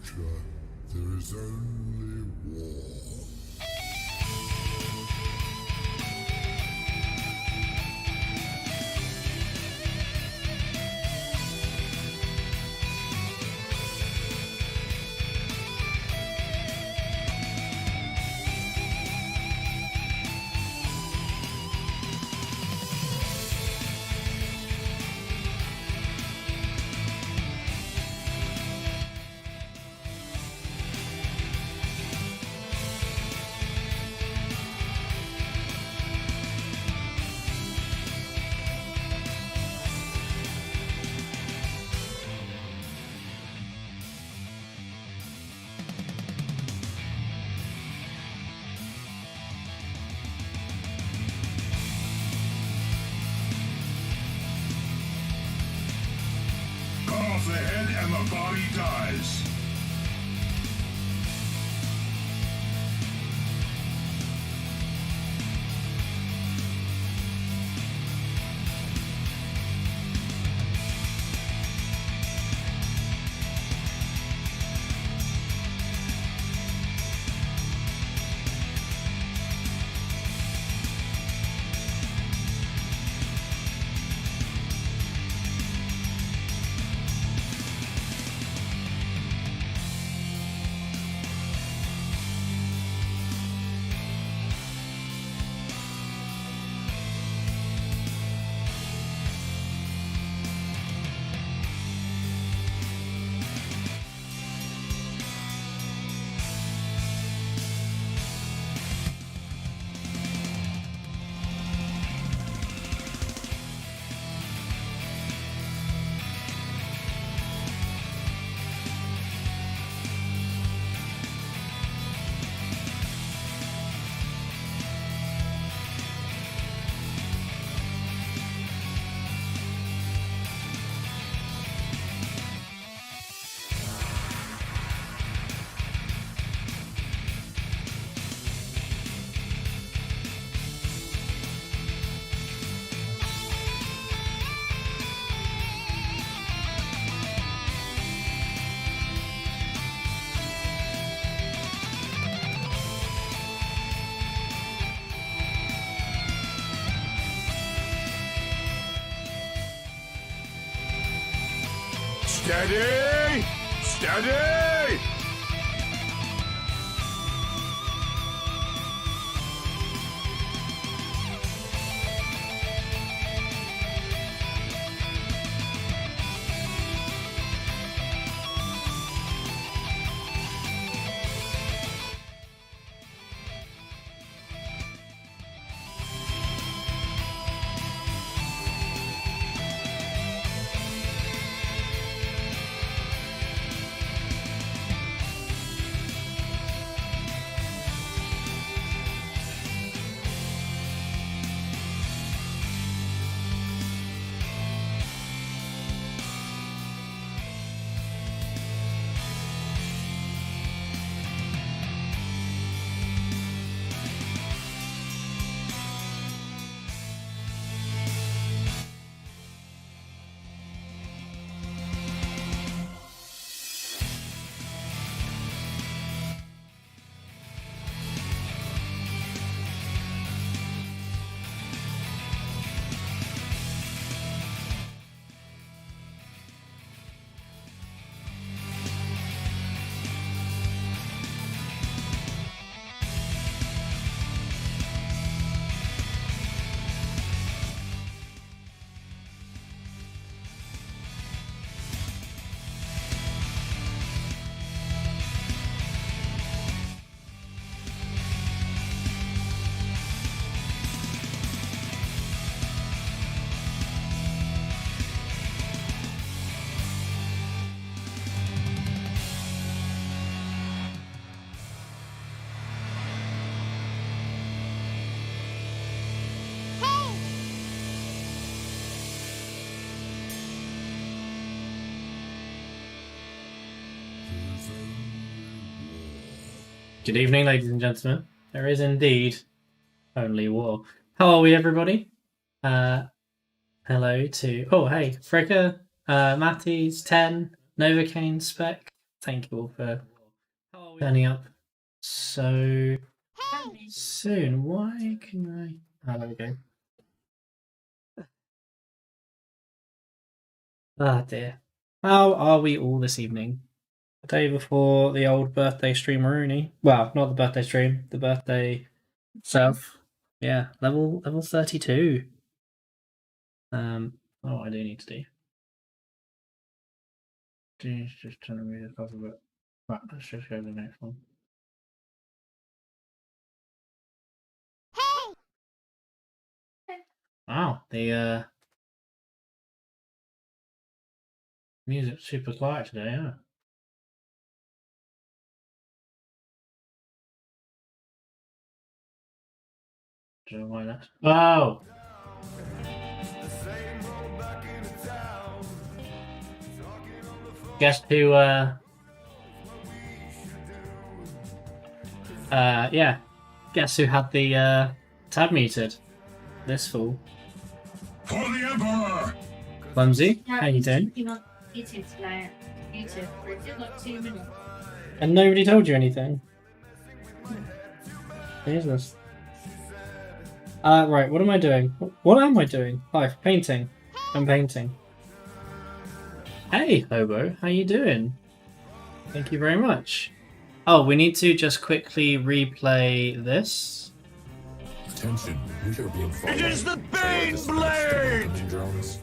future, there is only war. Cut off the head and the body dies. Steady! Steady! Good evening, ladies and gentlemen. There is indeed only war. How are we, everybody? Hello to... Oh, hey, Frigga, Matties, 10, Novocaine, Spec, thank you all for turning up so soon. Why can I? Oh, there we go. Ah, dear. How are we all this evening? The day before the old birthday stream, Rooney. Well, not the birthday stream, the birthday itself. Yeah, level 32. Oh, I do need to do. Just trying to read the alphabet. Right, let's just go to the next one. Wow, the music's super quiet today, yeah. Don't know why that's. Oh! Guess who, yeah. Guess who had the, tab muted? This fool. For the Emperor! Clumsy, how you doing? YouTube today. YouTube. It did like 2 minutes. And nobody told you anything? Jesus. Right, what am I doing? What am I doing? Life, painting. I'm painting. Hey, Hobo, how you doing? Thank you very much. Oh, we need to just quickly replay this. Attention, we are being followed. It is the Bane Blade! Drones.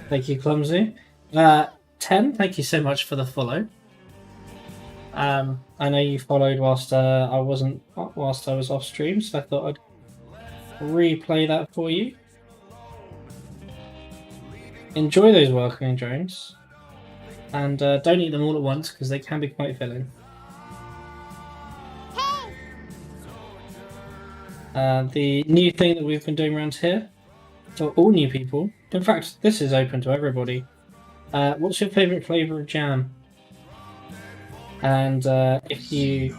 Thank you, Clumsy. 10, thank you so much for the follow. I know you followed whilst I was off stream, so I thought I'd replay that for you. Enjoy those welcoming drones, and don't eat them all at once because they can be quite filling. The new thing that we've been doing around here, for all new people, in fact, this is open to everybody. What's your favourite flavour of jam? And if you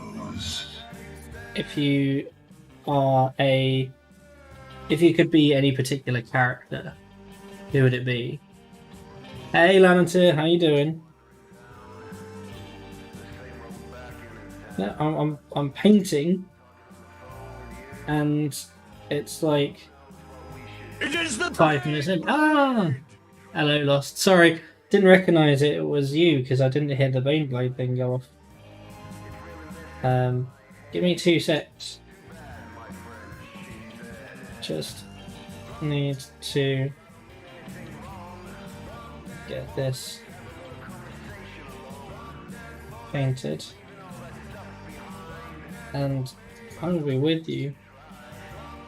could be any particular character, who would it be? Hey, Lanatir, how you doing? Yeah, I'm painting, and it's like It is the 5 minutes in. Ah, hello, Lost. Sorry, didn't recognise it was you because I didn't hear the Baneblade thing go off. Give me 2 secs. Just need to get this painted, and I'm gonna be with you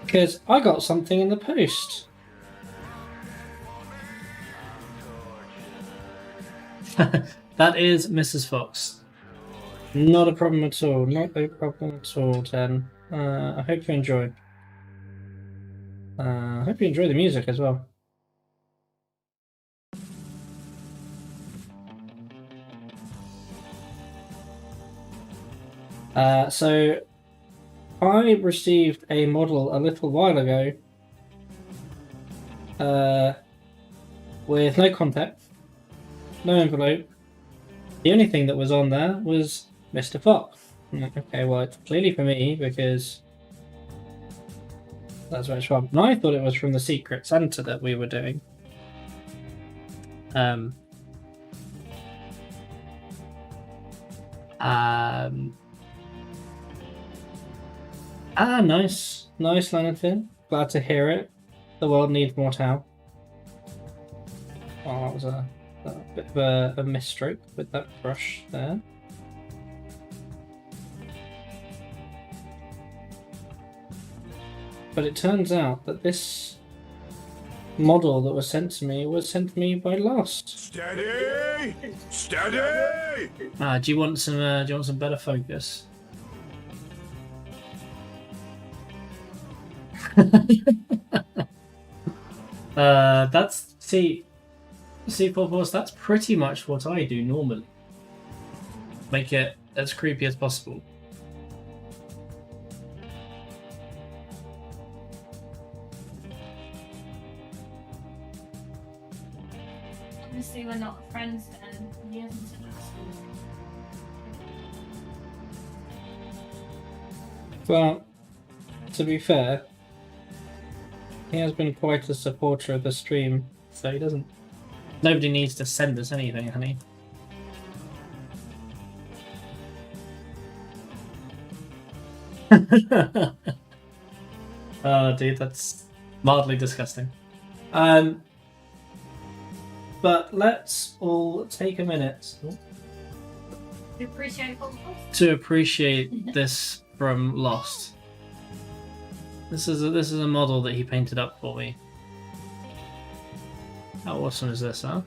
because I got something in the post. That is Mrs. Fox. Not a problem at all. Not a problem at all, Dan. I hope you enjoy. I hope you enjoy the music as well. So I received a model a little while ago with no contact, no envelope. The only thing that was on there was Mr. Fox. I'm like, okay, well, it's clearly for me because that's where it's from. And I thought it was from the Secret Santa that we were doing. Nice. Nice, Lanatin. Glad to hear it. The world needs more Tau. Oh, that was a bit of a misstroke with that brush there. But it turns out that this model that was sent to me by Lost. Steady! Steady! Do you want some better focus? That's see, Popos, that's pretty much what I do normally. Make it as creepy as possible. Obviously, we're not friends then. He hasn't said that. But to be fair, he has been quite a supporter of the stream, so he doesn't. Nobody needs to send us anything, honey. Oh, dude, that's mildly disgusting. But let's all take a minute You appreciate football? to appreciate this from Lost. This is a model that he painted up for me. How awesome is this, huh?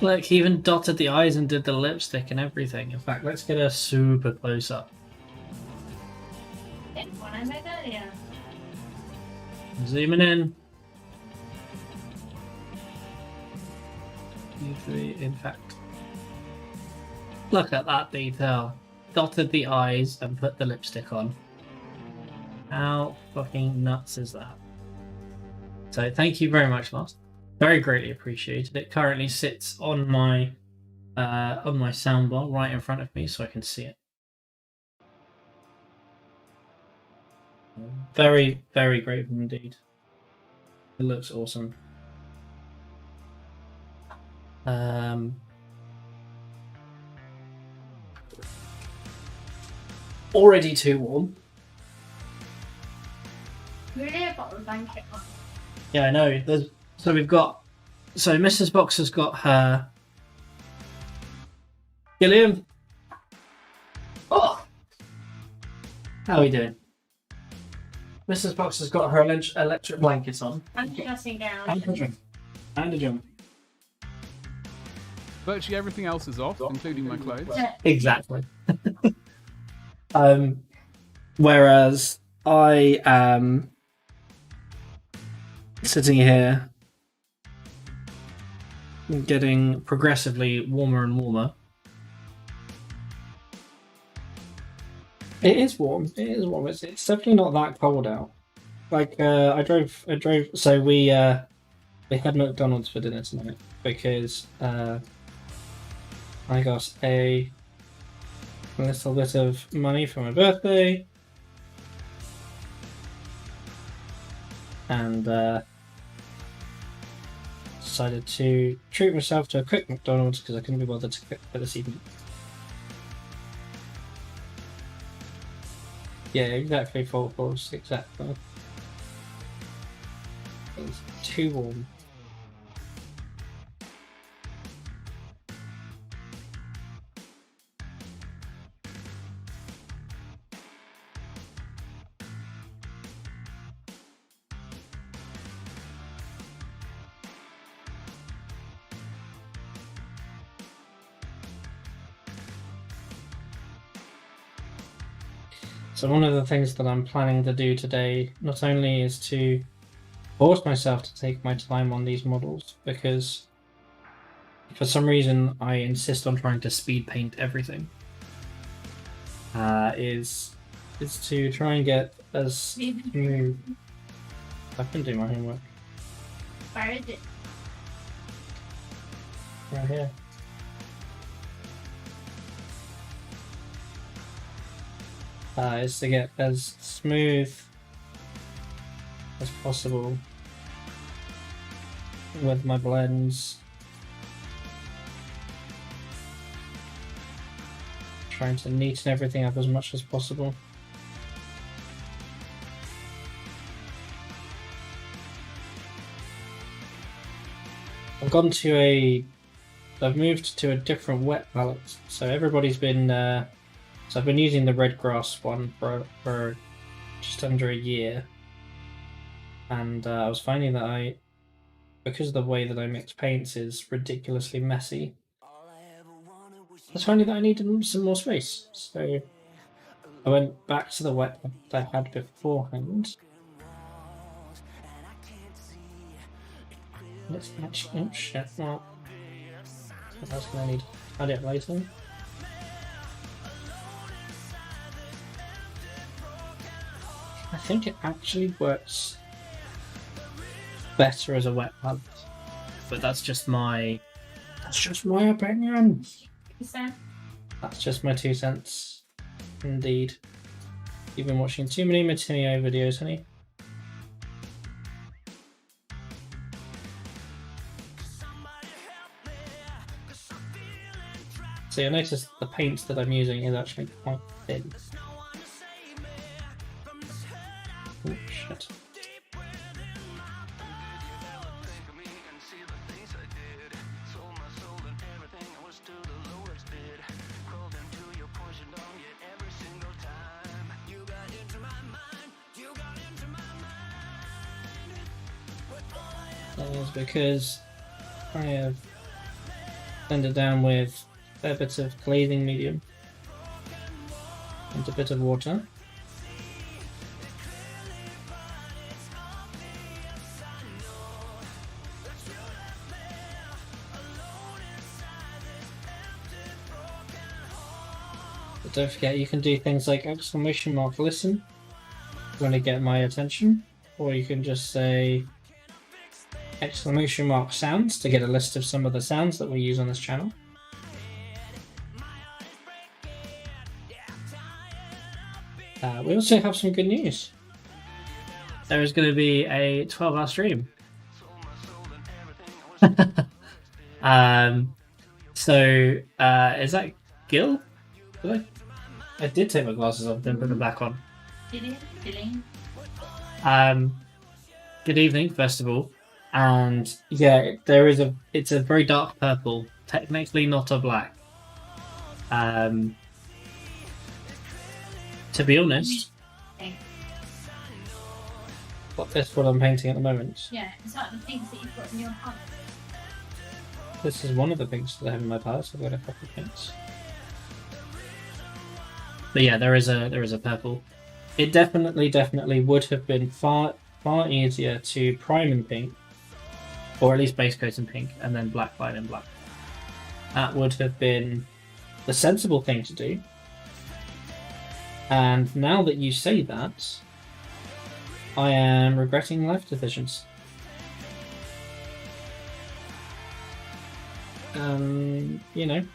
Look, he even dotted the eyes and did the lipstick and everything. In fact, let's get a super close up. Yeah, one I made earlier. Zooming in. Usually, in fact. Look at that detail. Dotted the eyes and put the lipstick on. How fucking nuts is that? So thank you very much, Lost. Very greatly appreciated. It currently sits on my soundbar right in front of me, so I can see it. Very, very grateful indeed. It looks awesome. Already too warm. Really, I've got the blanket on. Yeah, I know. So Mrs. Box has got her. Gilliam. Oh, how are we doing? Mrs. Box has got her electric blankets on. I'm shutting down. And a jump. And a jump. Virtually everything else is off, including my clothes. Exactly. Whereas I am sitting here getting progressively warmer and warmer. It is warm. It is warm. It's definitely not that cold out. Like I drove. So we had McDonald's for dinner tonight because I got a little bit of money for my birthday, and decided to treat myself to a quick McDonald's because I couldn't be bothered to cook for this evening. Yeah, exactly. Full force, exactly. It's too warm. So one of the things that I'm planning to do today not only is to force myself to take my time on these models, because for some reason I insist on trying to speed paint everything, is to try and get as smooth. I can do my homework. Where is it? Right here. Is to get as smooth as possible with my blends. Trying to neaten everything up as much as possible. I've moved to a different wet palette, so everybody's been so I've been using the red grass one for just under a year, and I was finding that because of the way that I mix paints is ridiculously messy, I was finding that I needed some more space, so I went back to the wet that I had beforehand. Let's actually, oh shit, well, that's gonna need to add it later. I think it actually works better as a wet palette. but that's just my opinion. So, That's just my 2 cents. Indeed. You've been watching too many Matinio videos, honey. So you'll notice the paint that I'm using is actually quite thin. Oh shit. That is because I have blended down with a fair bit of glazing medium and a bit of water. But don't forget, you can do things like exclamation mark listen if you want to get my attention, or you can just say exclamation mark sounds to get a list of some of the sounds that we use on this channel. We also have some good news. There is going to be a 12-hour stream. Is that Gil? I did take my glasses off, then put them back on. Good evening, first of all. And yeah, it's a very dark purple, technically not a black. To be honest, that's what I'm painting at the moment. yeah, is that the things that you've got in your palette? This is one of the pinks that I have in my palette. I've got a couple of pinks. But yeah, there is a purple. It definitely would have been far easier to prime in pink, or at least base coat in pink, and then black line in black. That would have been the sensible thing to do. And now that you say that, I am regretting life decisions. You know,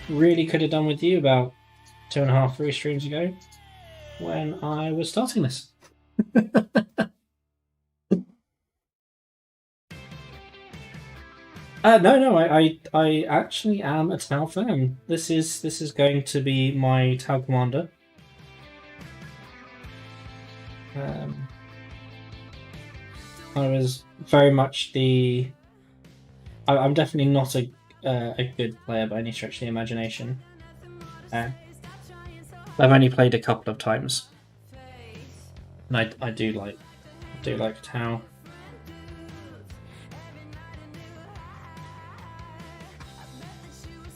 really could have done with you about 2.5, 3 streams ago when I was starting this. No, I actually am a Tau fan. This is going to be my Tau commander. I was very much I'm definitely not a good player by any stretch of the imagination. I've only played a couple of times, and I do like Tau.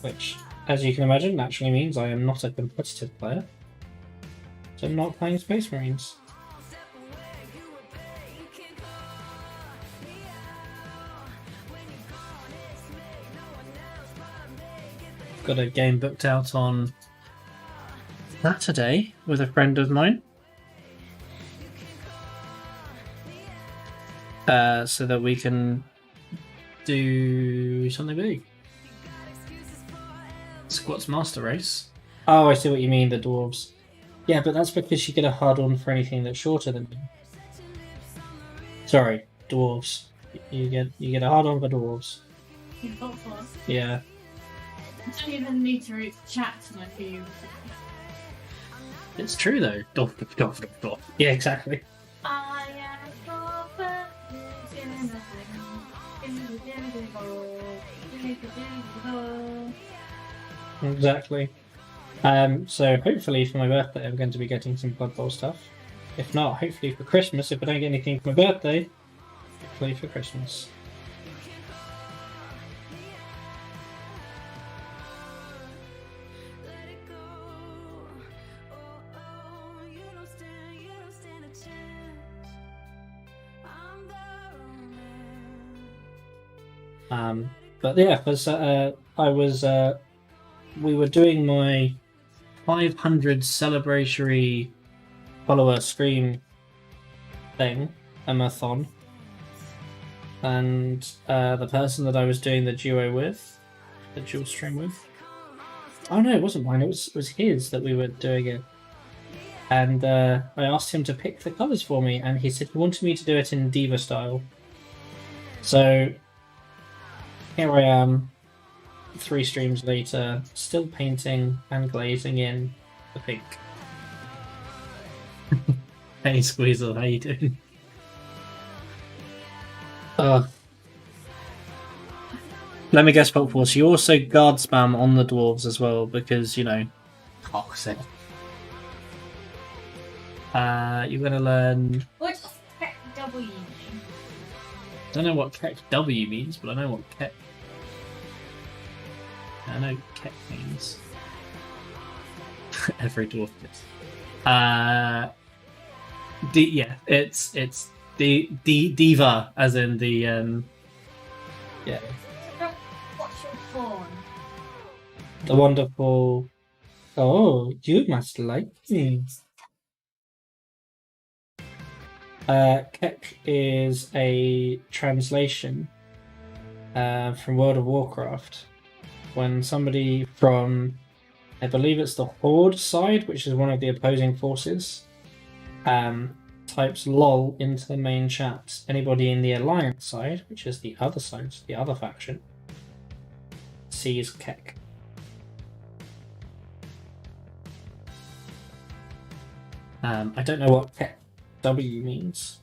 Which, as you can imagine, naturally means I am not a competitive player. So I'm not playing Space Marines. I've got a game booked out on Saturday with a friend of mine. So that we can do something big. Squats Master Race. Oh, I see what you mean, the dwarves. Yeah, but that's because you get a hard-on for anything that's shorter than you. Sorry, dwarves. You get a hard-on for dwarves. You've got for. Yeah. I don't even need to chat to my few. It's true though. Doff. Yeah, exactly. I am Exactly. So hopefully for my birthday I'm going to be getting some Blood Bowl stuff. If not, hopefully for Christmas. If I don't get anything for my birthday, hopefully for Christmas. But yeah, because we were doing my 500 celebratory follower stream thing, a marathon, and the person that I was doing the duo with, the dual stream with. Oh no, it wasn't mine. It was his that we were doing it. And I asked him to pick the colours for me, and he said he wanted me to do it in Diva style. So here I am, 3 streams later, still painting and glazing in the pink. Hey Squeezel, how you doing? Let me guess, Pop Force. You also guard spam on the dwarves as well, because you know, toxic. You're gonna learn. What does Keck W mean? I don't know what Keck W means, but I know what Keck. I know Keck means. Every dwarf gets. Yeah, it's diva, as in the yeah. What's your phone? The wonderful. Oh, you must like me. Keck is a translation from World of Warcraft. When somebody from, I believe it's the Horde side, which is one of the opposing forces, types LOL into the main chat, anybody in the Alliance side, which is the other side, the other faction, sees Keck. I don't know what Keck W means.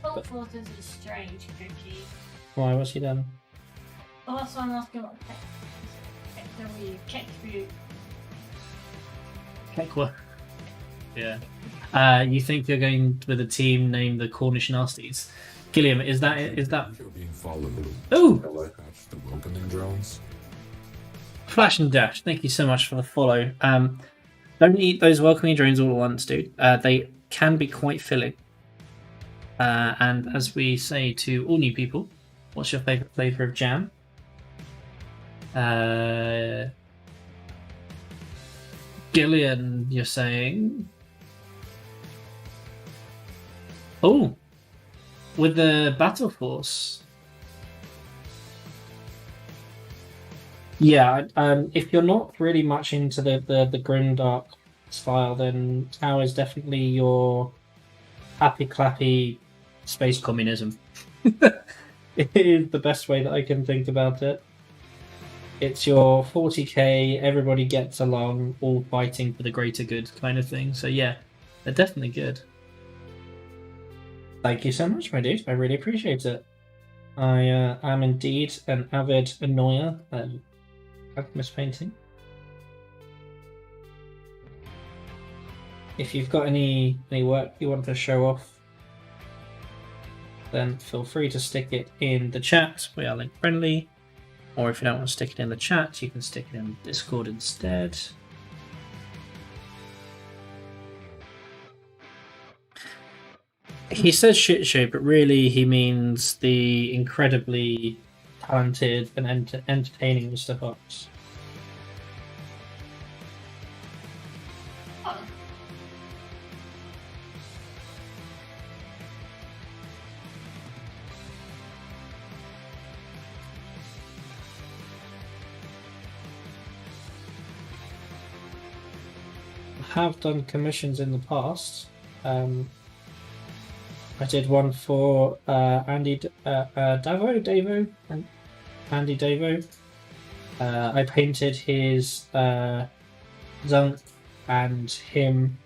Both photos is strange, Cookie. Why was he done? Oh, that's why I'm asking what Keck W. Keck W. Keck what? Yeah. You think you're going with a team named the Cornish Nasties? Gilliam, is that? You're being followed. Oh! Catch the welcoming drones. Flash and Dash, thank you so much for the follow. Don't eat those welcoming drones all at once, dude. They can be quite filling. And as we say to all new people, what's your favourite flavour of jam? Gillian, you're saying? Oh, with the Battle Force. Yeah, if you're not really much into the grimdark style, then Tau is definitely your happy clappy space communism. It is the best way that I can think about it. It's your 40k, everybody gets along, all fighting for the greater good kind of thing. So yeah, they're definitely good. Thank you so much, my dude. I really appreciate it. I am indeed an avid annoyer. Alchemist painting. If you've got any work you want to show off, then feel free to stick it in the chat. We are link friendly. Or if you don't want to stick it in the chat, you can stick it in Discord instead. He says shit show, but really he means the incredibly talented and entertaining Mr. Fox. Oh, I have done commissions in the past. I did one for Andy Davo, and Andy Davo. I painted his Zunk and him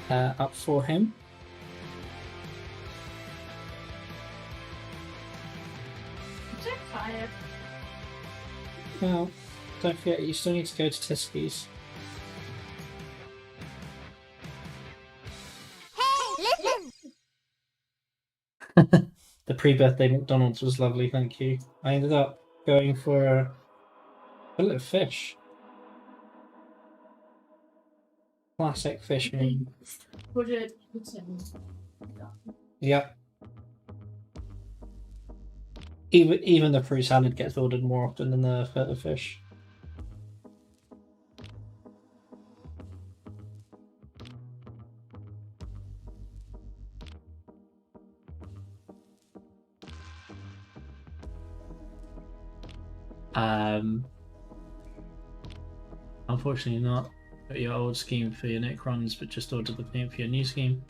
up for him. I'm so tired. Well, don't forget, you still need to go to Tiski's. The pre-birthday McDonald's was lovely, thank you. I ended up going for a fillet of fish. Classic fish meat. Put it in. Yep. Even the fruit salad gets ordered more often than the fillet of fish. Unfortunately not got your old scheme for your Necrons, but just ordered the paint for your new scheme.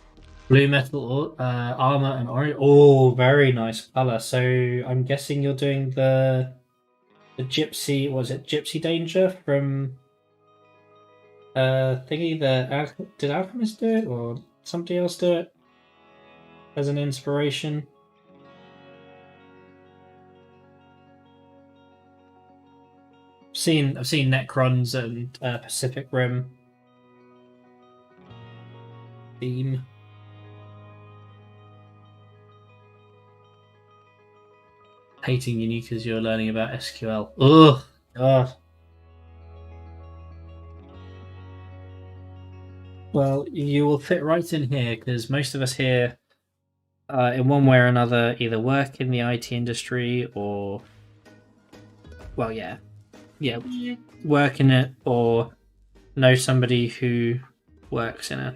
Blue metal armor and orange. Oh, very nice color. So I'm guessing you're doing the gypsy. Was it Gypsy Danger from thingy? Did Alchemist do it or somebody else do it as an inspiration? I've seen Necrons and Pacific Rim theme. Hating you because you're learning about SQL. Ugh. God. Well, you will fit right in here because most of us here, in one way or another, either work in the IT industry or, well, yeah, work in it or know somebody who works in it.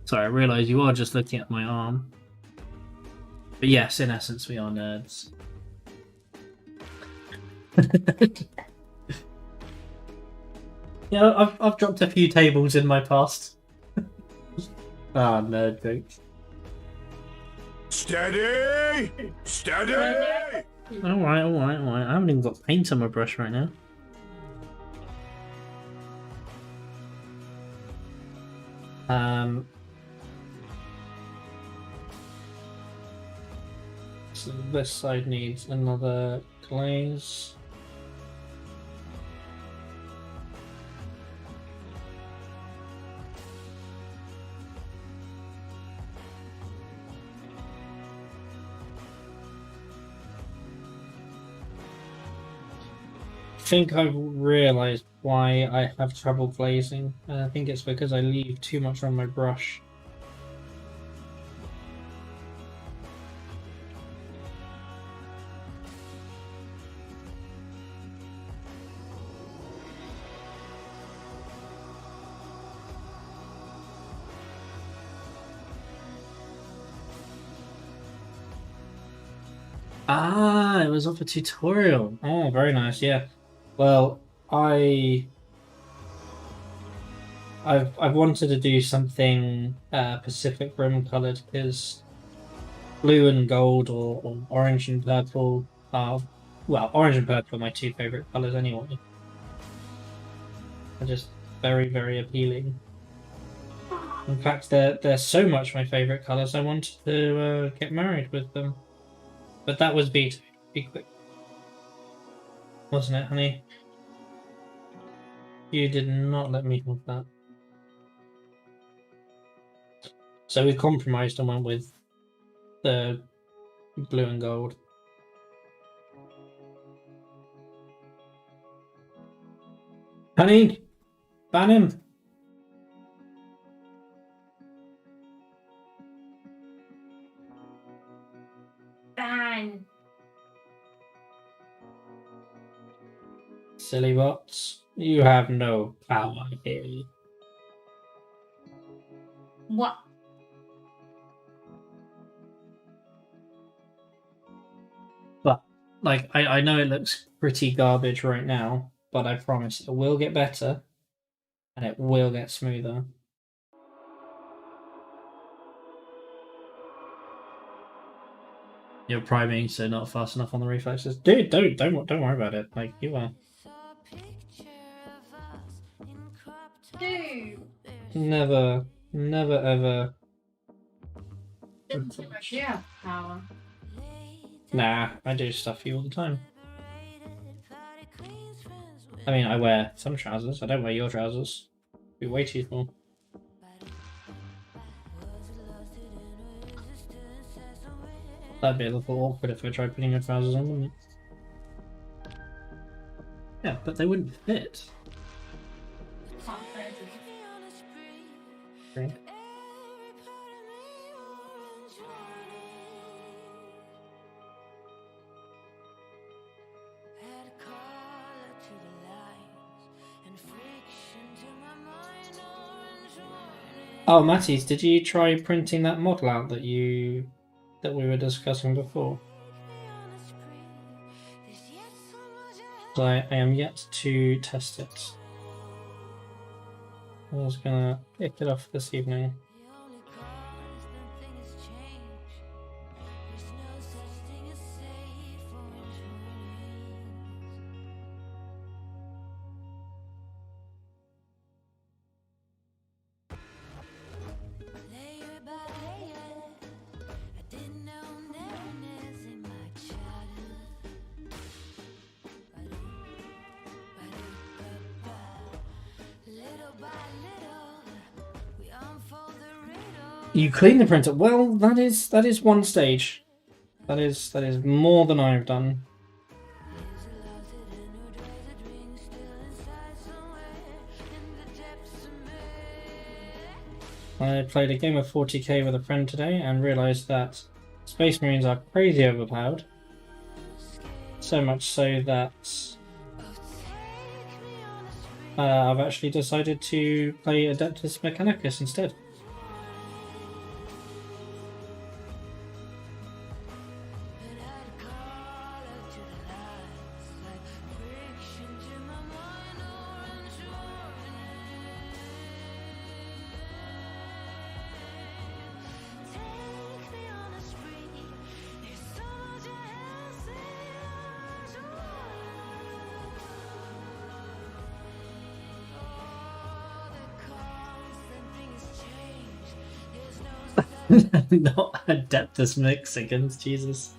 Sorry, I realise you are just looking at my arm. But yes, in essence, we are nerds. Yeah, I've dropped a few tables in my past. Nerd jokes. Steady! Steady! Alright. I haven't even got paint on my brush right now. So this side needs another glaze. I think I've realised why I have trouble glazing. I think it's because I leave too much on my brush. Ah, it was off a tutorial. Oh, very nice. Yeah. Well, I've wanted to do something Pacific Rim coloured because blue and gold or orange and purple are, well, orange and purple are my two favourite colours anyway. They're just very, very appealing. In fact, they're so much my favourite colours I wanted to get married with them. But that was be quick. Wasn't it, honey? You did not let me have that. So we compromised and went with the blue and gold. Honey, ban him. Ban. Silly bots, you have no power here. What? But, like, I know it looks pretty garbage right now, but I promise it will get better and it will get smoother. You're priming, so not fast enough on the reflexes. Dude, don't worry about it. Like, you are. Dude. Never ever. Didn't too much. You have power. Nah, I do stuff for you all the time. I mean, I wear some trousers. I don't wear your trousers. Be way too small. That'd be a little awkward if I tried putting your trousers on, wouldn't it? Yeah, but they wouldn't fit. Okay. Oh, Matties, did you try printing that model out that you that we were discussing before. So I am yet to test it. I was gonna pick it off this evening. You clean the printer. Well, that is one stage. That is more than I've done. I played a game of 40k with a friend today and realised that Space Marines are crazy overpowered. So much so that I've actually decided to play Adeptus Mechanicus instead. Not Adeptus Mexicans, Jesus.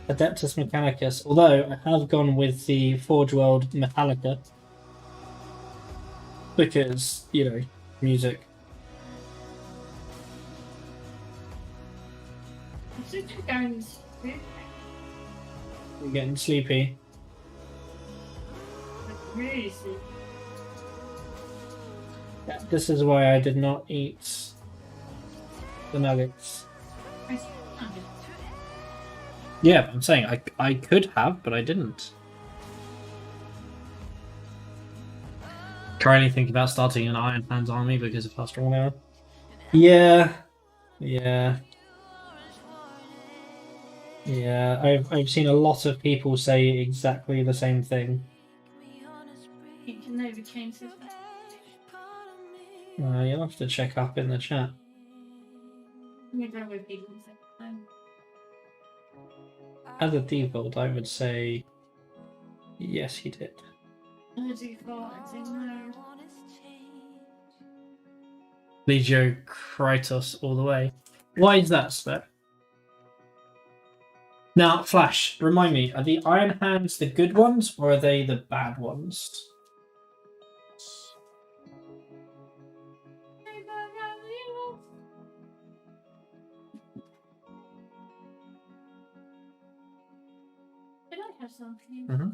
Adeptus Mechanicus, although I have gone with the Forge World Metallica. Because, you know, music. I'm just going to sleep. I'm getting sleepy. Like, really sleepy. Yeah, this is why I did not eat the nuggets. I sleep under. Yeah, I'm saying I could have, but I didn't. Currently thinking about starting an Iron Hands army because of how strong they are. Yeah. I've seen a lot of people say exactly the same thing. You can never change this. You'll have to check up in the chat. You don't with people say. As a default, I would say yes, he did. As a default, I'd say no. Legio Kratos all the way. Why is that, Spec? Now, Flash, remind me, are the Iron Hands the good ones or are they the bad ones? Did I have something? Mm-hmm.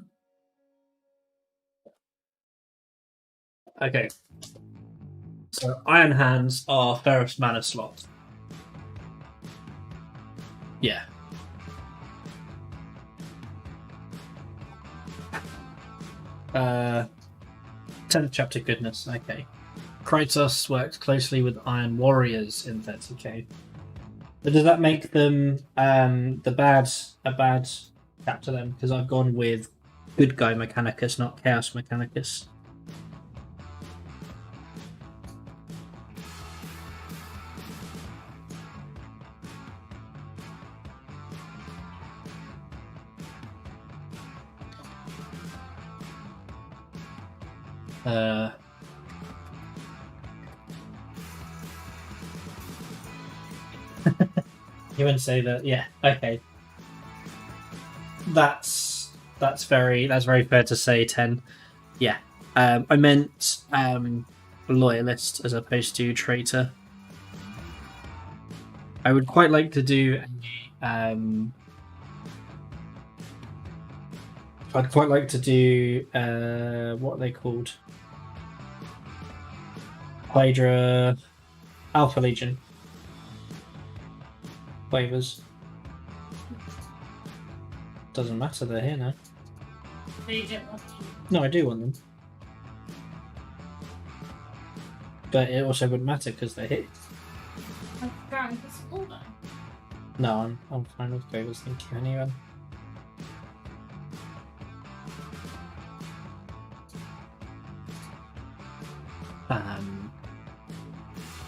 Okay. So Iron Hands are Ferrous Mana slot. Yeah. Uh, 10th chapter goodness. Okay. Kratos worked closely with Iron Warriors in 30k. But does that make them a bad chapter then? Because I've gone with good guy Mechanicus, not Chaos Mechanicus. You wouldn't say that, yeah. Okay, that's very fair to say. 10, yeah. I meant loyalist as opposed to traitor. I would quite like to do I'd quite like to do what are they called? Hydra Alpha Legion flavors. Doesn't matter, they're here now. So you don't want to. No, I do want them. But it also wouldn't matter because they're here. I'm going to school though. No, I'm fine with Goblins, thank you anyway.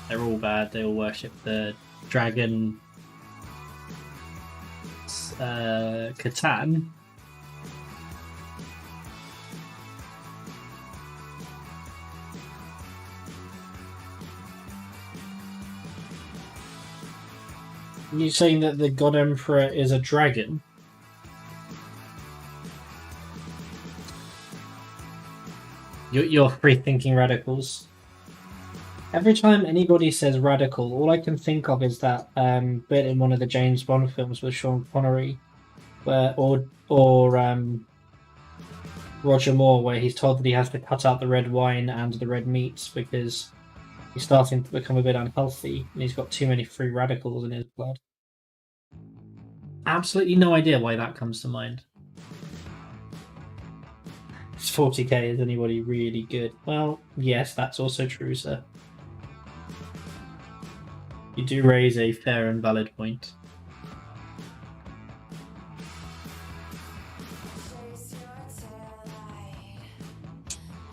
They're all bad. They all worship the dragon. Catan. You saying that the God Emperor is a dragon? You're free thinking radicals. Every time anybody says radical, all I can think of is that bit in one of the James Bond films with Sean Connery, or Roger Moore, where he's told that he has to cut out the red wine and the red meats because he's starting to become a bit unhealthy and he's got too many free radicals in his blood. Absolutely no idea why that comes to mind. Is 40k, is anybody really good? Well, yes, that's also true, sir. You do raise a fair and valid point.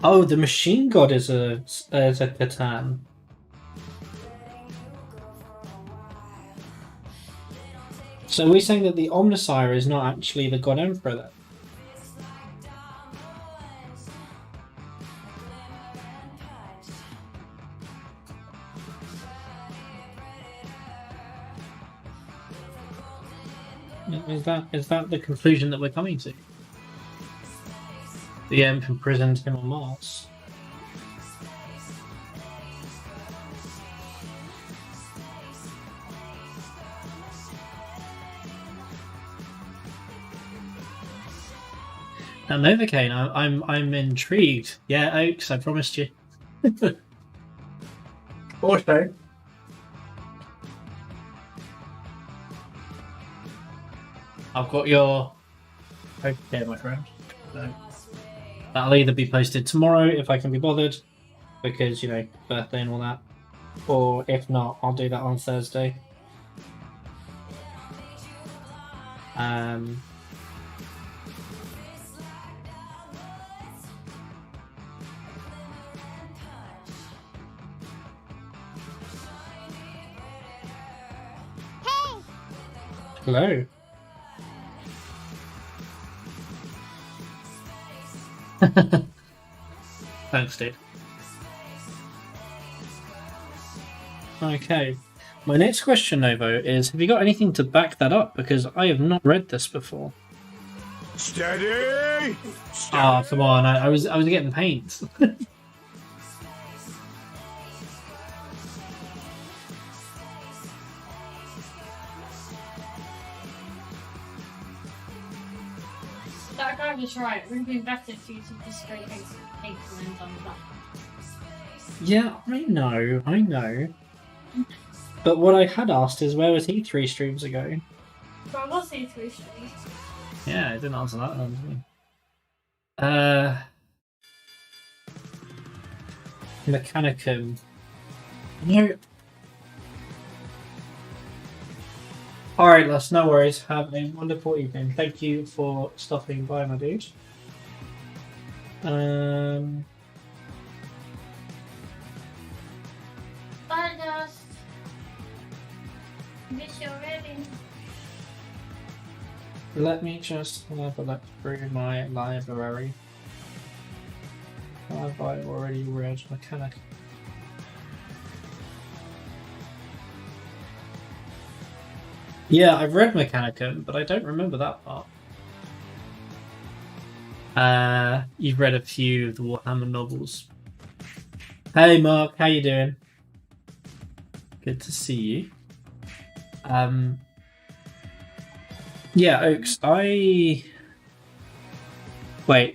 Oh, the machine god is a Catan. So we're saying that the Omnissiah is not actually the God Emperor then? Is that the conclusion that we're coming to? The Emp imprisoned him on Mars. Now, Novocaine, I'm intrigued. Yeah, Oaks, I promised you. Also, I've got your okay, my friend. So that'll either be posted tomorrow if I can be bothered, because you know, birthday and all that, or if not, I'll do that on Thursday. Hello. Thanks, Steve. Okay. My next question, Novo, is have you got anything to back that up? Because I have not read this before. Steady! Ah, come on, I was getting paint. That guy was right. It would have been better if you took the straight eight and then done that. Yeah, I know. But what I had asked is where was he 3 streams ago? But I was saying 3 streams. Yeah, I didn't answer that one. Mechanicum. No. Alright, Les, no worries. Have a wonderful evening. Thank you for stopping by, my dude. Bye, Dust. Miss you already. Let me just have a look through my library. Have I already read Mechanic? Yeah, I've read Mechanicum, but I don't remember that part. You've read a few of the Warhammer novels. Hey Mark, how you doing? Good to see you. Yeah, Oaks, Wait,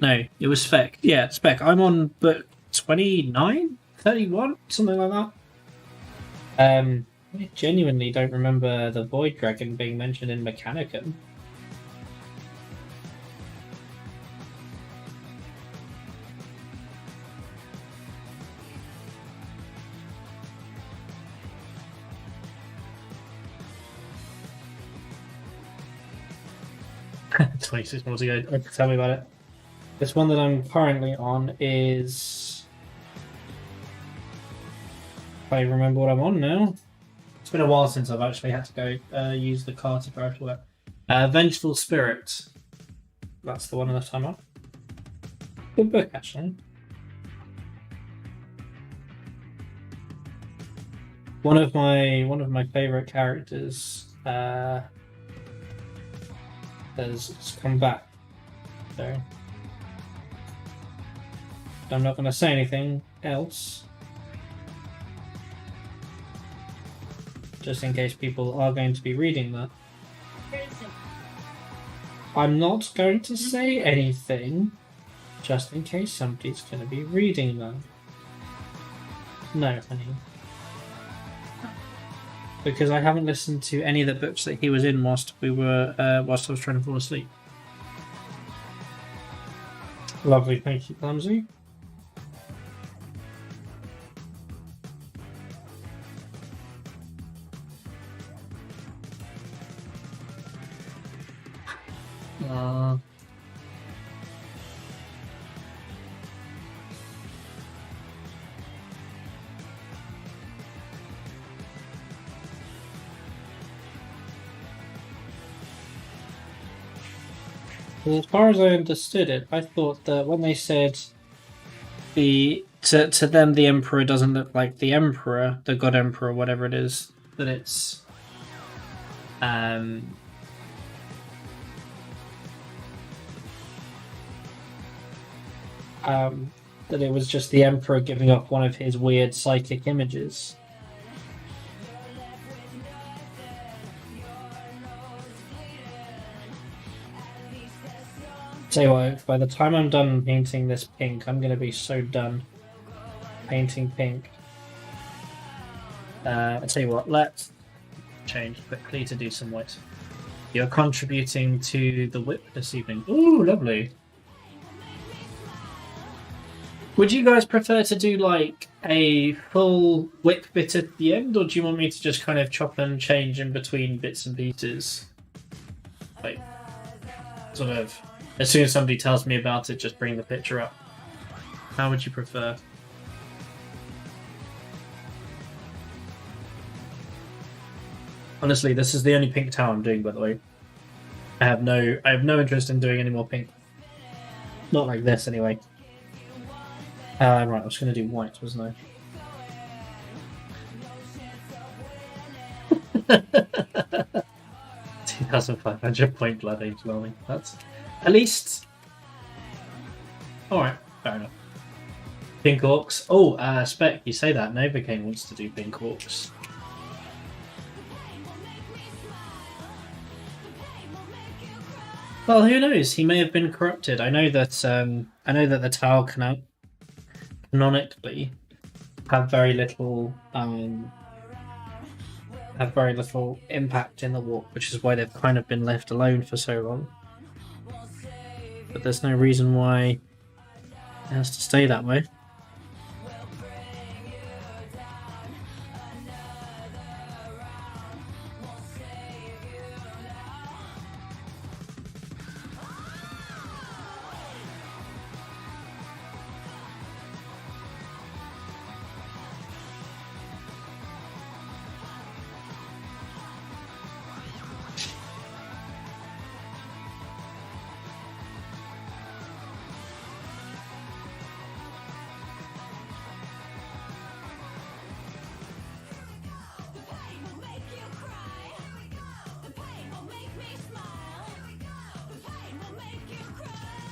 no, it was Spec. Yeah, Spec. I'm on book 29? 31? Something like that. I genuinely don't remember the Void Dragon being mentioned in Mechanicum. 26 more to go. Okay, tell me about it. This one that I'm currently on is. If I remember what I'm on now. It's been a while since I've actually had to go use the car to drive to work. Vengeful Spirit. That's the one left I'm on. Good book, actually. One of my favorite characters has come back. So I'm not going to say anything else, just in case people are going to be reading that. I'm not going to say anything, just in case somebody's going to be reading that. No, honey. Because I haven't listened to any of the books that he was in whilst I was trying to fall asleep. Lovely, thank you, Clumsy. As far as I understood it, I thought that when they said to them the Emperor doesn't look like the Emperor, the God Emperor, whatever it is, that it's that it was just the Emperor giving off one of his weird psychic images. Tell you what, by the time I'm done painting this pink, I'm going to be so done painting pink. I'll tell you what, let's change quickly to do some white. You're contributing to the whip this evening. Ooh, lovely. Would you guys prefer to do like a full whip bit at the end, or do you want me to just kind of chop and change in between bits and pieces? Like, sort of, as soon as somebody tells me about it, just bring the picture up. How would you prefer? Honestly, this is the only pink towel I'm doing, by the way. I have no interest in doing any more pink. Not like this, anyway. Right, I was going to do white, wasn't I? 2,500 point blood age lolly. That's at least. Alright, fair enough. Pink Orcs. Oh, Spec, you say that. Novocaine wants to do Pink Orcs. Well, who knows? He may have been corrupted. I know that the Tau canonically have very little impact in the warp, which is why they've kind of been left alone for so long. But there's no reason why it has to stay that way.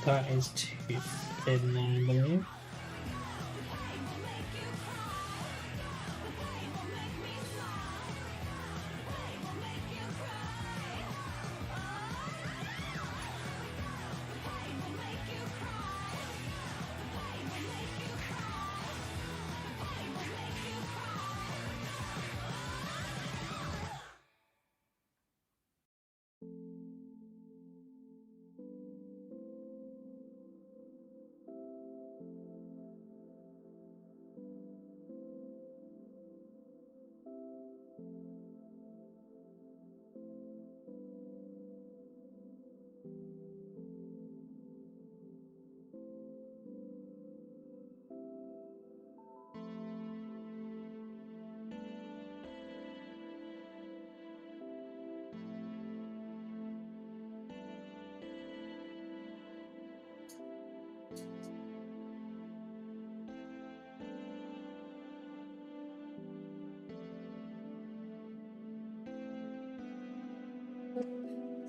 That is too thin, I believe.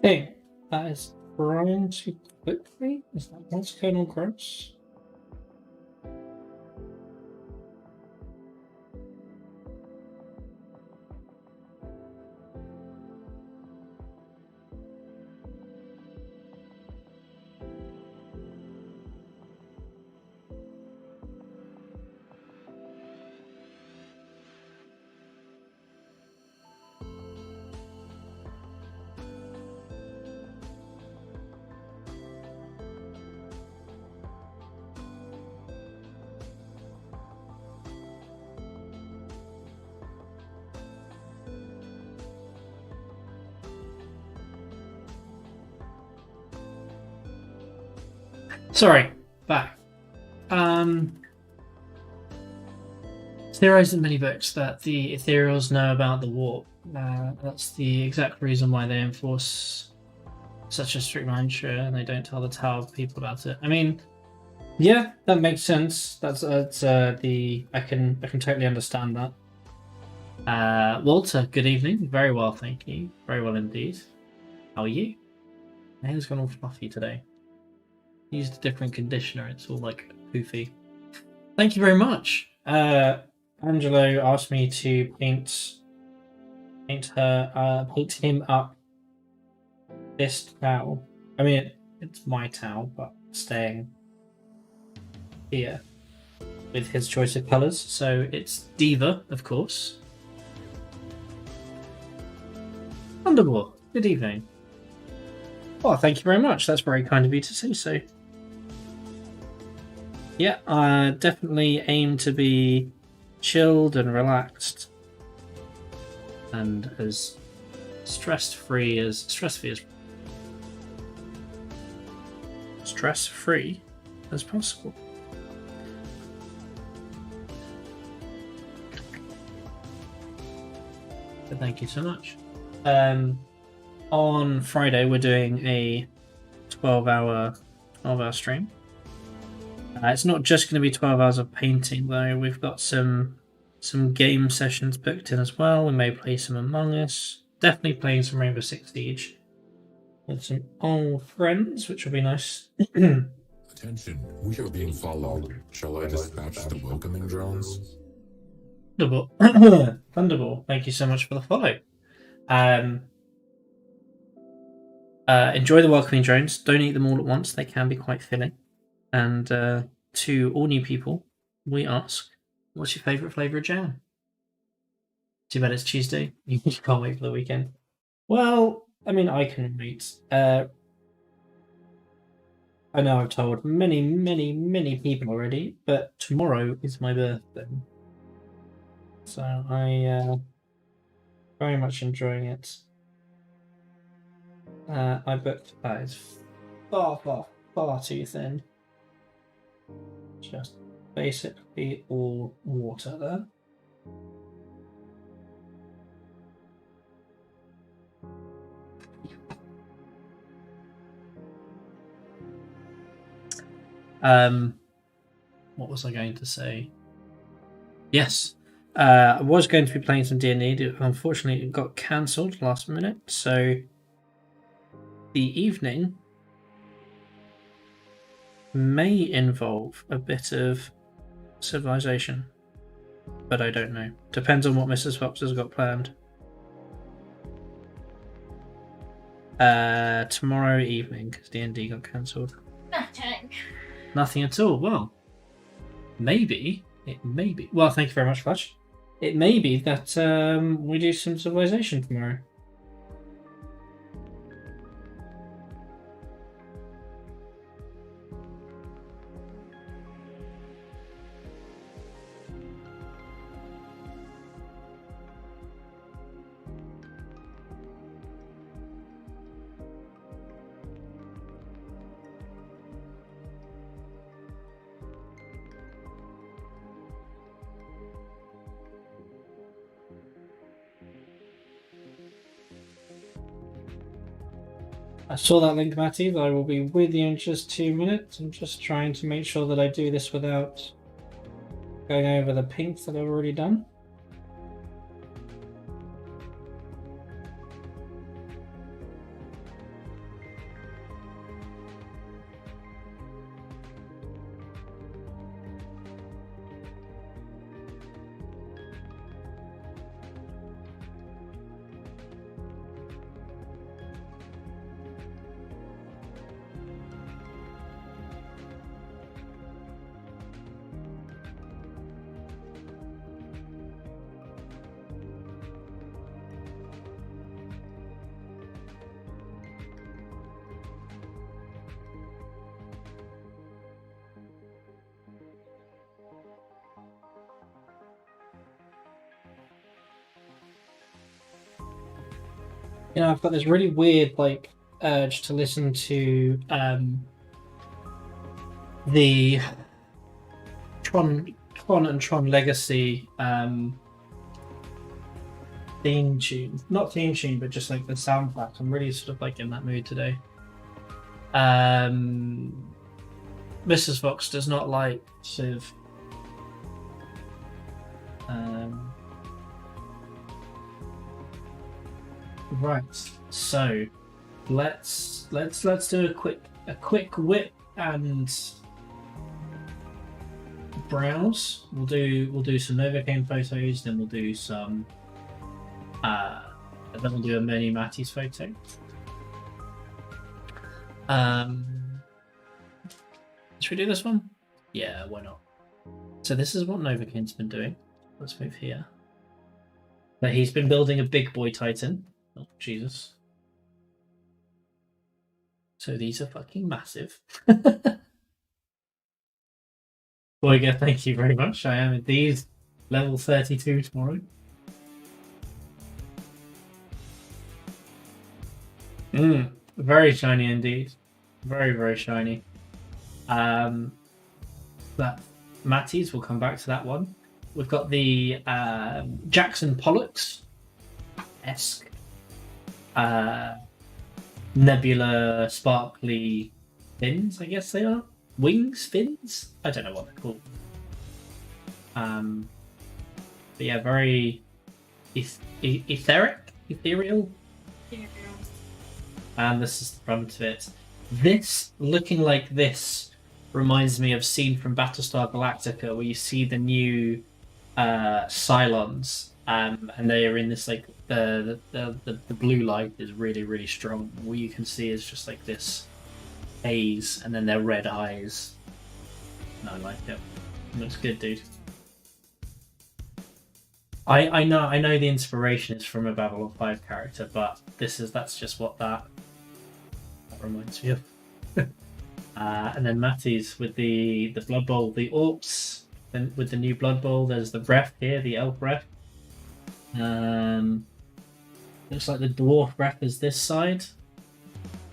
Hey, that is growing too quickly? Is that what's Colonel Gross? Sorry, back. There isn't many books that the Ethereals know about the warp. That's the exact reason why they enforce such a strict mantra and they don't tell the Tower people about it. I mean, yeah, that makes sense. That's I can totally understand that. Walter, good evening. Very well, thank you. Very well indeed. How are you? My hair's gone all fluffy today. Used a different conditioner. It's all like poofy. Thank you very much. Angelo asked me to paint him up this towel. I mean, it's my towel, but staying here with his choice of colours. So it's Diva, of course. Thunderball, good evening. Oh, thank you very much. That's very kind of you to say so. Yeah, I definitely aim to be chilled and relaxed and as stress-free as possible. But thank you so much. On Friday we're doing a 12-hour stream. It's not just going to be 12 hours of painting though. We've got some game sessions booked in as well. We may play some Among Us. Definitely playing some Rainbow Six Siege with some old friends, which will be nice. Attention, we are being followed. Shall I dispatch the welcoming drones? Thunderball, thank you so much for the follow. Enjoy the welcoming drones. Don't eat them all at once. They can be quite filling. And to all new people, we ask, what's your favourite flavour of jam? Too bad it's Tuesday. You can't wait for the weekend. Well, I mean, I can wait. I know I've told many people already, but tomorrow is my birthday. So I very much enjoying it. I booked that is far too thin. Just basically all water there. What was I going to say? Yes, I was going to be playing some D&D. Unfortunately, it got cancelled last minute, so the evening may involve a bit of Civilization, but I don't know. Depends on what Mrs. Fox has got planned. Tomorrow evening, because D&D got cancelled. Nothing. Nothing at all. Well, maybe it may be. Well, thank you very much, Flash. It may be that we do some Civilization tomorrow. I saw that link, Matty, but I will be with you in just 2 minutes. I'm just trying to make sure that I do this without going over the pinks that I've already done. You know, I've got this really weird like urge to listen to the Tron and Tron Legacy theme tune. Not theme tune, but just like the soundtrack. I'm really sort of like in that mood today. Mrs. Fox does not like Civ. Right, so let's do a quick whip and browse. We'll do some Novocaine photos, then we'll do some then we'll do a mini Matty's photo. Should we do this one? Yeah, why not? So this is what Novocaine's been doing. Let's move here. But he's been building a big boy Titan. Oh, Jesus. So these are fucking massive. Boyga, thank you very much. I am indeed level 32 tomorrow. Very shiny indeed. Very, very shiny. But Matty's, we'll come back to that one. We've got the Jackson Pollux-esque nebula sparkly fins, I guess they are. Wings, fins? I don't know what they're called. But yeah, very ethereal. And this is the front of it. This, looking like this, reminds me of scene from Battlestar Galactica where you see the new Cylons, and they are in this like the blue light is really, really strong. What you can see is just like this haze, and then their red eyes. No, I like it. It looks good, dude. I know the inspiration is from a Babylon 5 character, but that's just what that reminds me of. And then Matty's with the Blood Bowl, the Orcs. Then with the new Blood Bowl, there's the Breath here, the Elf Breath. Looks like the Dwarf Breath is this side.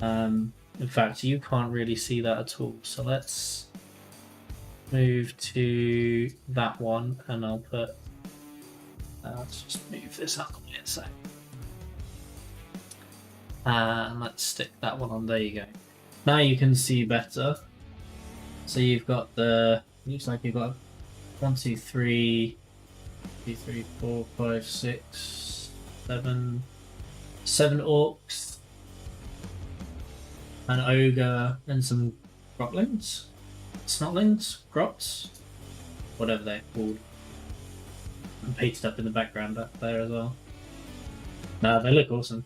In fact, you can't really see that at all. So let's move to that one, and I'll put. Let's just move this up a bit, so. And let's stick that one on. There you go. Now you can see better. So you've got looks like you've got 1, 2, 3, 4, 5, 6, 7 orcs, an ogre, and some grotlings, snotlings, grots, whatever they're called. And painted up in the background up there as well. No, they look awesome.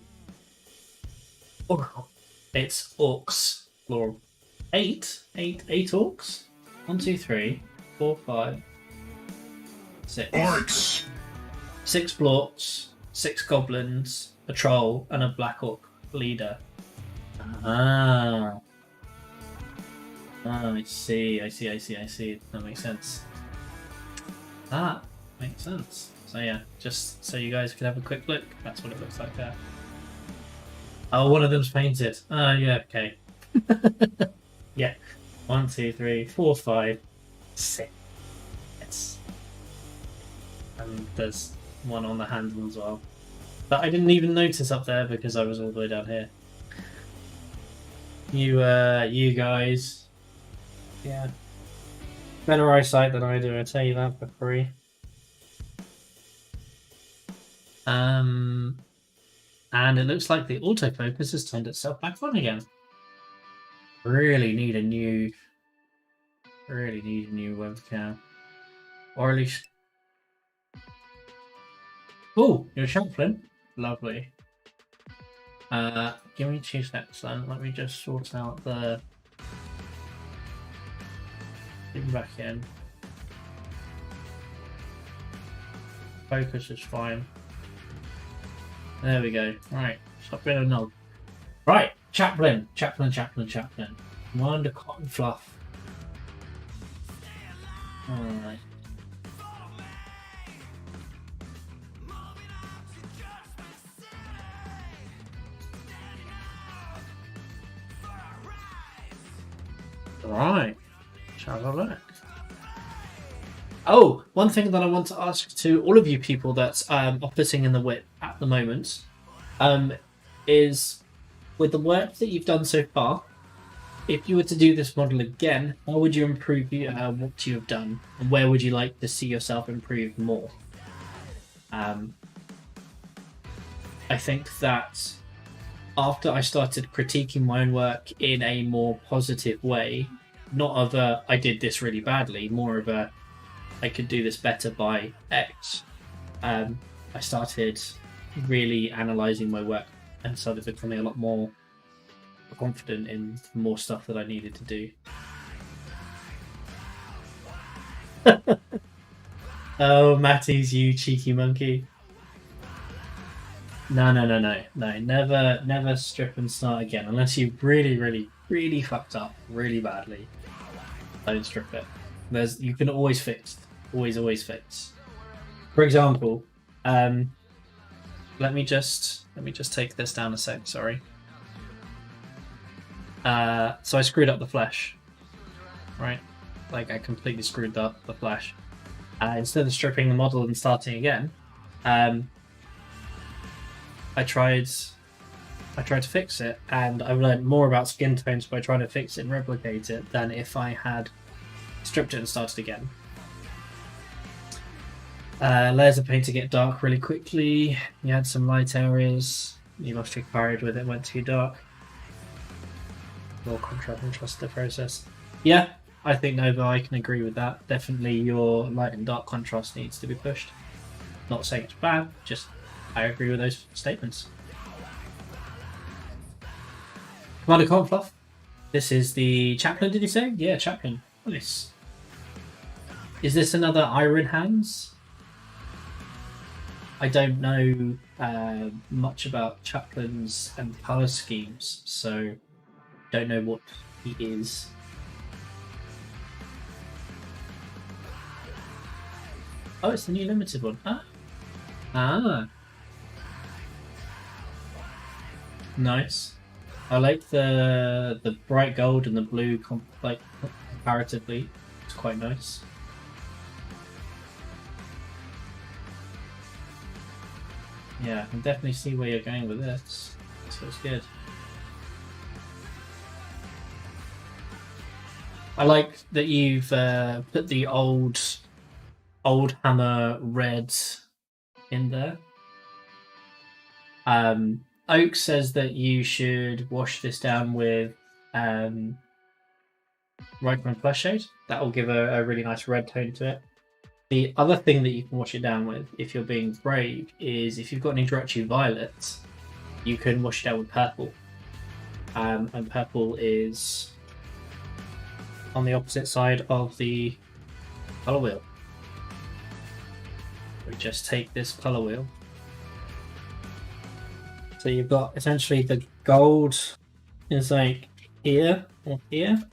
Oh, it's orcs. Plural. 8 orcs. 1, 2, 3, 4, 5, 6. Orcs! 6 blorks, 6 goblins, a troll, and a black orc leader. I see. That makes sense. That makes sense. So yeah, just so you guys could have a quick look, that's what it looks like there. Oh, one of them's painted. Oh yeah, okay. Yeah. 1, 2, 3, 4, 5, 6. Yes. And there's one on the handle as well. But I didn't even notice up there because I was all the way down here. You guys. Yeah. Better eyesight than I do, I tell you that for free. And it looks like the autofocus has turned itself back on again. Really need a new webcam. Or at least... Oh, you're Champlin. Lovely. Give me 2 seconds then. Let me just sort out the... Get back in. Focus is fine. There we go. Right, stop being a nog. Right, Chaplin. Wonder cotton fluff. Alright. Right. Shall have a look. Oh, one thing that I want to ask to all of you people that are putting in the whip at the moment, is with the work that you've done so far, if you were to do this model again, how would you improve what you have done, and where would you like to see yourself improve more? I think that after I started critiquing my own work in a more positive way, not of a I did this really badly, more of a I could do this better by X, I started really analysing my work and started becoming a lot more confident in more stuff that I needed to do. Oh, Matty's you cheeky monkey. No, never strip and start again unless you really fucked up really badly. Don't strip it. You can always fix. Always fix. For example, let me just take this down a sec, sorry. So I screwed up the flesh. Right? Like I completely screwed up the flesh. Instead of stripping the model and starting again, I tried to fix it, and I've learned more about skin tones by trying to fix it and replicate it than if I had stripped it and started again. Layers of paint to get dark really quickly. You had some light areas. You lost your courage with it, went too dark. More contrast and trust the process. Yeah, I think Nova, I can agree with that. Definitely your light and dark contrast needs to be pushed. Not saying it's bad, just I agree with those statements. Commander Cornfluff. This is the Chaplain, did you say? Yeah, Chaplain. Nice. Is this another Iron Hands? I don't know much about Chaplains and colour schemes, so don't know what he is. Oh, it's the new limited one. Ah. Nice. I like the bright gold and the blue comparatively. It's quite nice. Yeah, I can definitely see where you're going with this. So it's good. I like that you've put the old hammer red in there. Oak says that you should wash this down with Reichman Flesh Shade. That will give a really nice red tone to it. The other thing that you can wash it down with, if you're being brave, is if you've got an Inodrachi Violet, you can wash it down with purple. And purple is on the opposite side of the colour wheel. We just take this colour wheel. So you've got essentially the gold is like here or here,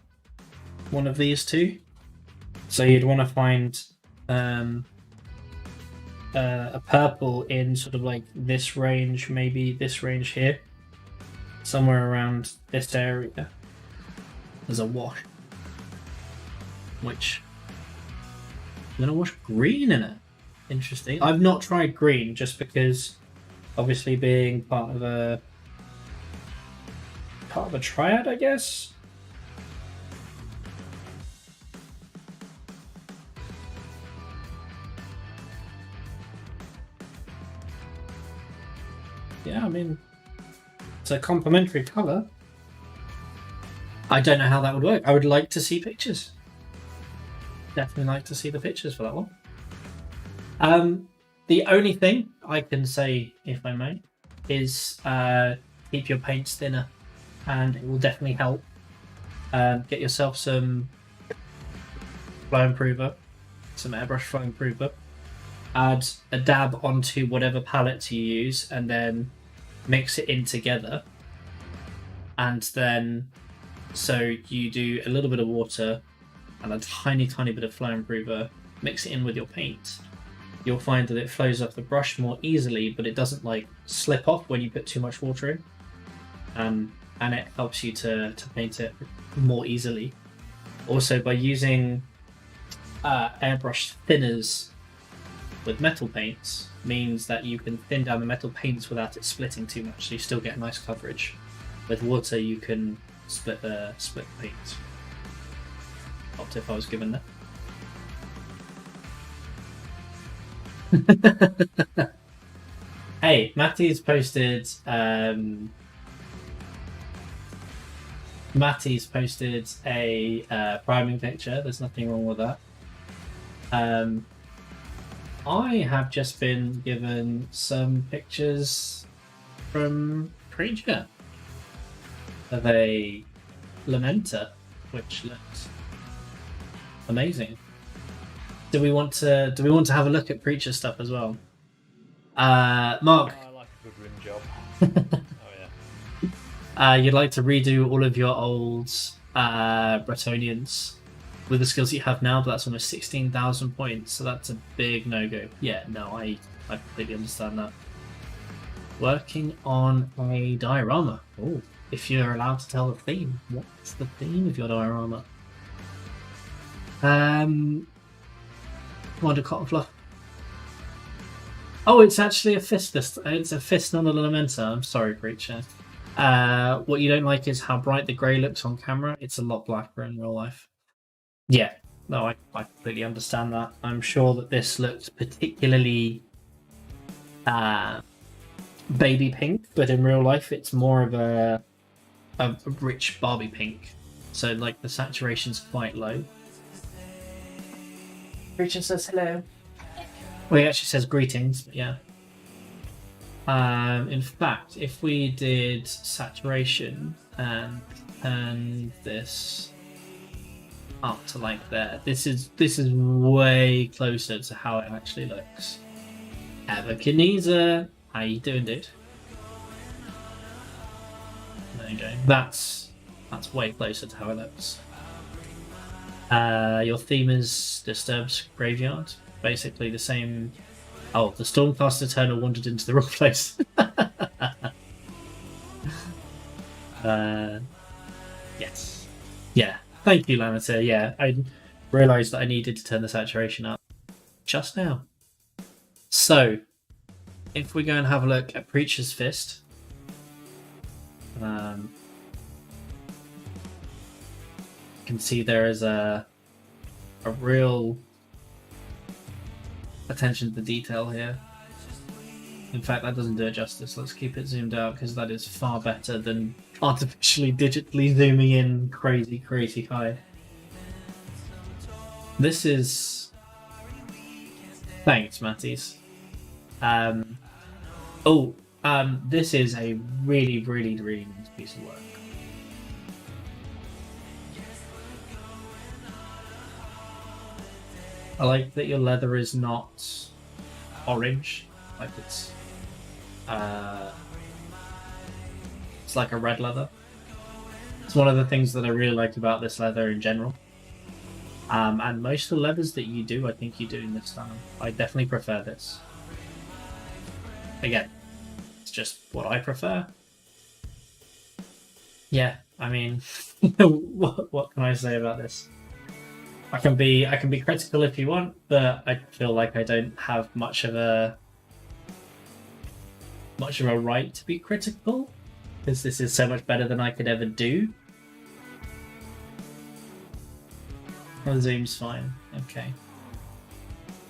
one of these two. So you'd want to find a purple in sort of like this range, maybe this range here, somewhere around this area. There's a wash, which I'm gonna wash green in it. Interesting. I've not tried green just because, obviously, being part of a triad, I guess. Yeah, I mean, it's a complementary colour. I don't know how that would work. I would like to see pictures. Definitely like to see the pictures for that one. The only thing I can say, if I may, is keep your paints thinner, and it will definitely help. Get yourself some flow improver, some airbrush flow improver. Add a dab onto whatever palette you use, and then mix it in together. And then, so you do a little bit of water and a tiny bit of flow improver, mix it in with your paint. You'll find that it flows off the brush more easily, but it doesn't like slip off when you put too much water in. And it helps you to paint it more easily. Also, by using airbrush thinners with metal paints, means that you can thin down the metal paints without it splitting too much, so you still get nice coverage. With water, you can split the paint. Top tip I was given there. Hey, Matty's posted. Matty's posted a priming picture. There's nothing wrong with that. I have just been given some pictures from Preacher of a Lamenter, which looks amazing. Do we want to have a look at Preacher stuff as well? Mark, I like a good rim job. Oh yeah. You'd like to redo all of your old Bretonians with the skills you have now, but that's almost 16,000 points, so that's a big no-go. Yeah, no, I completely understand that. Working on a diorama. Oh, if you're allowed to tell the theme. What's the theme of your diorama? Wonder Cotton Fluff. Oh, it's actually a fist. It's a fist, not a Lamenter. I'm sorry, Preacher. What you don't like is how bright the grey looks on camera. It's a lot blacker in real life. Yeah, no, I completely understand that. I'm sure that this looks particularly baby pink, but in real life it's more of a rich Barbie pink. So like the saturation's quite low. Preacher says hello. Well, he actually says greetings, but yeah. In fact, if we did saturation and turn this up to like there, this is way closer to how it actually looks. Evakineza, how you doing, dude? There you go. That's way closer to how it looks. Your theme is Disturbed Graveyard. Basically the same. Oh, the Stormcast Eternal wandered into the wrong place. Yes. Yeah. Thank you, Lamenter. Yeah, I realised that I needed to turn the saturation up just now. So, if we go and have a look at Preacher's Fist, you can see there is a real attention to the detail here. In fact, that doesn't do it justice. Let's keep it zoomed out because that is far better than artificially digitally zooming in crazy high. This is... Thanks, Matties. This is a really nice piece of work. I like that your leather is not orange, like it's like a red leather. It's one of the things that I really liked about this leather in general. And most of the leathers that you do, I think you do in this style. I definitely prefer this. Again, it's just what I prefer. Yeah, I mean, what can I say about this? I can be critical if you want, but I feel like I don't have much of a right to be critical because this is so much better than I could ever do. The zoom's fine. Okay.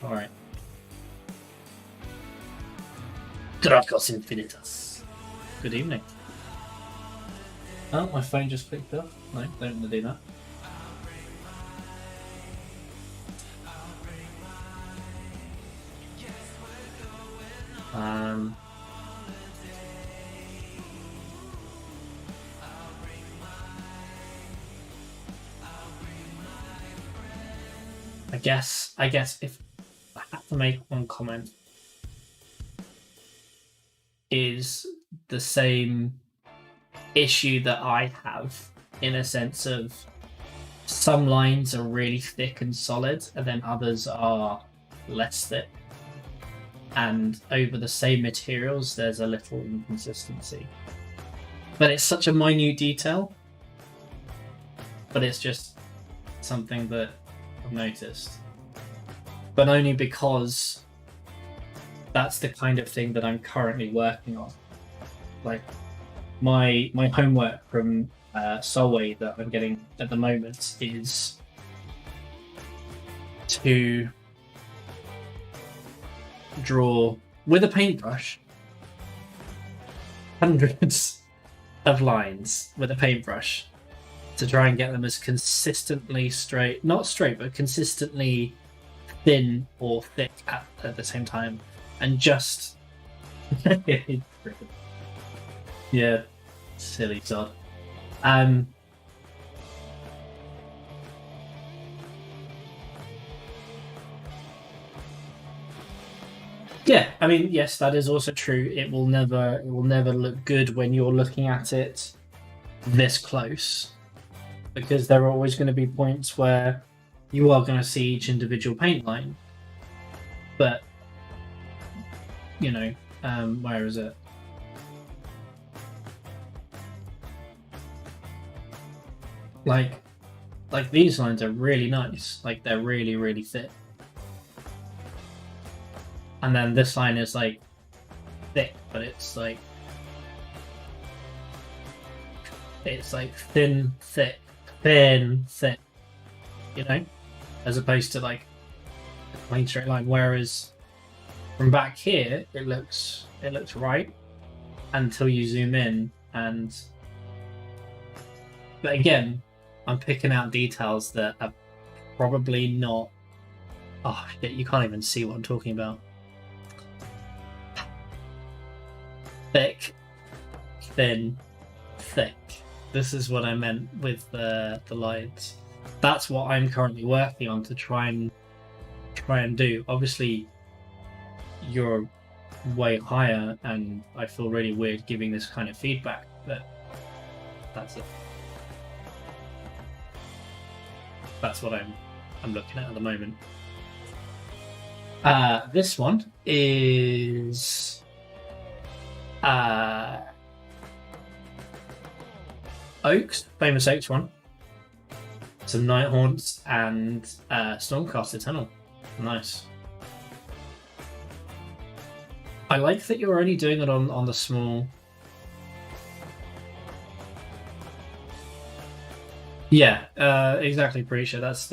All right. Dracos Infinitus. Good evening. Oh, my phone just clicked off. No, don't want to do that. I guess if I had to make one comment, is the same issue that I have in a sense of some lines are really thick and solid and then others are less thick. And over the same materials, there's a little inconsistency. But it's such a minute detail. But it's just something that I've noticed, but only because that's the kind of thing that I'm currently working on. Like my homework from Solway that I'm getting at the moment is to draw with a paintbrush hundreds of lines with a paintbrush to try and get them as consistently straight, not straight, but consistently thin or thick at the same time, and just yeah, silly sod. Yeah, I mean, yes, that is also true. It will never look good when you're looking at it this close, because there are always going to be points where you are going to see each individual paint line. But you know, where is it? Like these lines are really nice. Like they're really, really thick. And then this line is like thick, but it's like thin, thick, thin, thick. You know, as opposed to like a plain straight line. Whereas from back here, it looks right until you zoom in, and but again, I'm picking out details that are probably not. Oh shit! You can't even see what I'm talking about. Thick, thin, thick. This is what I meant with the lines. That's what I'm currently working on to try and do. Obviously, you're way higher, and I feel really weird giving this kind of feedback, but that's it. That's what I'm looking at the moment. This one is Oaks, famous Oaks one. Some Nighthaunts and Stormcaster Tunnel. Nice. I like that you're only doing it on the small. Yeah, exactly, Preacher. That's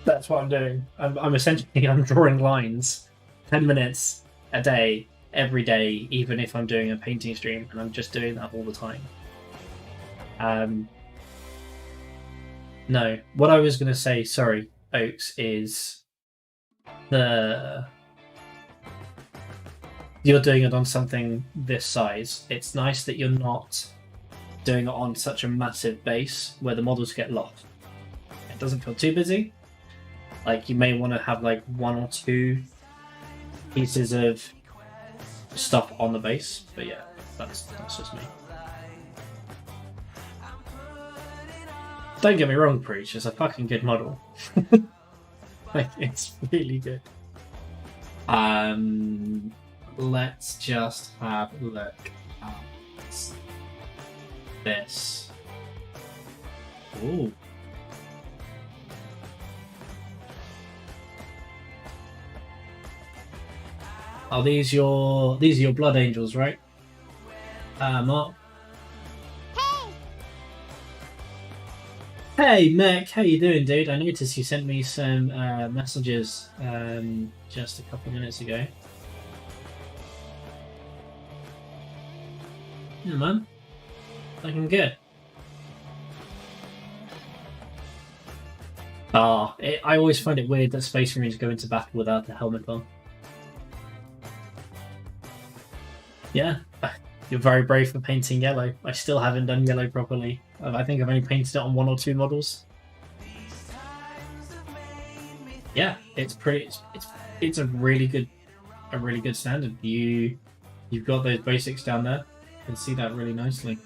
what I'm doing. I'm essentially drawing lines, 10 minutes a day, every day, even if I'm doing a painting stream, and I'm just doing that all the time. No, what I was going to say, sorry, Oaks, is you're doing it on something this size. It's nice that you're not doing it on such a massive base where the models get lost. It doesn't feel too busy. Like, you may want to have like one or two pieces of stuff on the base, but yeah, that's just me. Don't get me wrong, Preach, it's a fucking good model. Like, it's really good. Let's just have a look at this. Ooh. Are these your blood angels, right? Mark. Hey, Mick, how you doing, dude? I noticed you sent me some messages just a couple of minutes ago. Yeah, man. Looking good. I always find it weird that Space Marines go into battle without the helmet on. Yeah, you're very brave for painting yellow. I still haven't done yellow properly. I think I've only painted it on 1 or 2 models. Yeah, it's pretty. It's a really good standard. You've got those basics down there. You can see that really nicely.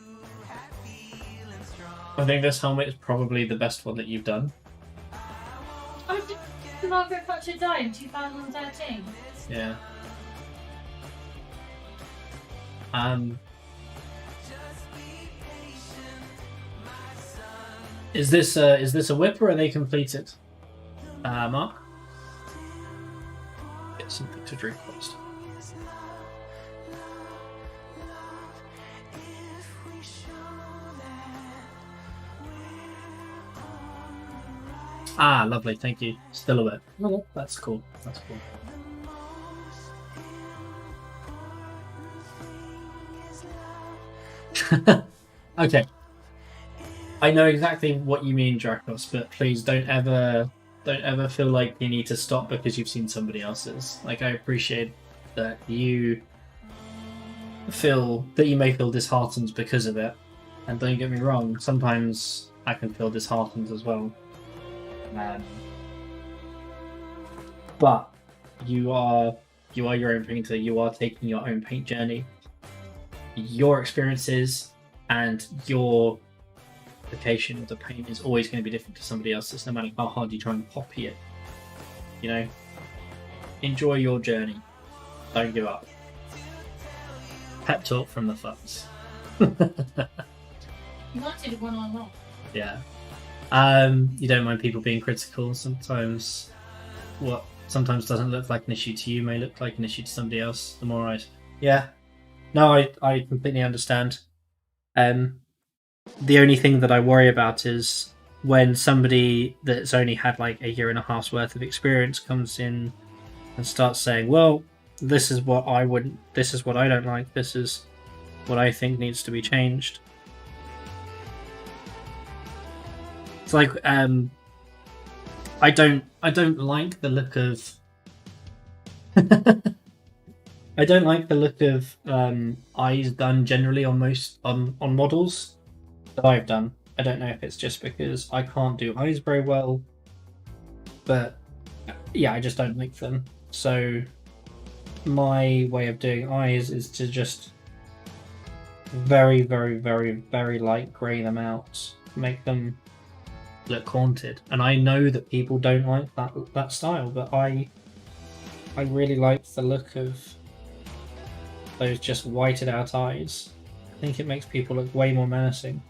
I think this helmet is probably the best one that you've done. Oh, did Margaret Thatcher die in 2013? Yeah. Is this a whip or are they completed? Mark? Get something to drink first. Ah, lovely, thank you. Still a whip. Oh, that's cool. That's cool. Okay. I know exactly what you mean, Dracos, but please don't ever feel like you need to stop because you've seen somebody else's. Like, I appreciate that you may feel disheartened because of it. And don't get me wrong, sometimes I can feel disheartened as well. But you are your own painter, you are taking your own paint journey. Your experiences and your application of the paint is always going to be different to somebody else's, no matter how hard you try and copy it. You know? Enjoy your journey. Don't give up. Pep talk from the fucks. You wanted one-on-one. Yeah. You don't mind people being critical. Sometimes what sometimes doesn't look like an issue to you may look like an issue to somebody else. I'm alright. Yeah. No, I completely understand. The only thing that I worry about is when somebody that's only had like a year and a half's worth of experience comes in and starts saying, well, this is what I don't like, this is what I think needs to be changed. It's like I don't like the look of I don't like the look of eyes done generally on most on models that I've done. I don't know if it's just because I can't do eyes very well, but yeah, I just don't like them. So my way of doing eyes is to just very, very, very, very light grey them out, make them look haunted. And I know that people don't like that style, but I really like the look of those just whited out eyes. I think it makes people look way more menacing.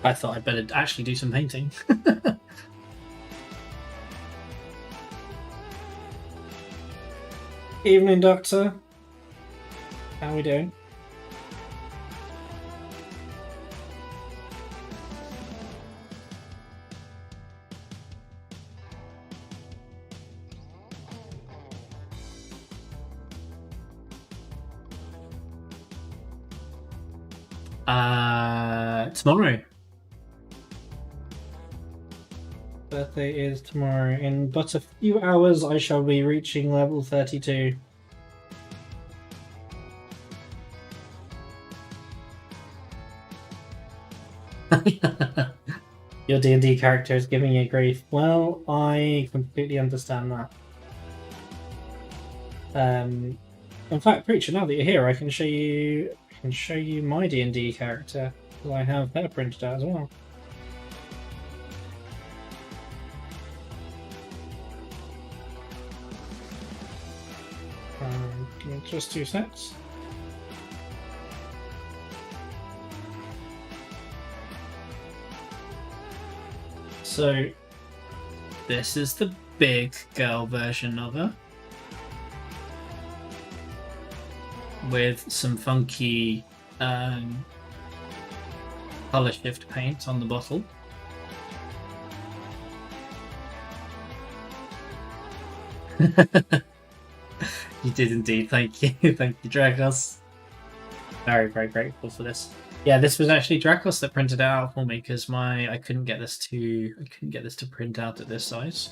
I thought I'd better actually do some painting. Evening, Doctor. How are we doing? Tomorrow. Birthday is tomorrow. In but a few hours, I shall be reaching level 32. Your D&D character is giving you grief. Well, I completely understand that. In fact, Preacher, now that you're here, I can show you my D&D character. Because I have her printed out as well. Give me just 2 secs. So, this is the big girl version of her. With some funky color shift paint on the bottle. You did indeed, thank you. Thank you, Dracos. Very, very grateful for this. Yeah, this was actually Dracos that printed it out for me because I couldn't get this to print out at this size.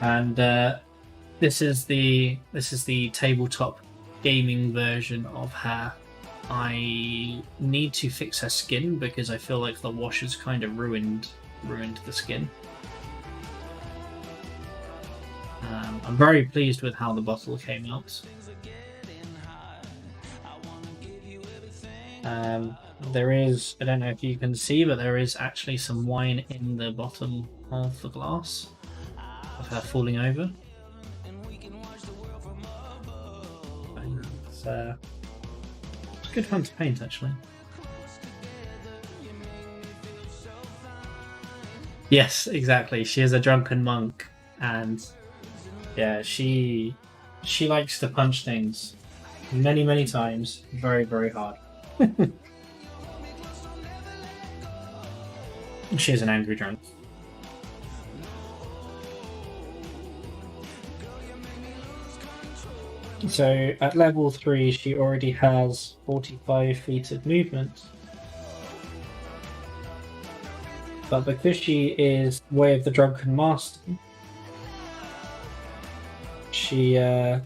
And this is the tabletop gaming version of her. I need to fix her skin because I feel like the wash has kind of ruined the skin. I'm very pleased with how the bottle came out. There is, I don't know if you can see, but there is actually some wine in the bottom of the glass of her falling over. It's good fun to paint, actually. Yes, exactly. She is a drunken monk, and yeah, she likes to punch things many times, very, very hard. She is an angry drunk. So at level 3, she already has 45 feet of movement. But because she is Way of the Drunken Master, if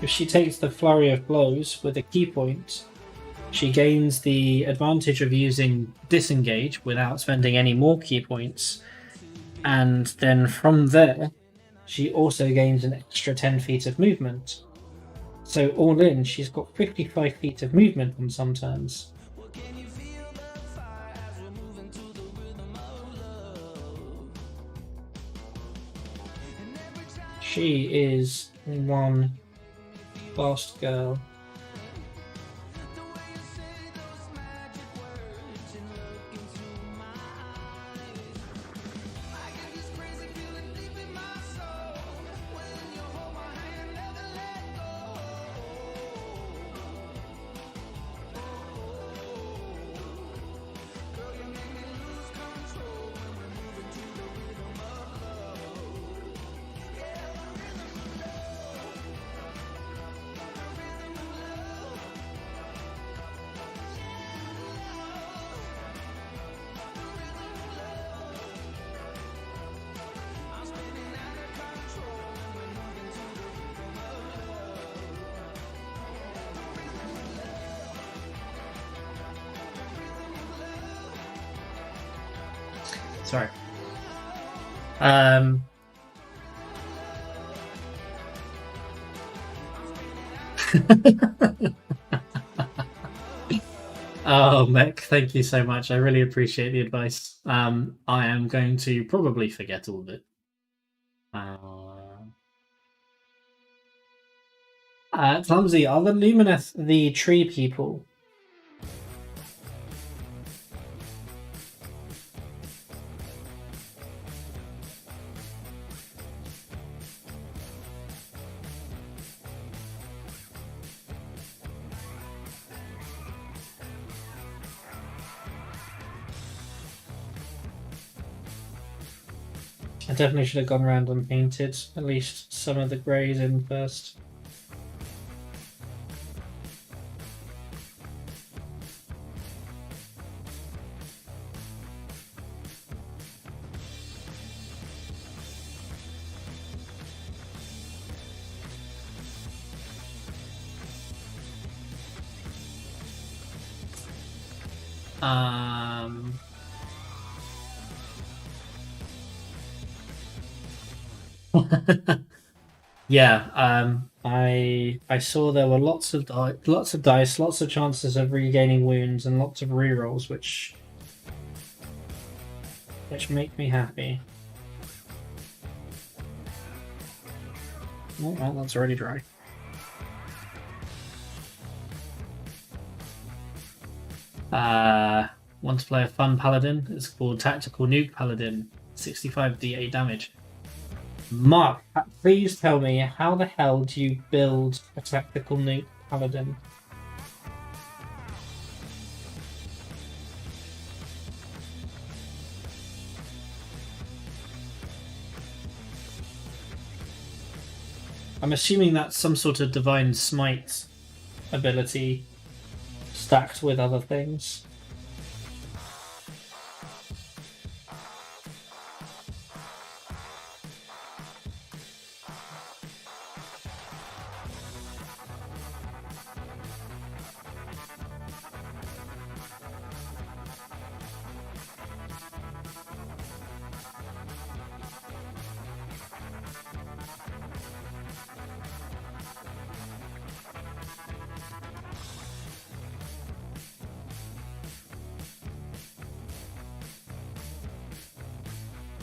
she takes the Flurry of Blows with a key point, she gains the advantage of using Disengage without spending any more key points. And then from there, she also gains an extra 10 feet of movement. So all in, she's got 55 feet of movement on some turns. She is one fast girl. Sorry. Oh, Mech, thank you so much. I really appreciate the advice. I am going to probably forget all of it. Clumsy, are the Lumineth the tree people? I definitely should have gone around and painted at least some of the greys in first. Yeah, I saw there were lots of dice, lots of chances of regaining wounds, and lots of rerolls, which make me happy. Oh, well, that's already dry. Want to play a fun paladin? It's called Tactical Nuke Paladin. 65 d8 damage. Mark, please tell me, how the hell do you build a Tactical Nuke Paladin? I'm assuming that's some sort of Divine Smite ability stacked with other things.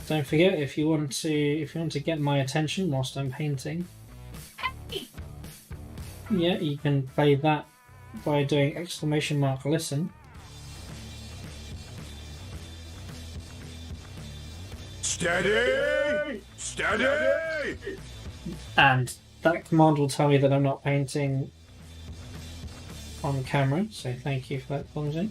don't forget, if you want to get my attention whilst I'm painting, yeah, you can play that by doing !listen. Steady! Steady! And that command will tell me that I'm not painting on camera, so thank you for that, Clumsy.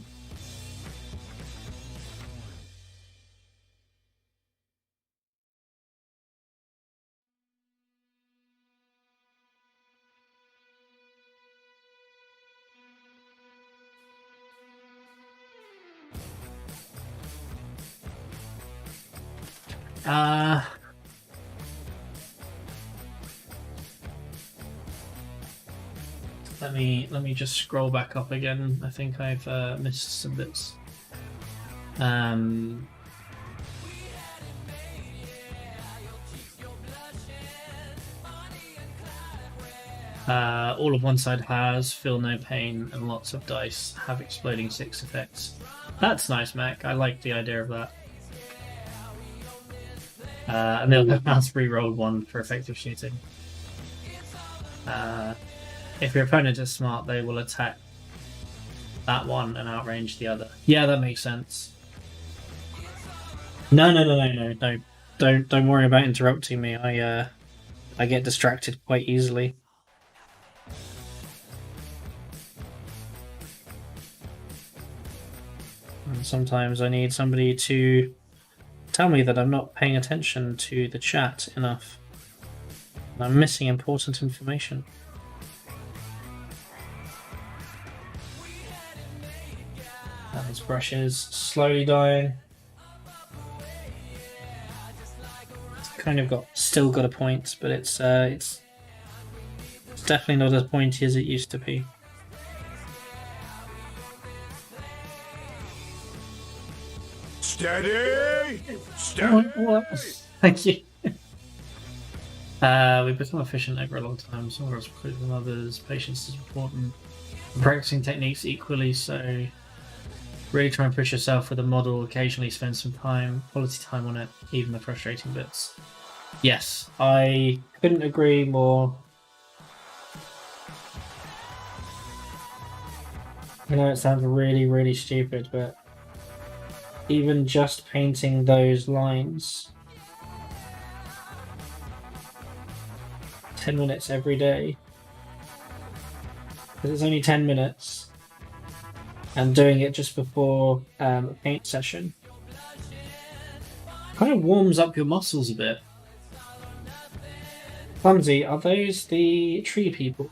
Let me just scroll back up again. I think I've missed some bits. All of one side has feel no pain and lots of dice have exploding 6 effects. That's nice, Mac. I like the idea of that. And they'll have re-rolled 1 for effective shooting. If your opponent is smart, they will attack that one and outrange the other. Yeah, that makes sense. No. Don't worry about interrupting me. I get distracted quite easily. And sometimes I need somebody to tell me that I'm not paying attention to the chat enough. And I'm missing important information. This brush is slowly dying. It's kind of still got a point, but it's definitely not as pointy as it used to be. Steady! Steady! What? Thank you. We've become efficient over a long time. Some of us recruit than others. Patience is important. Practicing techniques equally so. Really try and push yourself with a model, occasionally spend some quality time on it, even the frustrating bits. Yes, I couldn't agree more. I know it sounds really, really stupid, but even just painting those lines 10 minutes every day, because it's only 10 minutes, and doing it just before a paint session kind of warms up your muscles a bit. Clumsy, are those the tree people?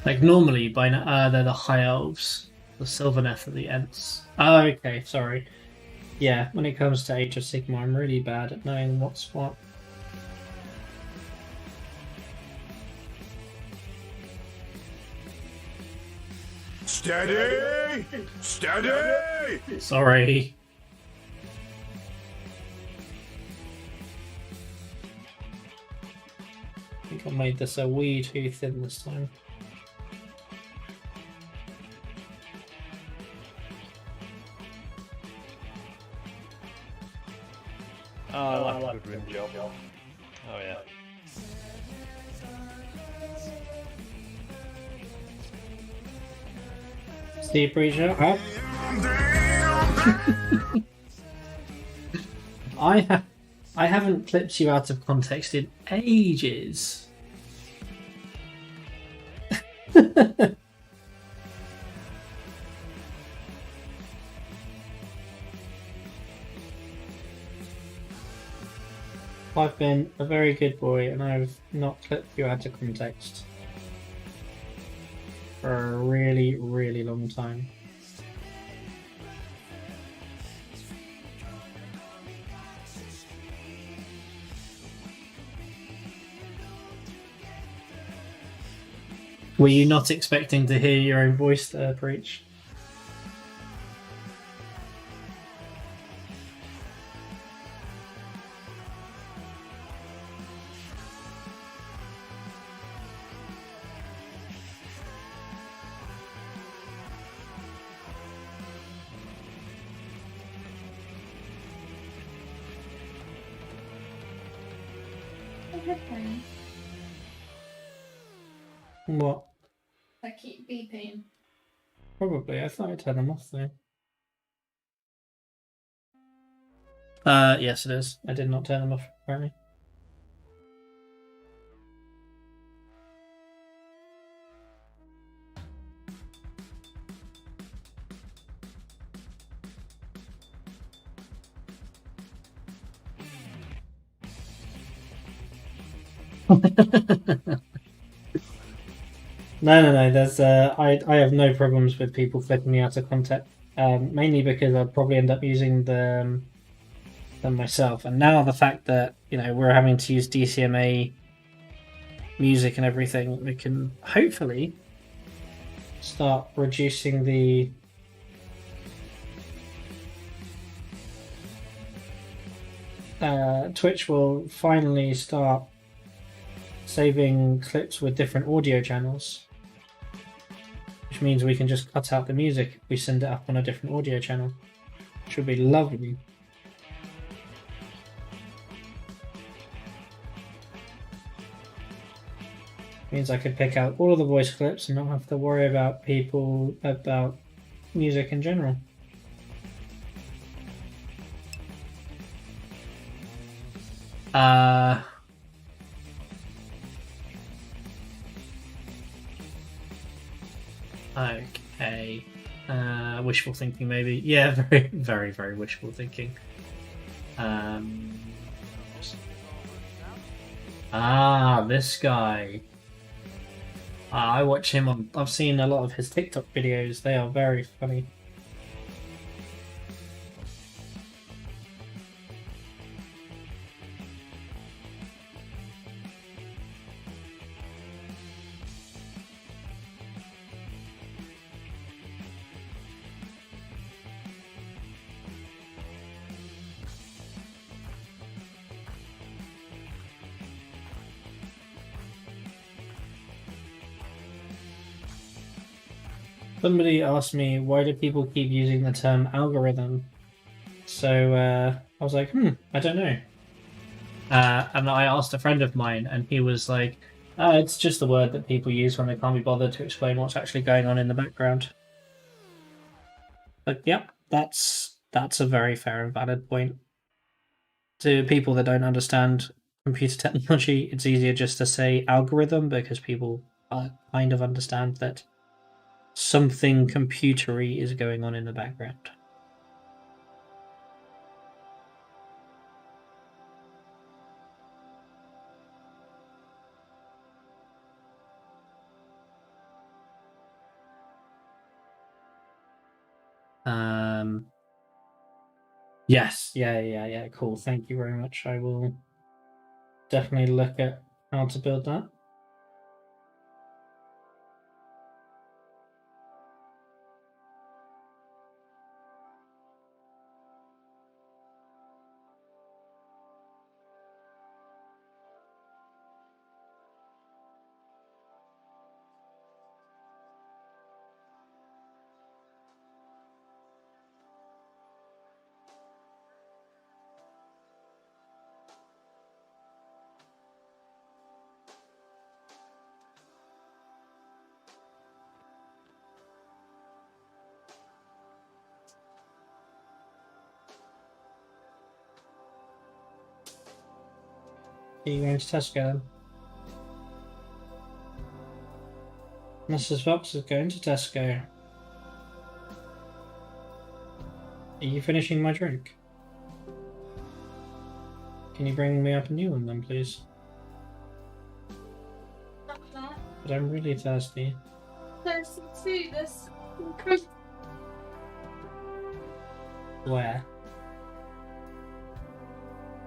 Like normally by now, they're the High Elves, the Sylvaneth are the Ents. Oh, okay, sorry. Yeah, when it comes to Age of Sigmar, I'm really bad at knowing what's what. Steady! Steady! Sorry. I think I made this a wee too thin this time. Oh, I like a good rim job. Oh yeah. Steve Breacher, huh? I haven't clipped you out of context in ages. I've been a very good boy and I've not clipped you out of context for a really, really long time. Were you not expecting to hear your own voice there, Preach? headphones What? that keep beeping. Probably. I thought I turned them off though. Yes it is. I did not turn them off apparently. No. There's I have no problems with people flipping me out of context. Mainly because I'd probably end up using them myself. And now the fact that we're having to use DCMA music and everything, we can hopefully start reducing the Twitch will finally start saving clips with different audio channels, which means we can just cut out the music if we send it up on a different audio channel, which would be lovely. Means I could pick out all of the voice clips and not have to worry about music in general. Okay. Wishful thinking, maybe. Yeah, very, very wishful thinking. This guy. I watch him on. I've seen a lot of his TikTok videos. They are very funny. Somebody asked me, why do people keep using the term algorithm? So I was like, I don't know. And I asked a friend of mine, and he was like, it's just the word that people use when they can't be bothered to explain what's actually going on in the background. But yep, that's a very fair and valid point. To people that don't computer technology, it's easier just to say algorithm because people kind of understand that something computery is going on in the background. Yes, yeah, cool. Thank you very much. I will definitely look at how to build that. Are you going to Tesco then? Mrs. Fox is going to Tesco. Are you finishing my drink? Can you bring me up a new one then, please? Not that. But I'm really thirsty. There's some food. There's Where?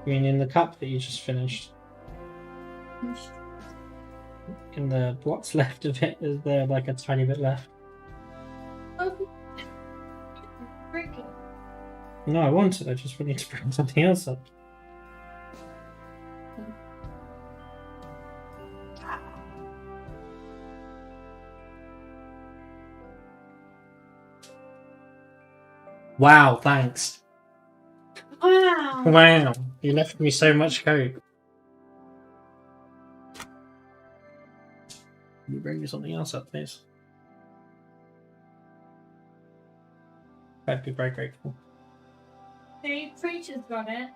You mean in the cup that you just finished? In the what's left of it, is there like a tiny bit left? Drink it. No, I wanted. I just need to bring something else up. Wow, thanks. Wow. Wow, you left me so much coke. Can you bring me something else up, please? I'd be very grateful. The preacher's got it.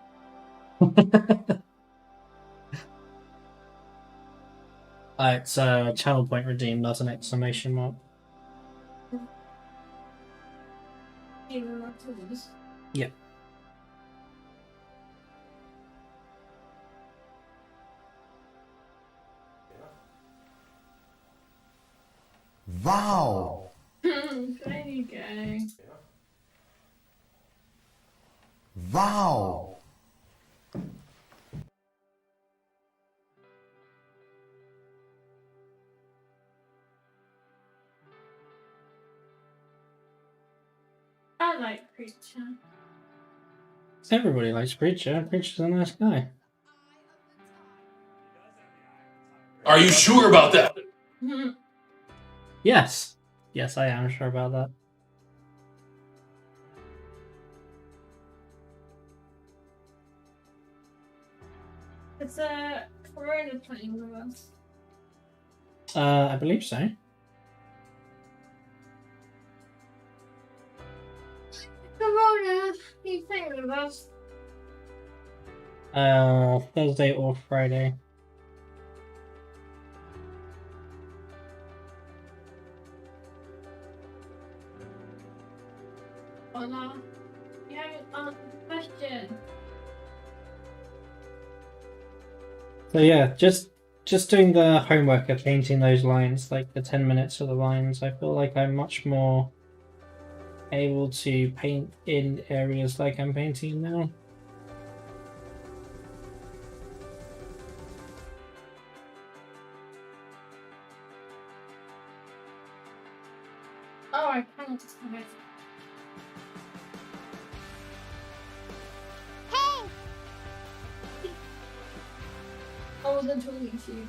It's channel point redeemed as an exclamation mark. Even not to lose. Yep. Wow! There you go. Wow! I like preacher. Everybody likes Preacher. Preacher's a nice guy. Are you sure about that? Yes. Yes, I am sure about that. It's a Corona playing with us. I believe so. Corona, he's playing with us. Thursday or Friday. Hola. You haven't answered the question. So yeah, just doing the homework of painting those lines, like the 10 minutes of the lines. I feel like I'm much more able to paint in areas like I'm painting now. Oh, I can't. Okay. I wasn't talking to you.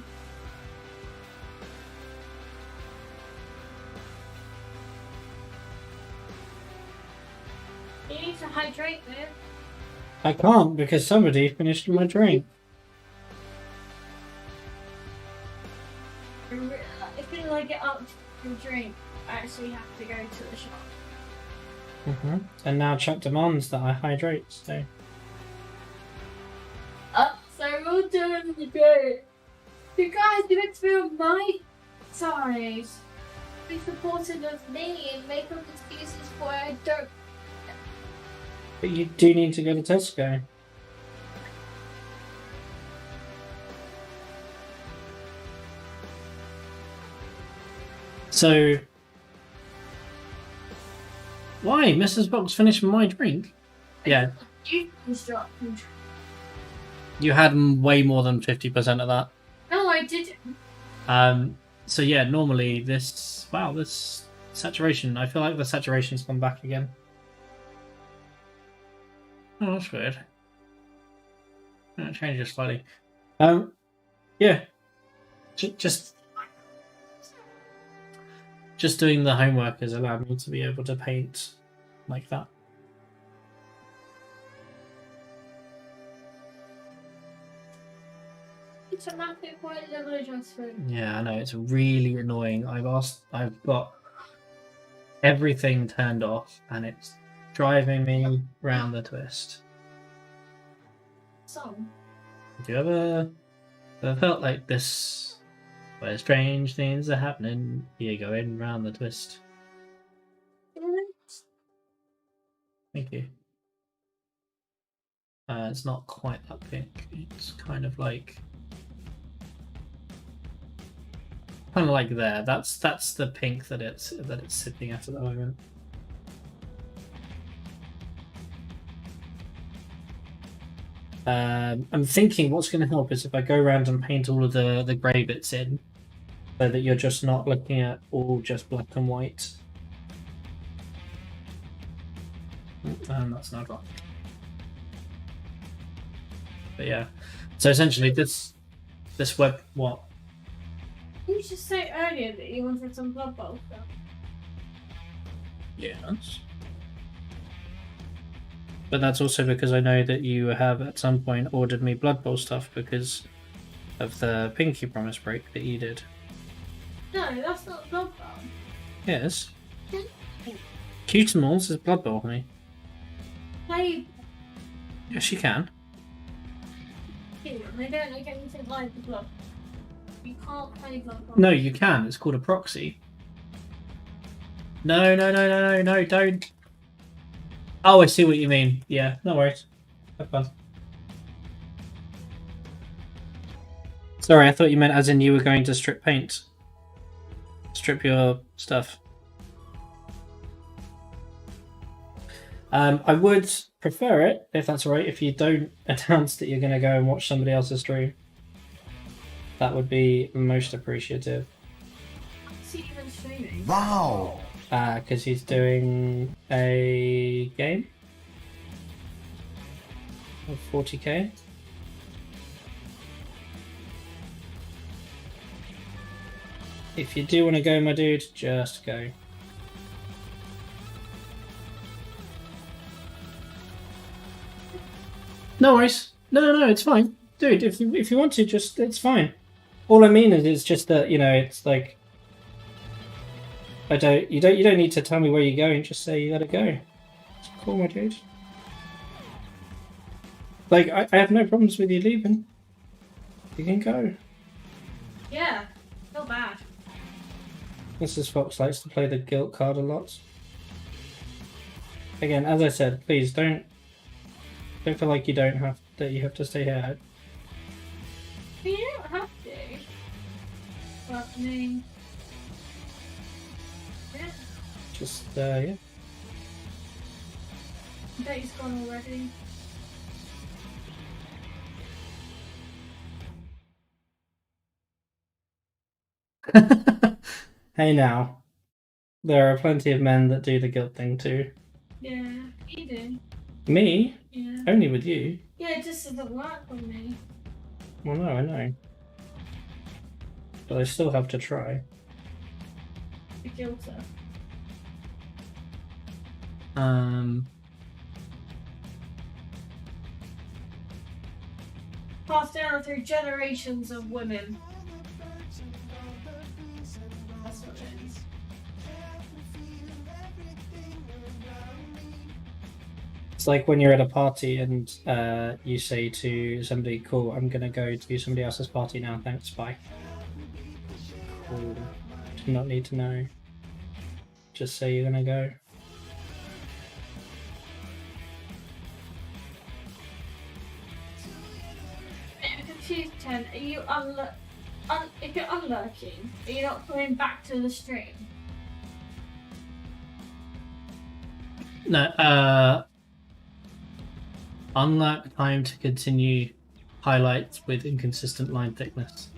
You need to hydrate this. I can't because somebody finished my drink. If you like get up to drink, I actually have to go to the shop. And now Chuck demands that I hydrate, so... So we're doing the good. You guys, you meant to be on my side. Be supportive of me and make up excuses for why I don't. But you do need to go to Tesco. So... Why? Mrs. Box finished my drink? Yeah. You instruct. You had way more than 50% of that. No, I didn't. So yeah, normally this... Wow, this saturation. I feel like the saturation's gone back again. Oh, that's weird. It changes slightly. Yeah. Just doing the homework has allowed me to be able to paint like that. It's a massive point level adjustment. Yeah, I know, it's really annoying. I've got everything turned off and it's driving me round the twist. So, Have you ever felt like this Where strange things are happening, you're going round the twist. Thank you. It's not quite that pink. It's kind of like there. That's the pink that it's sitting at the moment. I'm thinking what's going to help is if I go around and paint all of the grey bits in, so that you're just not looking at all just black and white. And that's not right. But yeah, so essentially this web what? You just say earlier that you wanted some Blood Bowl stuff. Yes. But that's also because I know that you have at some point ordered me Blood Bowl stuff because of the Pinky Promise break that you did. No, that's not Blood Bowl. Yes. Cutamals is Blood Bowl, honey. Play. Yes, you can. They don't look anything like the Blood. You can't play Blood Bowl. No, you can. It's called a proxy. No, don't. Oh, I see what you mean. Yeah, no worries. Have fun. Sorry, I thought you meant as in you were going to strip paint. Strip your stuff. I would prefer it, if that's alright, if you don't announce that you're going to go and watch somebody else's stream. That would be most appreciative. What's he even streaming? Wow! Because he's doing a game of 40k. If you do want to go, my dude, just go. No worries. No, it's fine, dude. If you want to, just it's fine. All I mean is, it's just that it's like. You don't need to tell me where you're going, just say you gotta go. It's cool, my dude. Like, I have no problems with you leaving. You can go. Yeah, not bad. Mrs. Fox likes to play the guilt card a lot. Again, as I said, please don't feel like you have to stay here. But you don't have to. Well, I mean... Yeah. Just, yeah. Date's gone already. Hey now. There are plenty of men that do the guilt thing too. Yeah, you do. Me? Yeah. Only with you. Yeah, it just doesn't work with me. Well, no, I know. But I still have to try. The guilter. Passed down through generations of women. That's what it is. It's like when you're at a party and you say to somebody, cool, I'm going to go to somebody else's party now, thanks, bye. Cool. Do not need to know. Just say you're going to go. I'm confused, Chen. Are you if you're unlurking, are you not coming back to the stream? No, unlock time to continue highlights with inconsistent line thickness.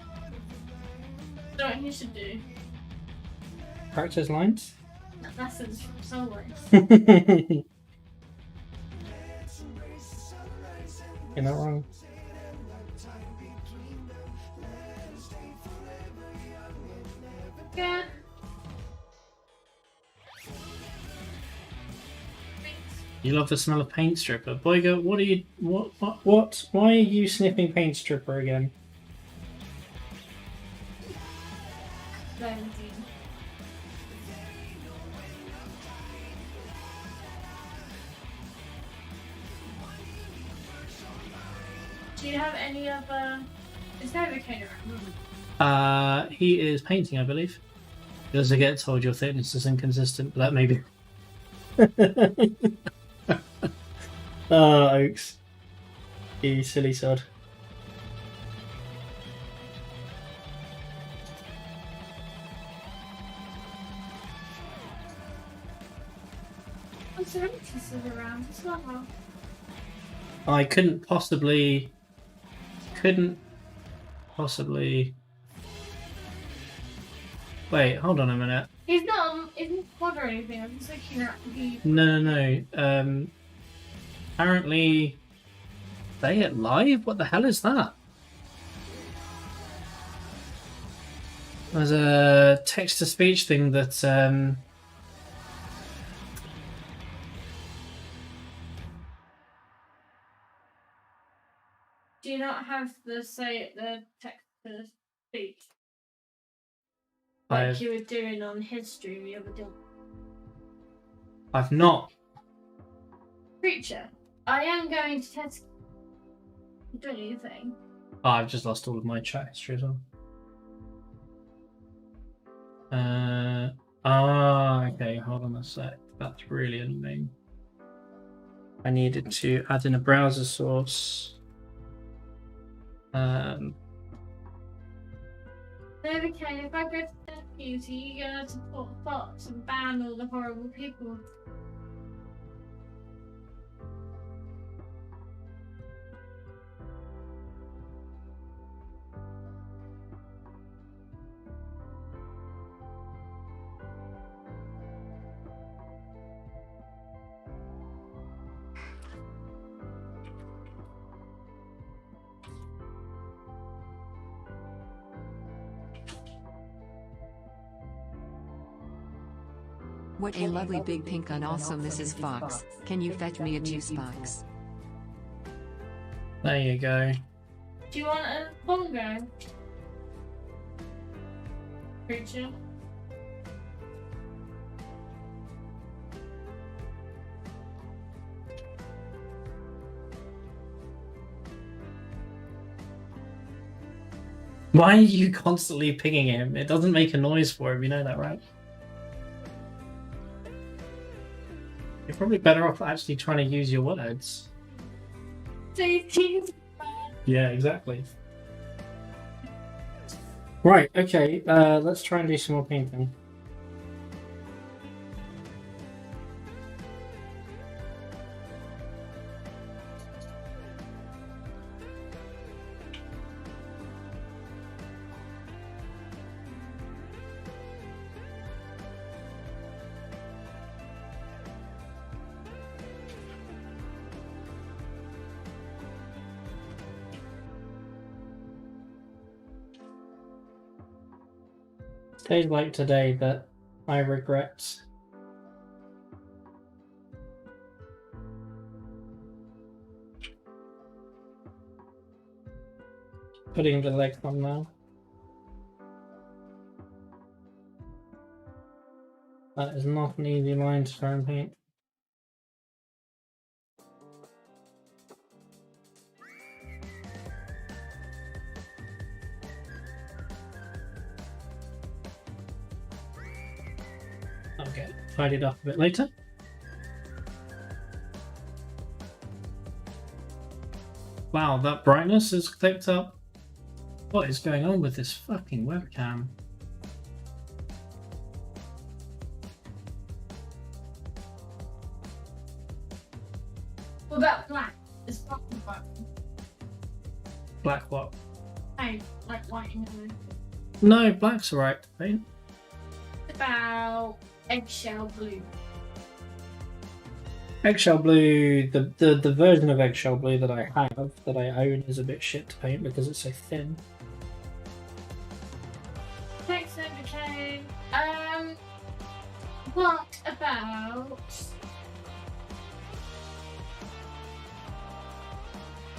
That's what you should do. Practice lines? Lessons from somewhere. You're not wrong. Yeah. You love the smell of paint stripper. Boyga, what are you... What? Why are you sniffing paint stripper again? Do you have any other... Is there a cane around? He is painting, I believe. Does it get told your thickness is inconsistent? But that may be. Oaks. You silly sod. Oh, Serenity's around as well. I couldn't possibly. Wait, hold on a minute. He's not pod or anything. I'm just looking at the. No. Apparently, Say It Live? What the hell is that? There's a text-to-speech thing that Do you not have the text to speech like you were doing on his stream the other day? I've not. Creature, I am going to test. You don't do anything. Oh, I've just lost all of my chat history as well. Okay, hold on a sec. That's really annoying. I needed to add in a browser source. Okay, if I go to Death Beauty, you're gonna support Fox and ban all the horrible people. What a lovely big pink and also Mrs. Fox. Can you fetch me a juice box? There you go. Do you want a bongo? Creature? Why are you constantly pinging him? It doesn't make a noise for him, you know that, right? You're probably better off actually trying to use your words. Yeah, exactly. Right, okay, let's try and do some more painting. Days like today that I regret. Putting the legs on now. That is not an easy line to try and paint. Okay, tidy it up a bit later. Wow, that brightness is clicked up. What is going on with this fucking webcam? What about black? It's fucking black. Black what? I like white and yellow. No, black's alright to paint. About eggshell blue. Eggshell blue, the version of eggshell blue that I have, that I own, is a bit shit to paint because it's so thin. Text overcame. What about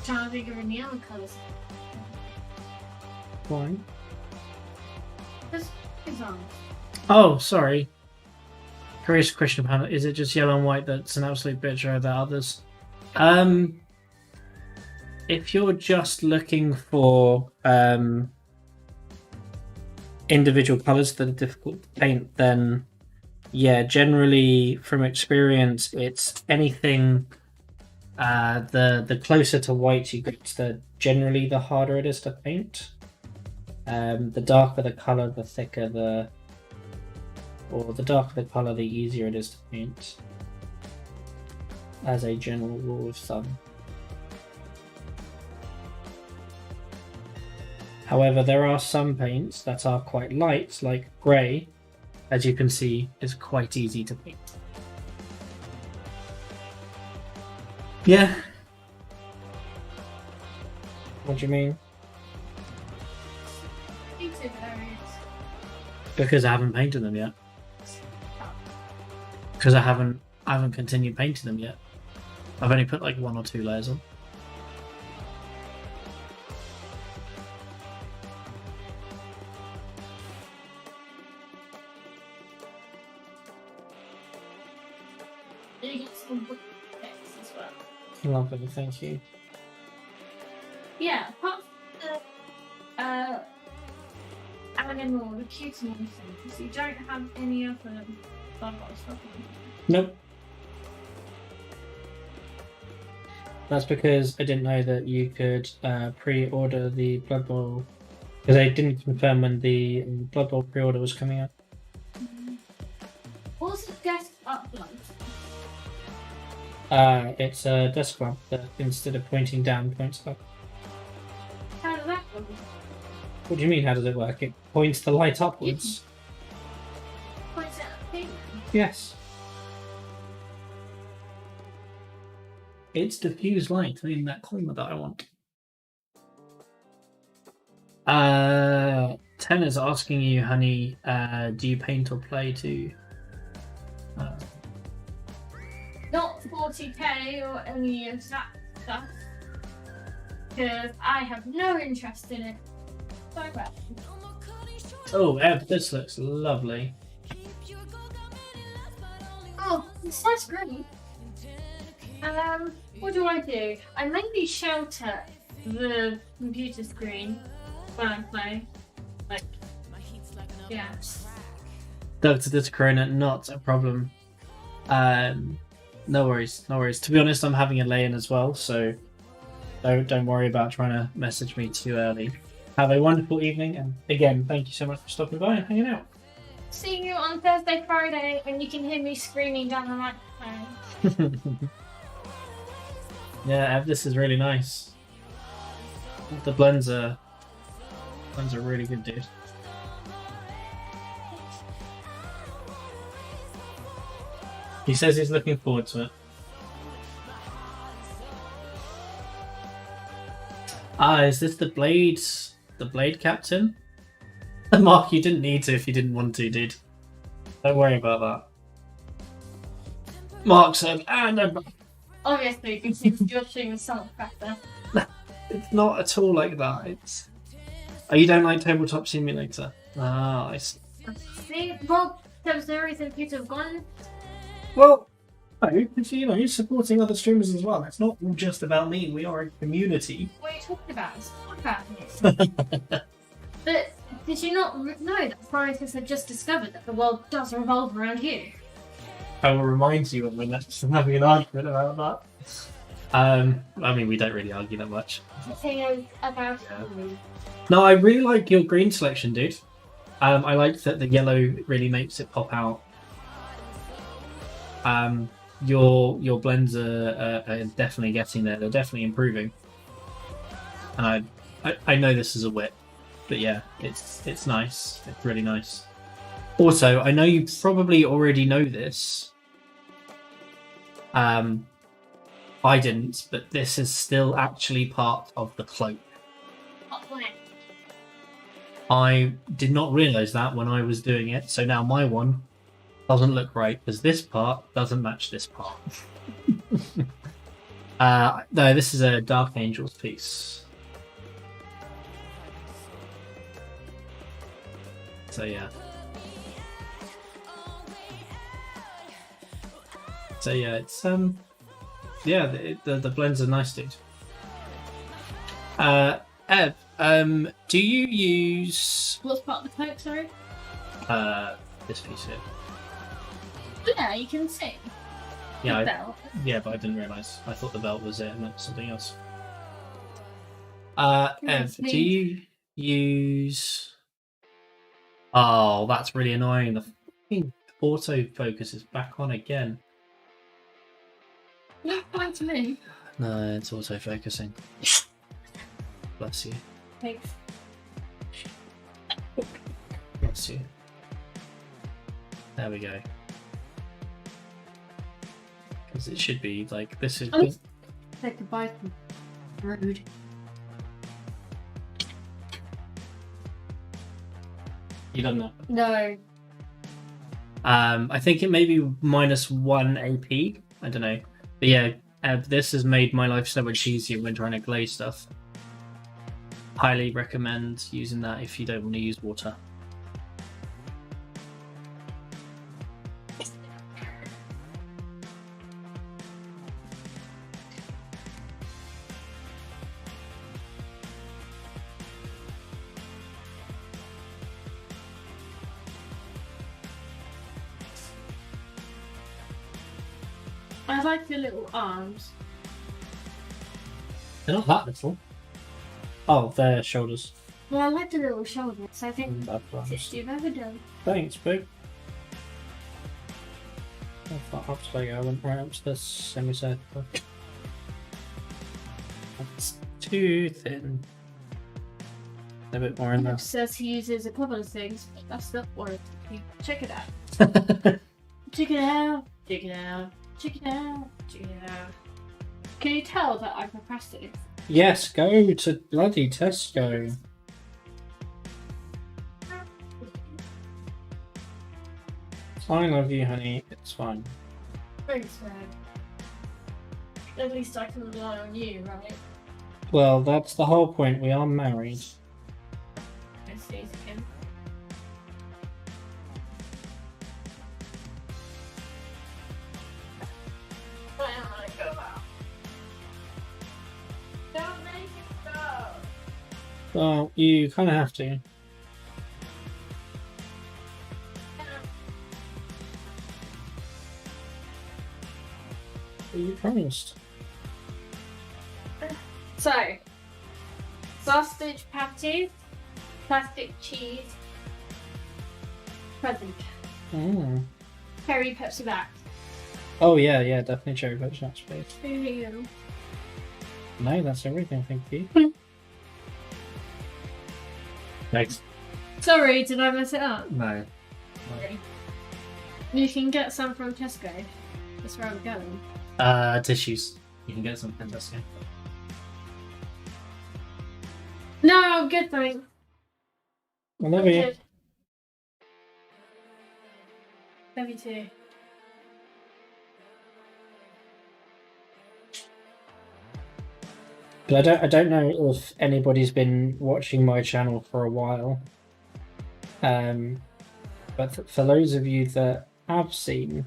trying to think of any other colours? Why? Just examples. Oh, sorry. Curious question panel. Is it just yellow and white that's an absolute bitch, or are there others? If you're just looking for individual colours that are difficult to paint, then yeah, generally from experience, it's anything. The closer to white you get, generally the harder it is to paint. The darker the colour, the thicker the darker the colour, the easier it is to paint. As a general rule of thumb. However, there are some paints that are quite light, like grey, as you can see, is quite easy to paint. Yeah. What do you mean? Painted areas. Because I haven't painted them yet. Because I haven't continued painting them yet. I've only put like 1 or 2 layers on. You get some wood effects as well. Lovely, thank you. Yeah, apart from the animal, the cute animal things, you don't have any other bug stuff. Nope. That's because I didn't know that you could pre-order the Blood Bowl, because they didn't confirm when the Blood Bowl pre-order was coming out. What's the desk upload? It's a desk lamp that instead of pointing down, points up. How does that work? What do you mean, how does it work? It points the light upwards. Points at the thing. Yes. It's diffused light in that corner that I want. 10 is asking you, honey, do you paint or play too? Not 40k or any of that stuff. Because I have no interest in it. So bad. Oh, Eb, this looks lovely. Oh, this looks great. What do? I mainly shelter the computer screen when I play. Like, yeah. Dr. Discorona, not a problem. No worries, no worries. To be honest, I'm having a lay-in as well, so don't worry about trying to message me too early. Have a wonderful evening, and again, thank you so much for stopping by and hanging out. See you on Thursday, Friday, and you can hear me screaming down the microphone. Yeah, Ev, this is really nice. The blends are really good, dude. He says he's looking forward to it. Is this the Blade Captain? Mark, you didn't need to if you didn't want to, dude. Don't worry about that. Mark said, no. Obviously, because he's joshing with Salt Cracker. It's not at all like that. It's. Oh, you don't like Tabletop Simulator? Ah, I see. See, well, there's no reason for you to have gone. Well, no, because you're supporting other streamers as well. It's not all just about me. We are a community. What are you talking about? It's not about this. But did you not know that scientists have just discovered that the world does revolve around you? I will remind you when we're next having an argument about that. I mean, we don't really argue that much. The thing is about No, I really like your green selection, dude. I like that the yellow really makes it pop out. Your blends are definitely getting there. They're definitely improving. And I know this is a whip, but yeah, it's nice. It's really nice. Also, I know you probably already know this. I didn't, but this is still actually part of the cloak. I did not realise that when I was doing it, so now my one doesn't look right because this part doesn't match this part. No, this is a Dark Angels piece. So yeah. So yeah, it's yeah, the blends are nice, dude. Eb, Do you use What's part of the cloak, sorry? this piece here? Yeah, you can see. Yeah, The belt. yeah, but I didn't realise. I thought the belt was it, not something else. Yes, Ev, do you use? Oh, that's really annoying. The fucking autofocus is back on again. Look fine to me. No, it's autofocusing. Bless you. Thanks. Bless you. There we go. Because it should be like this is. Oh. Say goodbye to rude. You done that? No. I think it may be -1 AP. I don't know. But yeah, this has made my life so much easier when trying to glaze stuff. Highly recommend using that if you don't want to use water. I like the little arms. They're not that little. Oh, their shoulders. Well, I like the little shoulders. I think Bad it's plans. you've ever done. Thanks, boo. I thought up to I went right up to this semicircle. That's too thin. A bit more in there. It says he uses a couple of things, but that's not worth it. Check it out. Check it out. Check it out. Check it out. Check it out. Can you tell that I procrastinated? Yes, go to bloody Tesco. I love you, honey. It's fine. Thanks, man. At least I can rely on you, right? Well, that's the whole point. We are married. I see him. I don't want to go out. Don't make it go. Well, you kind of have to. You promised. So, sausage patties, plastic cheese, present, Mm. cherry Pepsi Max. Oh yeah, yeah, definitely cherry Pepsi Max, please. Here you go. No, that's everything. Thank you. Thanks. Sorry, did I mess it up? No. Sorry. You can get some from Tesco. That's where I'm going. Tissues. You can get some fantastic. No, I'm good, thanks. I love you. Good. Love you too. But I don't know if anybody's been watching my channel for a while. But for those of you that have seen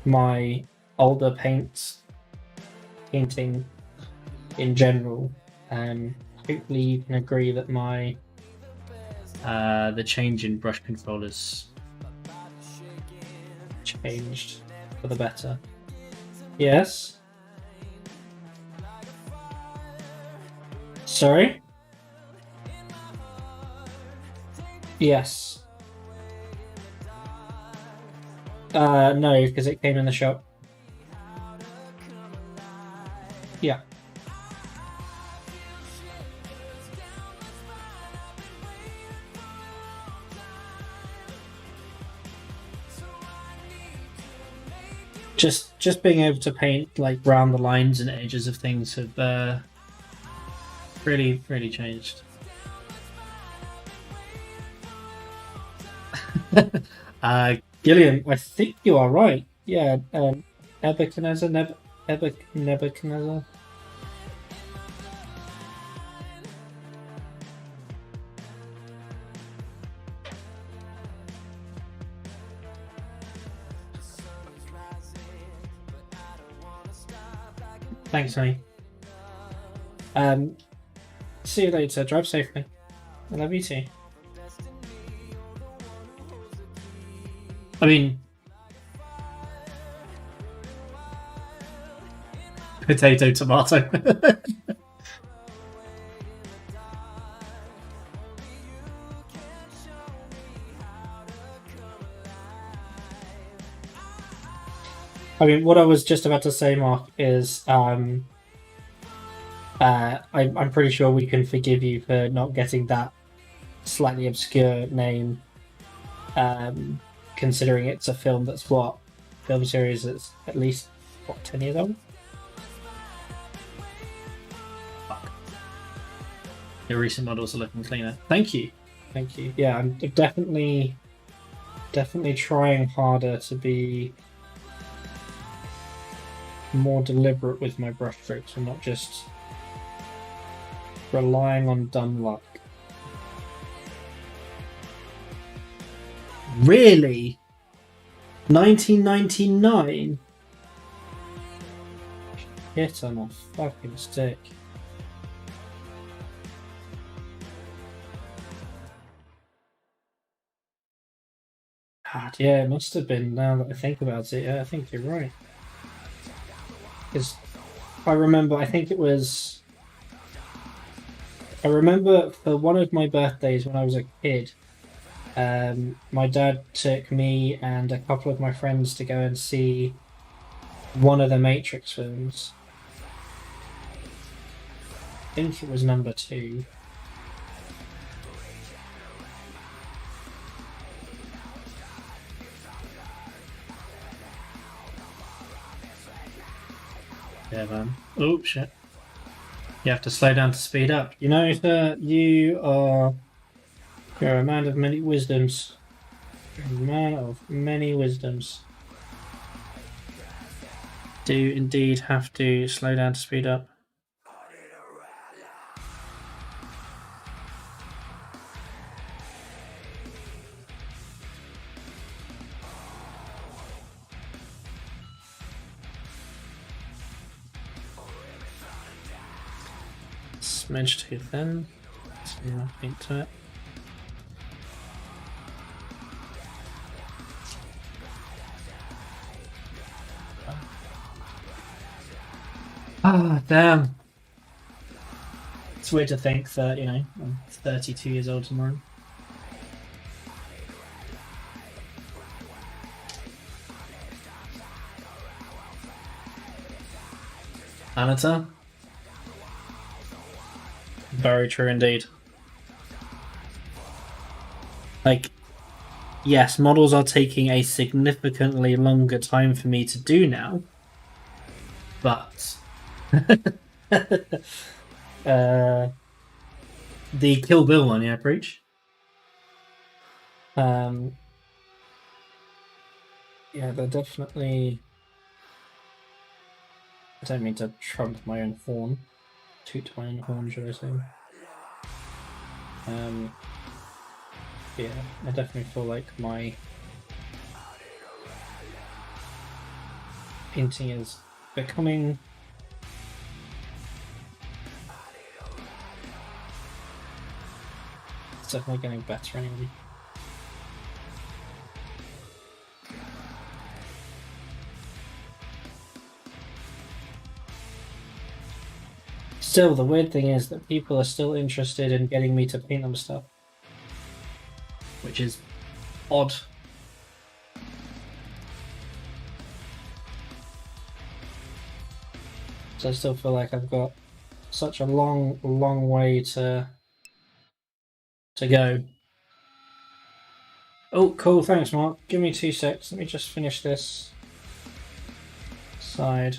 my older painting in general, hopefully you can agree that my the change in brush control has changed for the better. Yes. Sorry? Yes. No, because it came in the shop. Yeah. Just being able to paint like round the lines and edges of things have really changed. Gillian, I think you are right. Yeah, Nebuchadnezzar. Thanks, honey. see you later. Drive safely. I love you too. I mean, potato, tomato. I mean, what I was just about to say, Mark, is I'm pretty sure we can forgive you for not getting that slightly obscure name, considering it's a film that's film series that's at least 10 years old. Fuck. Your recent models are looking cleaner. Thank you. Yeah, I'm definitely trying harder to be more deliberate with my brushstrokes and not just relying on dumb luck. Really? 1999? Hit on a fucking stick. God, yeah, it must have been, now that I think about it. Yeah, I think you're right. Because I remember, I remember for one of my birthdays when I was a kid, my dad took me and a couple of my friends to go and see one of the Matrix films. I think it was number 2. Yeah, man. Oh, shit. You have to slow down to speed up. You know, sir, you're a man of many wisdoms. You're a man of many wisdoms. Do indeed have to slow down to speed up. Smidge too thin. So nothing to it. Ah, damn. It's weird to think that, you know, I'm 32 years old tomorrow. Anata? Very true indeed. Like, yes, models are taking a significantly longer time for me to do now, but the Kill Bill one, yeah, preach. Yeah, they're definitely. I don't mean to trump my own horn. Toot my own horn, should I say? Yeah, I definitely feel like my painting is becoming it's definitely getting better anyway. Still, the weird thing is that people are still interested in getting me to paint them stuff, which is odd. So I still feel like I've got such a long way to go. Oh, cool, thanks Mark. Give me 2 secs, let me just finish this side.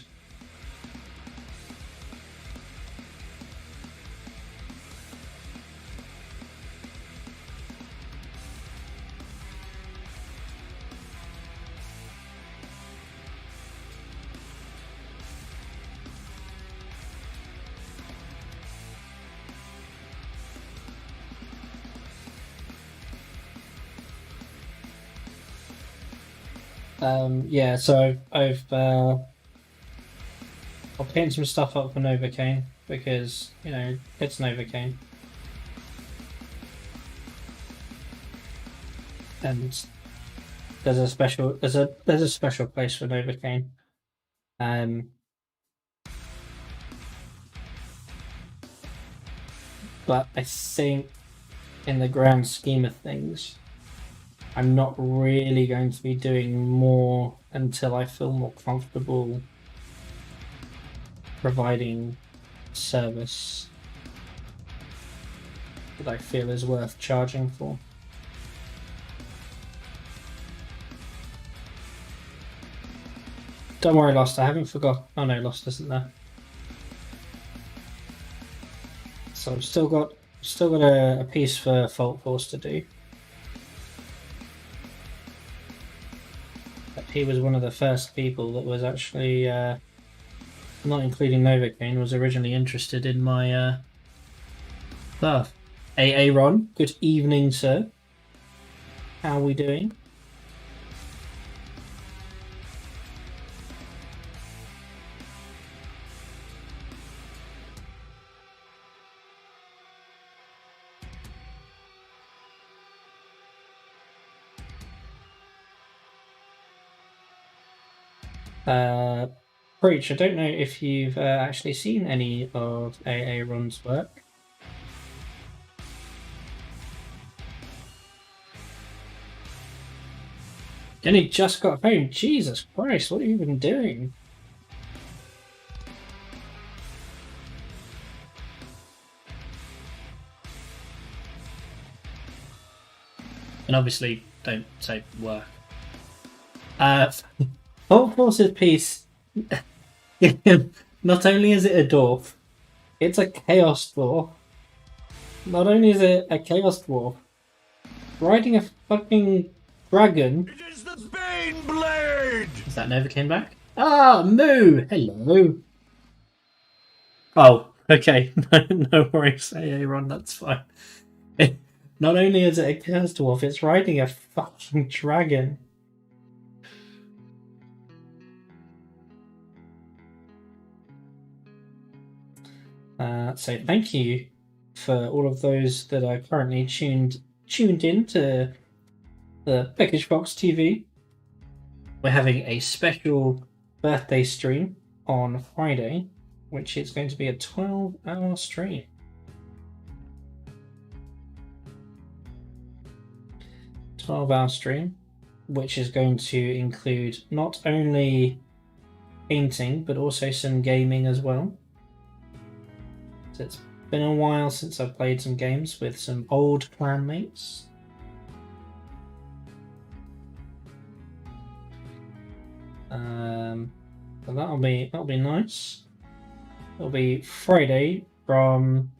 Yeah, so I've I'll paint some stuff up for Novocaine because, you know, it's Novocaine. And there's a special place for Novocaine. But I think in the grand scheme of things, I'm not really going to be doing more until I feel more comfortable providing service that I feel is worth charging for. Don't worry, Lost, I haven't forgot. Oh no, Lost isn't there. So I've still got a piece for Fault Force to do. But he was one of the first people that was actually, not including Novocaine, was originally interested in my stuff. AA Ron, good evening, sir. How are we doing? Preach, I don't know if you've actually seen any of AA Ron's work. And he just got home. Jesus Christ, what have you been doing? And obviously, don't say work. Fault Force's piece, not only is it a dwarf, it's a chaos dwarf. Not only is it a chaos dwarf, riding a fucking dragon. It is the Bane Blade! Is that Novocaine back? Ah, Moo! Hello. Oh, okay. No worries, AA Ron, that's fine. Not only is it a chaos dwarf, it's riding a fucking dragon. So thank you for all of those that are currently tuned in to the Peckish Box TV. We're having a special birthday stream on Friday, which is going to be a 12-hour stream. Which is going to include not only painting but also some gaming as well. So it's been a while since I've played some games with some old clanmates. So that'll be nice. It'll be Friday from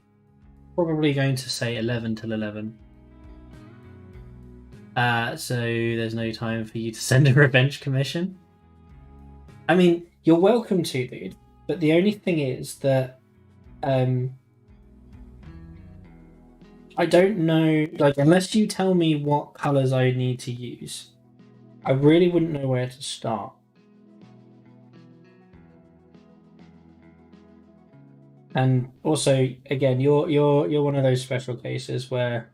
probably going to say 11 till 11. So there's no time for you to send a revenge commission. I mean, you're welcome to, dude. But the only thing is that I don't know, like, unless you tell me what colours I need to use, I really wouldn't know where to start. And also, again, you're one of those special cases where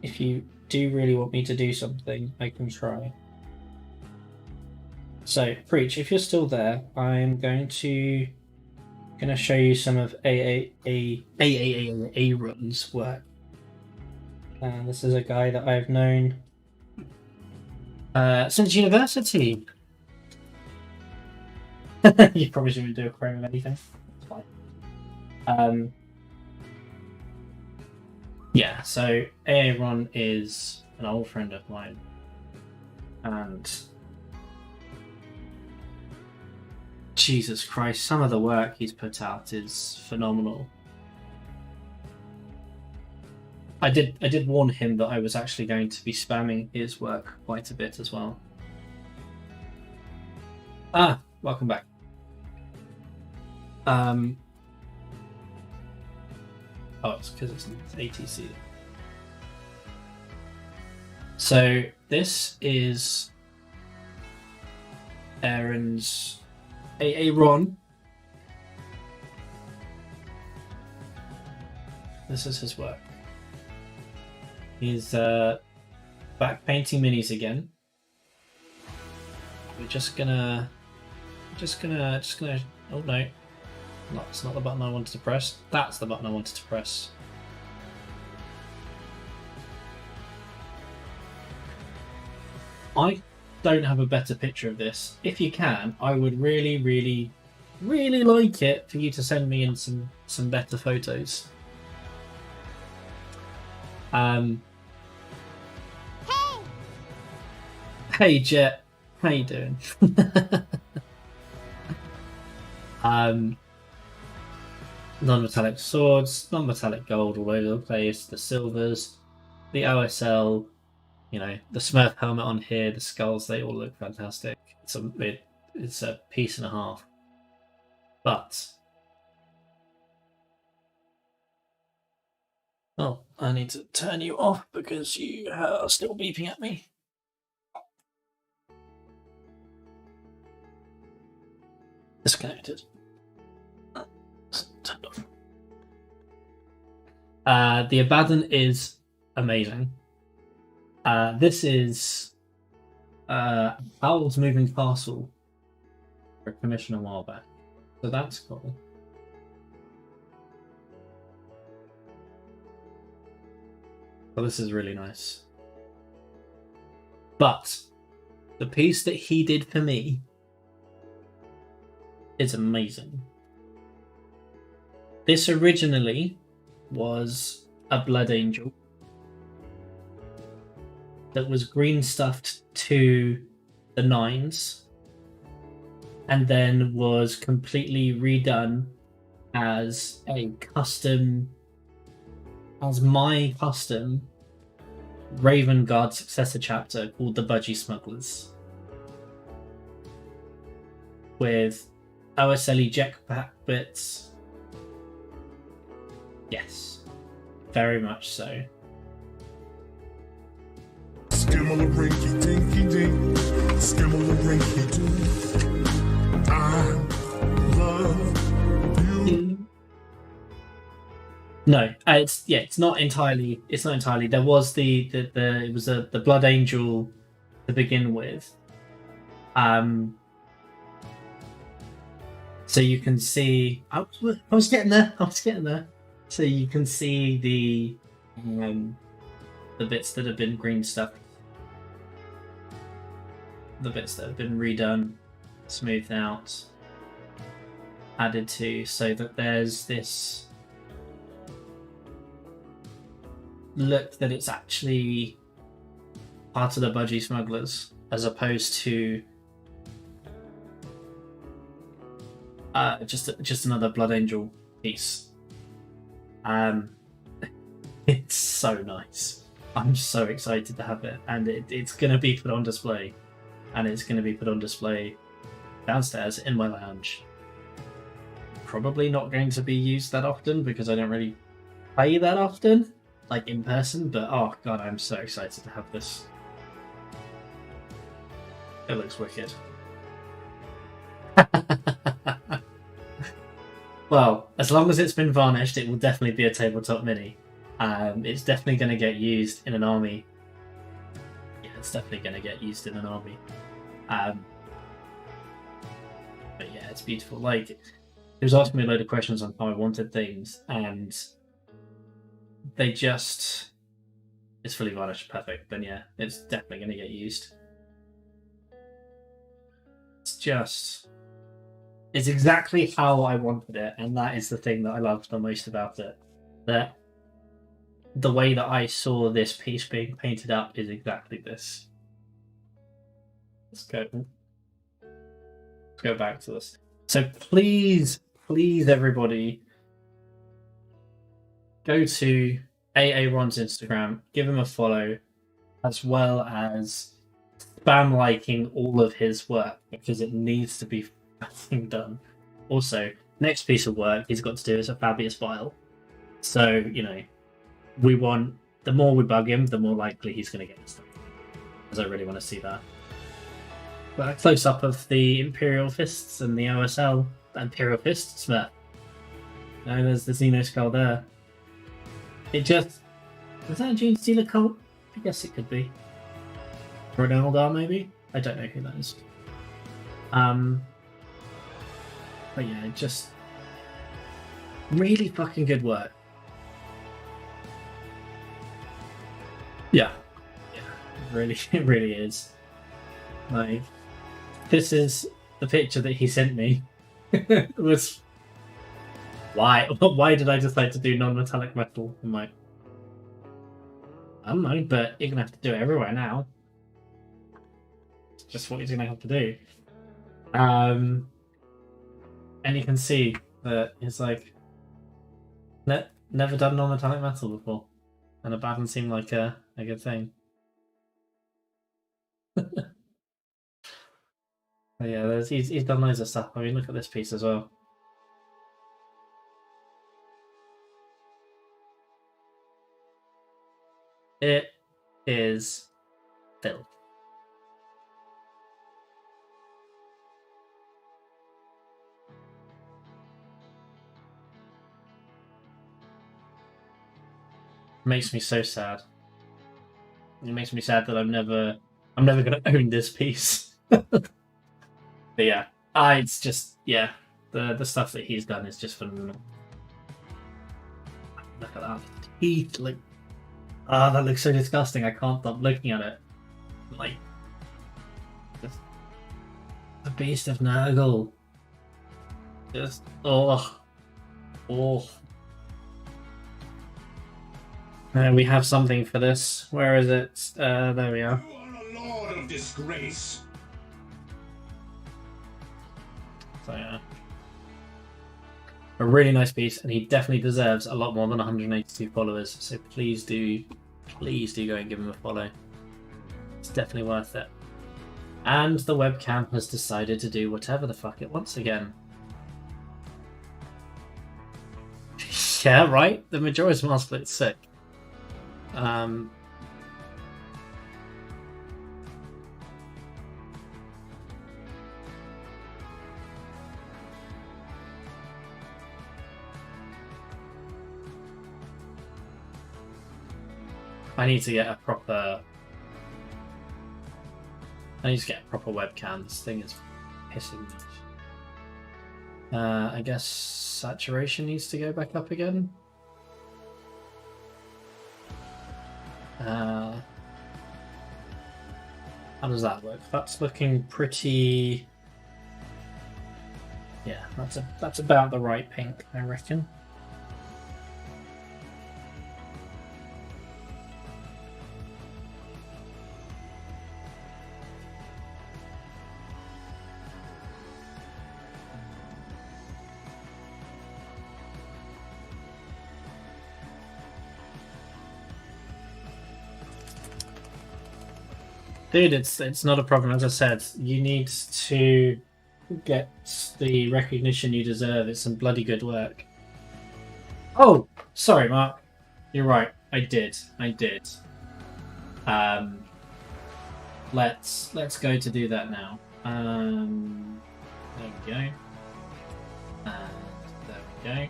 if you do really want me to do something, I can try. So, Preach, if you're still there, I'm going to show you some of AA Run's work. This is a guy that I've known since university. You probably shouldn't do a Chrome of anything. It's fine. Yeah, so AA Run is an old friend of mine, and Jesus Christ, some of the work he's put out is phenomenal. I did warn him that I was actually going to be spamming his work quite a bit as well. Ah, welcome back. Oh, it's because it's ATC. So this is Aaron's AA Ron This is his work. He's back painting minis again. We're just gonna. Oh no, it's not the button I wanted to press. That's the button I wanted to press. I don't have a better picture of this. If you can, I would really, really, really like it for you to send me in some better photos. Hey Jet, how you doing? Non-metallic swords, non-metallic gold all over the place, the silvers, the OSL, you know, the Smurf helmet on here, the skulls, they all look fantastic. It's a piece and a half. But oh, I need to turn you off because you are still beeping at me. Disconnected. Turned off. The Abaddon is amazing. This is Howl's Moving Castle for a commission a while back. So that's cool. So this is really nice. But the piece that he did for me is amazing. This originally was a Blood Angel that was green stuffed to the nines and then was completely redone as a custom, as my custom Raven Guard successor chapter called the Budgie Smugglers, with OSLE jetpack bits. Yes, very much so. Skimmalinky dinky dink, skimmalinky dink. I love you. No, it's not entirely. It's not entirely. There was the Blood Angel to begin with. So you can see. I was getting there. So you can see the bits that have been green stuffed, the bits that have been redone, smoothed out, added to, so that there's this look that it's actually part of the Budgie Smugglers, as opposed to just another Blood Angel piece. It's so nice. I'm so excited to have it, and it's going to be put on display, and it's going to be put on display downstairs in my lounge. Probably not going to be used that often because I don't really play that often, like in person, but oh god, I'm so excited to have this. It looks wicked. Well, as long as it's been varnished, it will definitely be a tabletop mini. It's definitely going to get used in an army. Yeah, it's definitely going to get used in an army. But yeah, it's beautiful. Like, he was asking me a load of questions on how I wanted things, and they just... It's fully varnished, perfect. Then yeah, it's definitely going to get used. It's exactly how I wanted it, and that is the thing that I loved the most about it. That the way that I saw this piece being painted up is exactly this. Let's go back to this. So please, everybody, go to AA Ron's Instagram, give him a follow, as well as spam liking all of his work, because it needs to be fucking done. Also, next piece of work he's got to do is a Fabius Vial. So, you know, we want, the more we bug him, the more likely he's going to get stuff. Because I really want to see that. But a close up of the Imperial Fists and the OSL. The Imperial Fists, but no, there's the Xeno skull there. It just... Was that a Gene Stealer cult? I guess it could be. Ronaldo, maybe? I don't know who that is. But yeah, just... really fucking good work. Yeah. Yeah, it really is. Like, this is the picture that he sent me. It was... Why did I decide to do non-metallic metal? I'm like, I don't know, but you're gonna have to do it everywhere now. It's just what you're gonna have to do. And you can see that it's like never done non-metallic metal before, and it doesn't seem like a good thing. But yeah, he's done loads of stuff. I mean, look at this piece as well. It is filth. Makes me so sad. It makes me sad that I'm never gonna own this piece. But yeah, it's just the stuff that he's done is just phenomenal. Look at that teeth, like, that looks so disgusting. I can't stop looking at it. Like, just the Beast of Nurgle. Just oh. We have something for this. Where is it? There we are. You are a lord of disgrace. So yeah, a really nice piece, and he definitely deserves a lot more than 182 followers. So please do go and give him a follow. It's definitely worth it. And the webcam has decided to do whatever the fuck it wants again. Yeah, right. The Majora's Mask looks sick. I need to get a proper webcam. This thing is pissing me off. I guess saturation needs to go back up again. How does that work? That's looking pretty... Yeah, that's about the right pink, I reckon. Dude, it's not a problem. As I said, you need to get the recognition you deserve. It's some bloody good work. Oh, sorry, Mark. You're right. I did. Let's go to do that now. There we go. And there we go.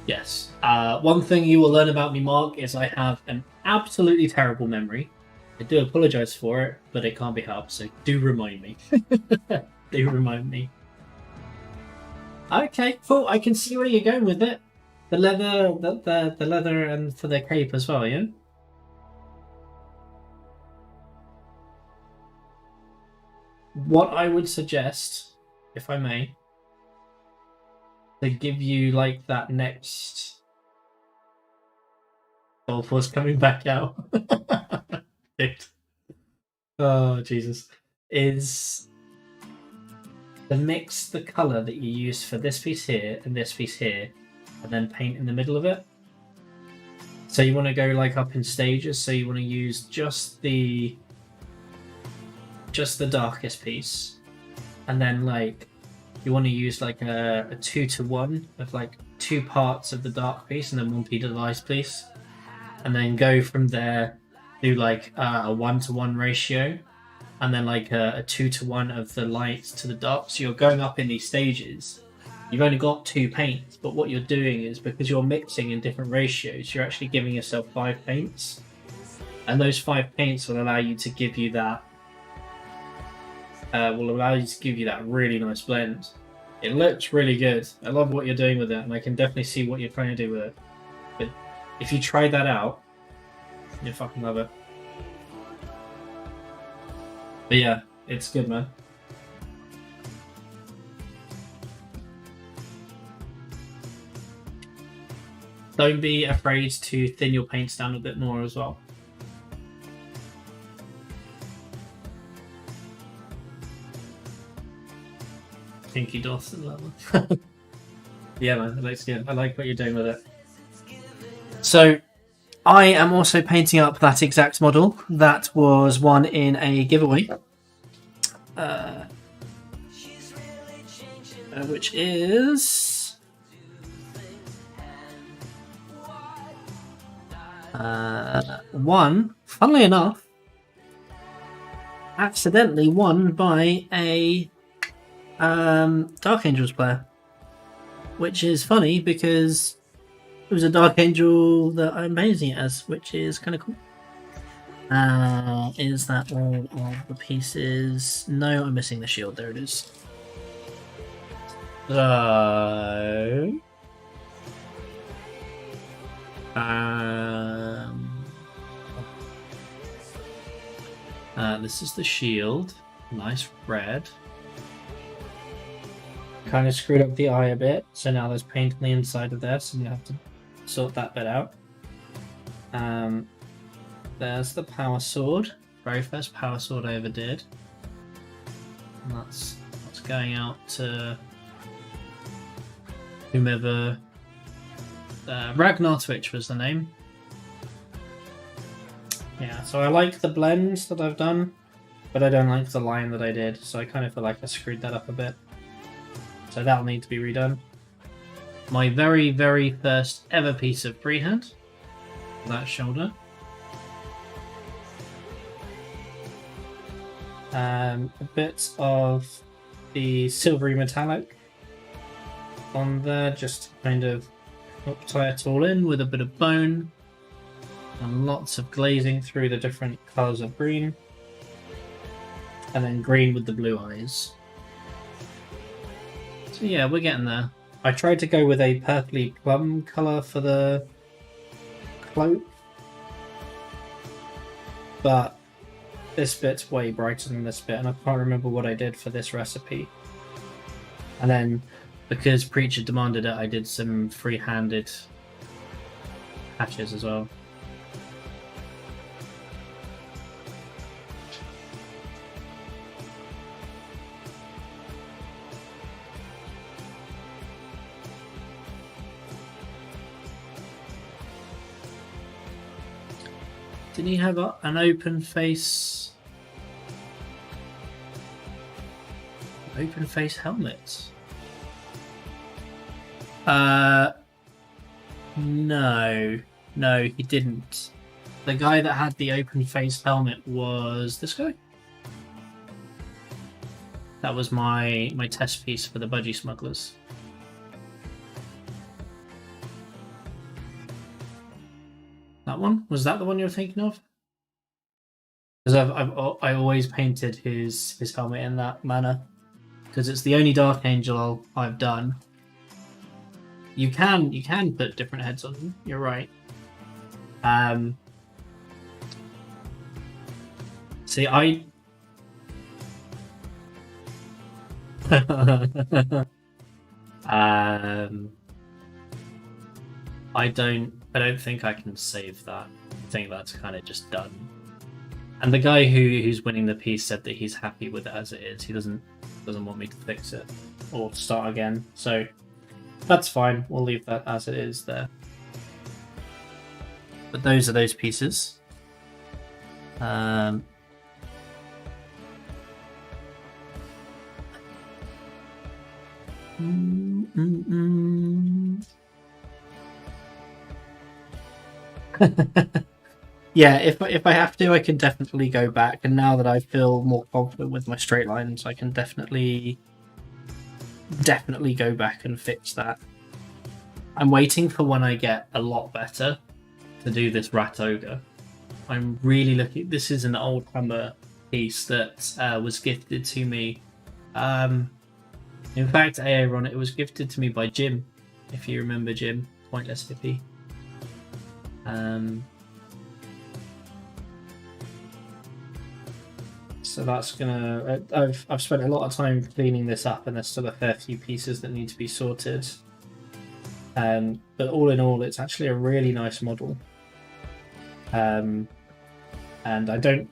Yes. One thing you will learn about me, Mark, is I have an absolutely terrible memory. I do apologise for it, but it can't be helped, so do remind me. Do remind me. Okay, cool. I can see where you're going with it. The leather, the leather, and for the cape as well, yeah? What I would suggest, if I may, to give you like that next Golf was coming back out. Oh Jesus. Is to mix the colour that you use for this piece here and this piece here, and then paint in the middle of it. So you want to go like up in stages, so you want to use just the darkest piece, and then like you want to use like a 2-to-1 of like 2 parts of the dark piece and then 1 piece of the light piece, and then go from there, do like a 1-to-1 ratio, and then like a 2-to-1 of the light to the dark. So you're going up in these stages. You've only got 2 paints, but what you're doing is, because you're mixing in different ratios, you're actually giving yourself 5 paints, and those 5 paints will allow you to give you that really nice blend. It looks really good. I love what you're doing with it, and I can definitely see what you're trying to do with it. But if you try that out, you'll fucking love it. But yeah, it's good, man. Don't be afraid to thin your paints down a bit more as well. Pinky Dawson level. Yeah, man, it looks good. I like what you're doing with it. So, I am also painting up that exact model that was won in a giveaway, which is one, funnily enough, accidentally won by a Dark Angels player, which is funny because it was a Dark Angel that I'm painting it as, which is kind of cool. Is that all of the pieces? No, I'm missing the shield. There it is. So, this is the shield. Nice red. Kind of screwed up the eye a bit, so now there's paint on the inside of there, so you have to sort that bit out. There's the power sword, very first power sword I ever did. And that's going out to whomever. Ragnar Twitch was the name. Yeah, so I like the blends that I've done, but I don't like the line that I did, so I kind of feel like I screwed that up a bit. So that'll need to be redone. My very, very first ever piece of freehand. That shoulder. A bit of the silvery metallic on there, just to kind of help tie it all in with a bit of bone. And lots of glazing through the different colours of green. And then green with the blue eyes. So yeah, we're getting there. I tried to go with a purpley plum colour for the cloak, but this bit's way brighter than this bit, and I can't remember what I did for this recipe. And then, because Preacher demanded it, I did some free-handed hatches as well. Did he have an open face? Open face helmet? No, he didn't. The guy that had the open face helmet was this guy. That was my test piece for the Budgie Smugglers. That one? Was that the one you're thinking of? Because I always painted his helmet in that manner. Because it's the only Dark Angel I've done. You can put different heads on them. You're right. See, I don't think I can save that. I think that's kind of just done. And the guy who's winning the piece said that he's happy with it as it is. He doesn't want me to fix it or start again. So that's fine. We'll leave that as it is there. But those are those pieces. Yeah, if I have to, I can definitely go back. And now that I feel more confident with my straight lines, I can definitely go back and fix that. I'm waiting for when I get a lot better to do this Rat Ogre. I'm really looking. This is an old Hammer piece that was gifted to me. In fact, Aaron, it was gifted to me by Jim, if you remember Jim, Pointless Hippie. So that's gonna. I've spent a lot of time cleaning this up, and there's still a fair few pieces that need to be sorted. But all in all, it's actually a really nice model. And I don't.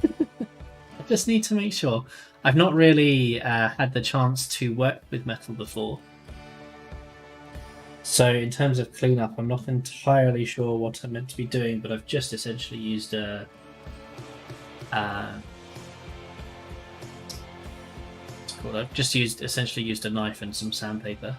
I just need to make sure. I've not really had the chance to work with metal before. So in terms of cleanup, I'm not entirely sure what I'm meant to be doing, but I've just essentially used a what's it called? I've just essentially used a knife and some sandpaper.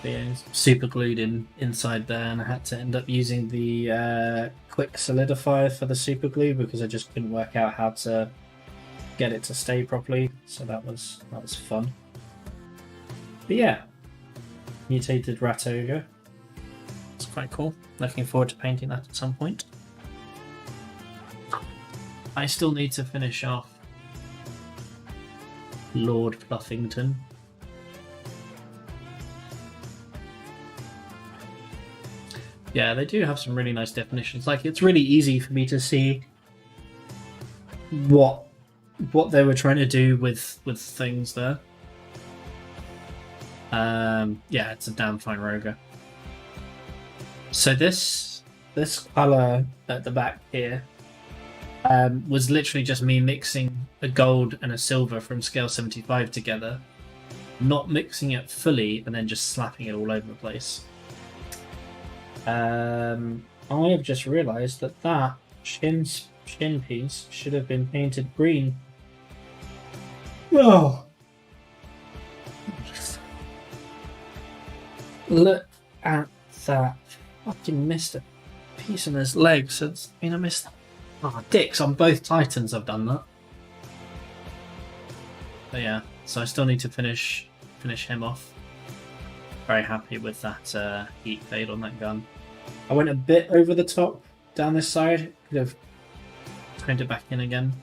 Being super glued inside there, and I had to end up using the quick solidifier for the super glue because I just couldn't work out how to get it to stay properly. So that was fun. But yeah, mutated Rat Ogre. It's quite cool. Looking forward to painting that at some point. I still need to finish off Lord Fluffington. Yeah, they do have some really nice definitions. Like, it's really easy for me to see what they were trying to do with things there. Yeah, it's a damn fine Roger. So this color at the back here was literally just me mixing a gold and a silver from scale 75 together, not mixing it fully, and then just slapping it all over the place. I have just realised that chin piece should have been painted green. Oh, look at that! Fucking missed a piece on his legs. I missed. Oh, dicks on both Titans. I've done that. But yeah, so I still need to finish him off. Very happy with that heat fade on that gun. I went a bit over the top down this side. Could have turned it back in again.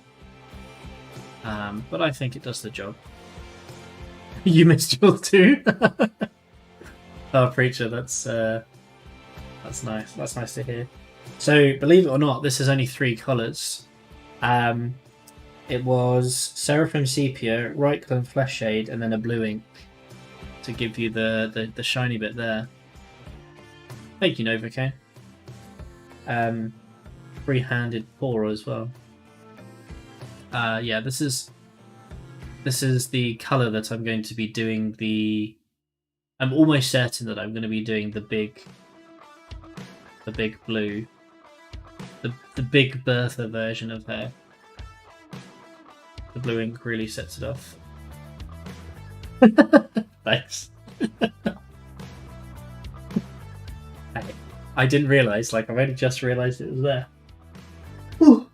But I think it does the job. You missed yours too? Oh, Preacher, that's nice. That's nice to hear. So, believe it or not, this is only 3 colours. It was Seraphim Sepia, Reikland Flesh Shade, and then a blue ink to give you the shiny bit there. Thank you, Novocaine. Free-handed Pora as well. Yeah, this is the colour that I'm going to be doing the. I'm almost certain that I'm going to be doing the big blue, the big Bertha version of her. The blue ink really sets it off. Thanks. I didn't realise, I've only just realised it was there. Ooh.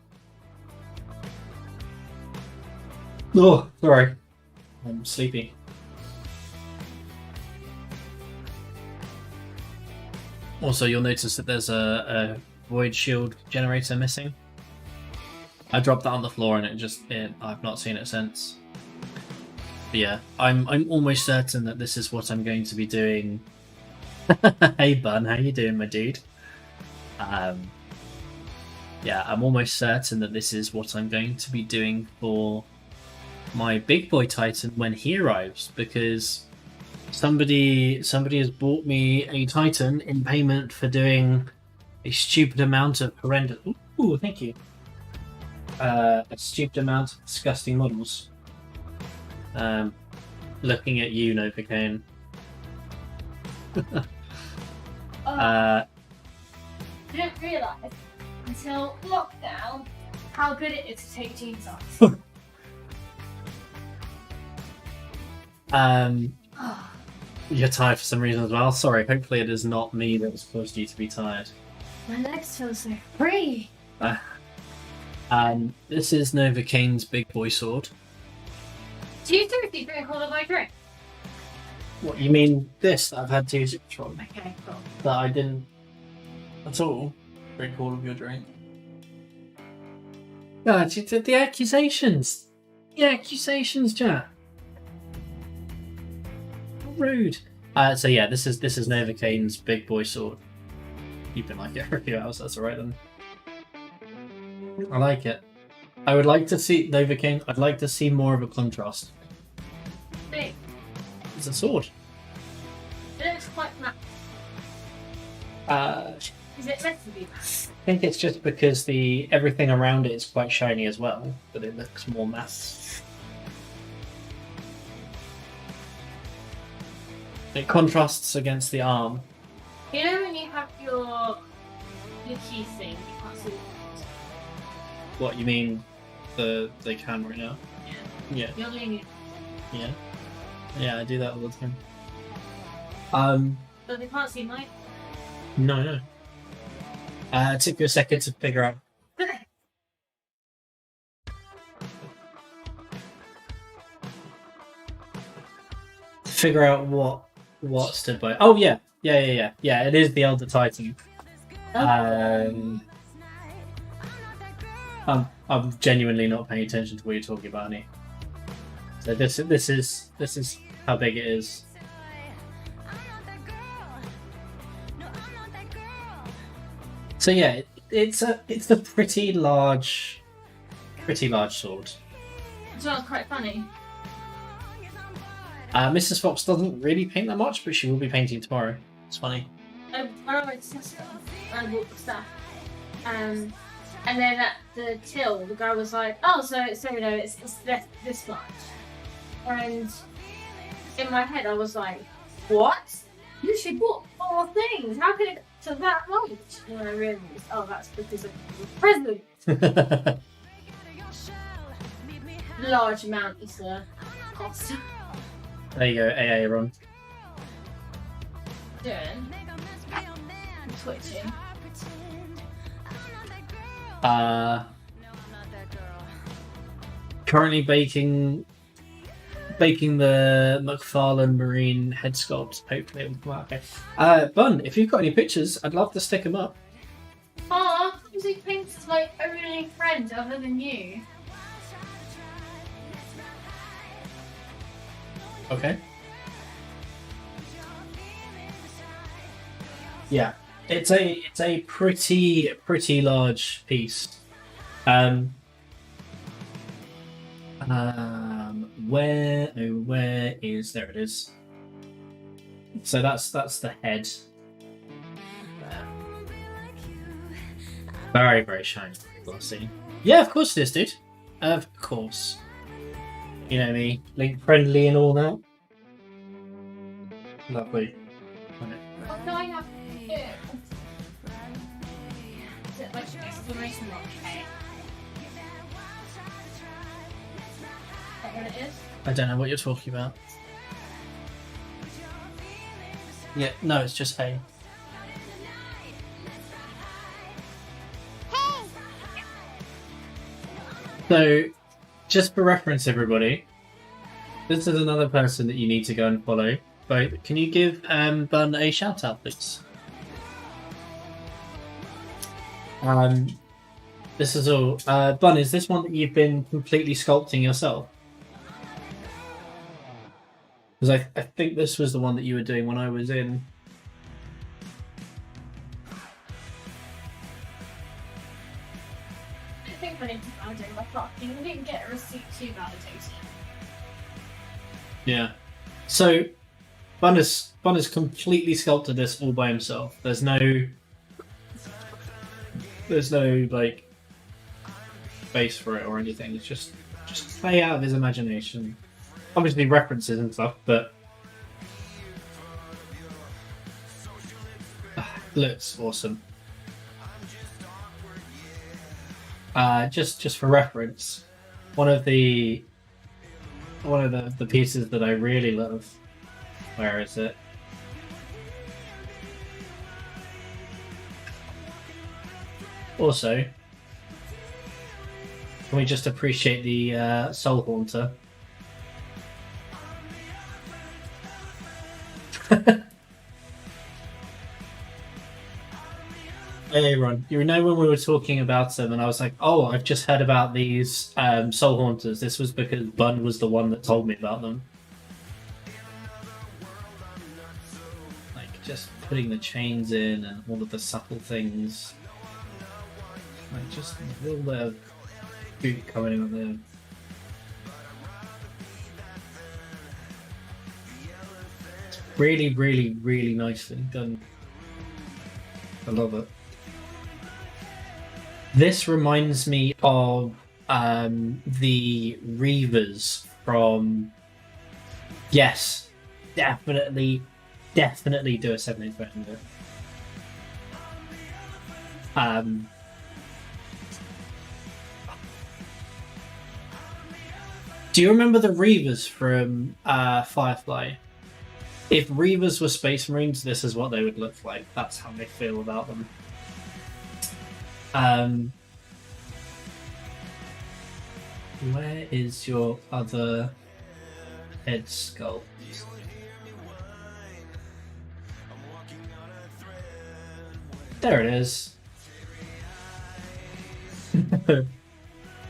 Oh, sorry. I'm sleepy. Also, you'll notice that there's a void shield generator missing. I dropped that on the floor and I've not seen it since. But yeah, I'm almost certain that this is what I'm going to be doing. Hey Bun, how you doing, my dude? Yeah, I'm almost certain that this is what I'm going to be doing for my big boy Titan when he arrives, because somebody has bought me a Titan in payment for doing a stupid amount of horrendous. Ooh, thank you. A stupid amount of disgusting models. Looking at you, Novocaine. I didn't realise until lockdown how good it is to take jeans off. You're tired for some reason as well. Sorry, hopefully it is not me that was caused you to be tired. My legs feel so free. This is Novocaine's big boy sword. Do you seriously drink all of my drink? What, you mean this that I've had two sips from? Okay, cool. That I didn't at all drink all of your drink? No, the accusations! The accusations, Jack! Rude. So yeah, this is Novocaine's big boy sword. You've been like it for a few hours, that's alright then. I like it. I would like to see Novocaine. I'd like to see more of a contrast. Big. It's a sword. It looks quite matte. Is it meant to be matte? I think it's just because everything around it is quite shiny as well, that it looks more matte. It contrasts against the arm. You know when you have your key thing, you can't see it. What, you mean the can right now? Yeah. Yeah. You're doing it. Yeah. Yeah, I do that all the time. But they can't see mine. No. It took you a second to figure out. What stood by. Oh yeah. Yeah. It is the Elder Titan. I'm genuinely not paying attention to what you're talking about, Annie. So this is how big it is. So yeah, it's a pretty large sword. It sounds quite funny. Mrs. Fox doesn't really paint that much, but she will be painting tomorrow. It's funny. When I went to Tesco, I bought the stuff. And then at the till, the guy was like, "Oh, so it's this much." And in my head, I was like, "What? You should bought 4 things. How could it get to that much?" And then I realised, oh, that's because of the present. Large amount is the cost. There you go, AA Ron. Doing. I'm twitching. Currently baking the McFarlane Marine head sculpt. Hopefully it will come out okay. Bun, if you've got any pictures, I'd love to stick them up. Oh, Music Pink's my only friend other than you. Okay. Yeah, it's a pretty large piece. Where is there? It is. So that's the head. There. Very shiny, glossy. Yeah, of course it is, dude. Of course. You know me, link friendly and all that. Lovely. What do I have to do? Is it like exclamation mark? Okay. Is that what it is? I don't know what you're talking about. Yeah, no, it's just hey. So, just for reference, everybody, this is another person that you need to go and follow. But can you give Bun a shout out, please? This is all. Bun, is this one that you've been completely sculpting yourself? Because I think this was the one that you were doing when I was in. I think I need to validate my fucking. I didn't get a receipt to validate it. Yeah. So, Bun has completely sculpted this all by himself. There's no like base for it or anything. It's just play out of his imagination. Obviously references and stuff, but looks awesome. Just for reference, one of the pieces that I really love. Where is it? Also, can we just appreciate the Soul Haunter? Hey, Ron. You know when we were talking about them, and I was like, "Oh, I've just heard about these Soul Haunters." This was because Bun was the one that told me about them. Like just putting the chains in and all of the subtle things. Like just all the boot coming in there. It's really, really, really nicely done. I love it. This reminds me of the Reavers from. Yes, definitely do a 7-inch. Do you remember the Reavers from Firefly? If Reavers were Space Marines, this is what they would look like. That's how I feel about them. Where is your other head sculpt? There it is.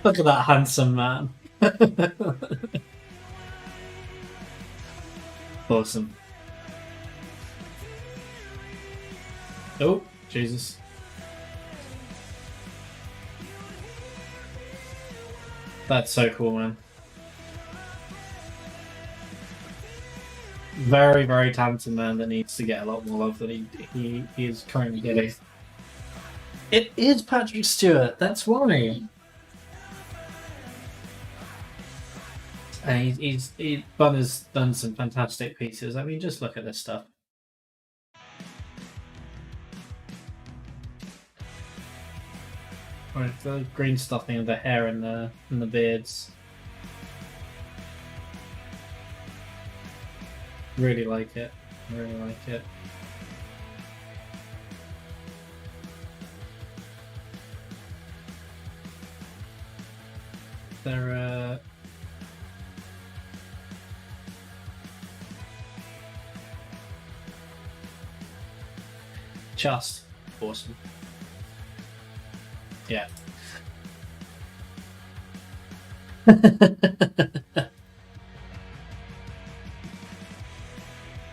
Look at that handsome man. Awesome. Oh, Jesus. That's so cool, man. Very, very talented man that needs to get a lot more love than he is currently getting. It is Patrick Stewart, that's why. And Bun has done some fantastic pieces. I mean, just look at this stuff. Right, the green stuffing of the hair and the beards. Really like it. Really like it. They're just awesome. Yeah.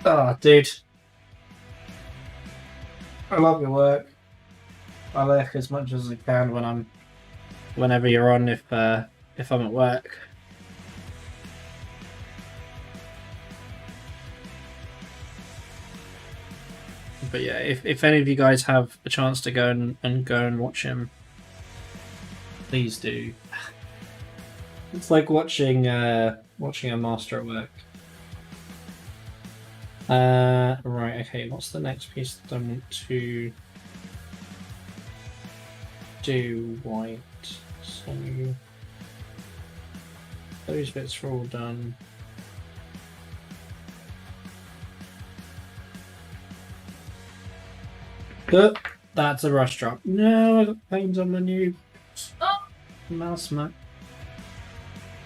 Oh, dude. I love your work. I lurk as much as I can whenever you're on if I'm at work. But yeah, if any of you guys have a chance to go and watch him, please do. It's like watching a master at work. Right, okay, what's the next piece that I want to do? White. So those bits are all done. Good. That's a rush drop. No, I got pains on my new mouse mat.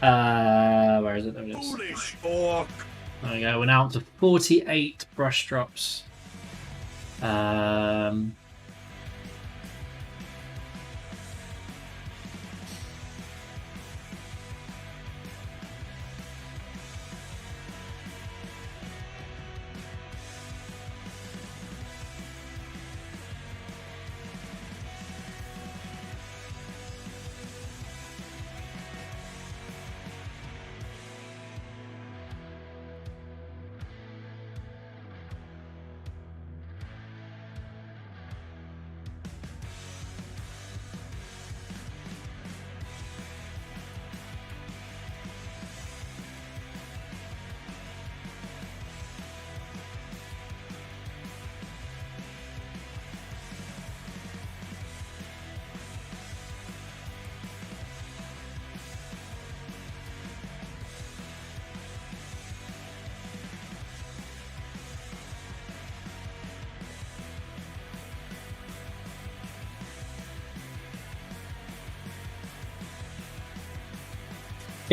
Where is it? There it is. Foolish orc. There we go. We're now up to 48 brush drops.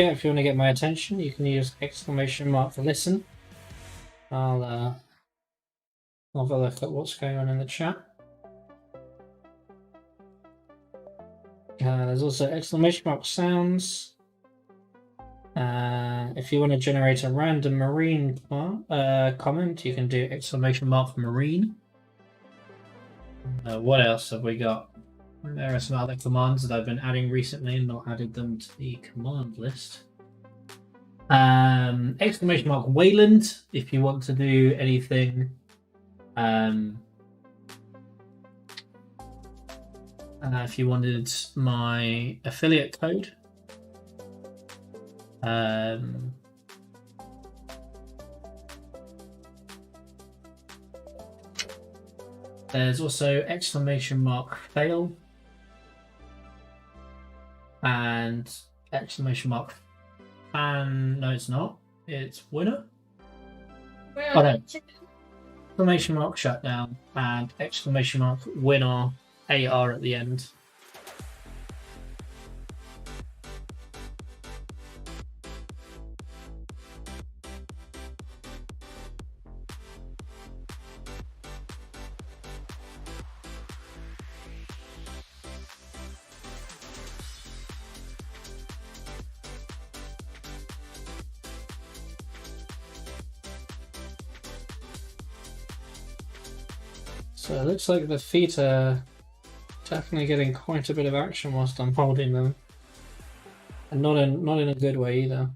forget, if you want to get my attention, you can use exclamation mark for listen. I'll have a look at what's going on in the chat. There's also exclamation mark sounds. If you want to generate a random marine comment, you can do exclamation mark marine. What else have we got? There are some other commands that I've been adding recently and not added them to the command list. Exclamation mark Wayland if you want to do anything. If you wanted my affiliate code. There's also exclamation mark fail and exclamation mark fan. No, it's not. It's winner. Oh, no. Exclamation mark shutdown and exclamation mark winner AR at the end. So it looks like the feet are definitely getting quite a bit of action whilst I'm holding them, and not in a good way either.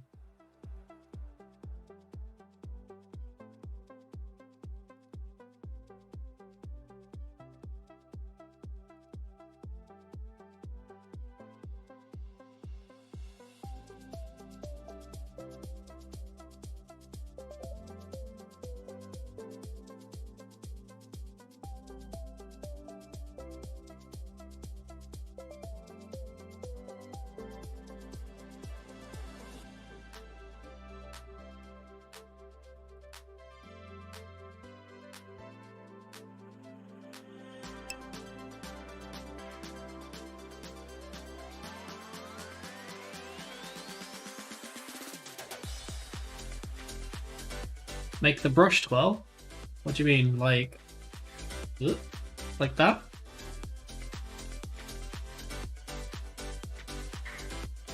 Make the brush 12? What do you mean, like that?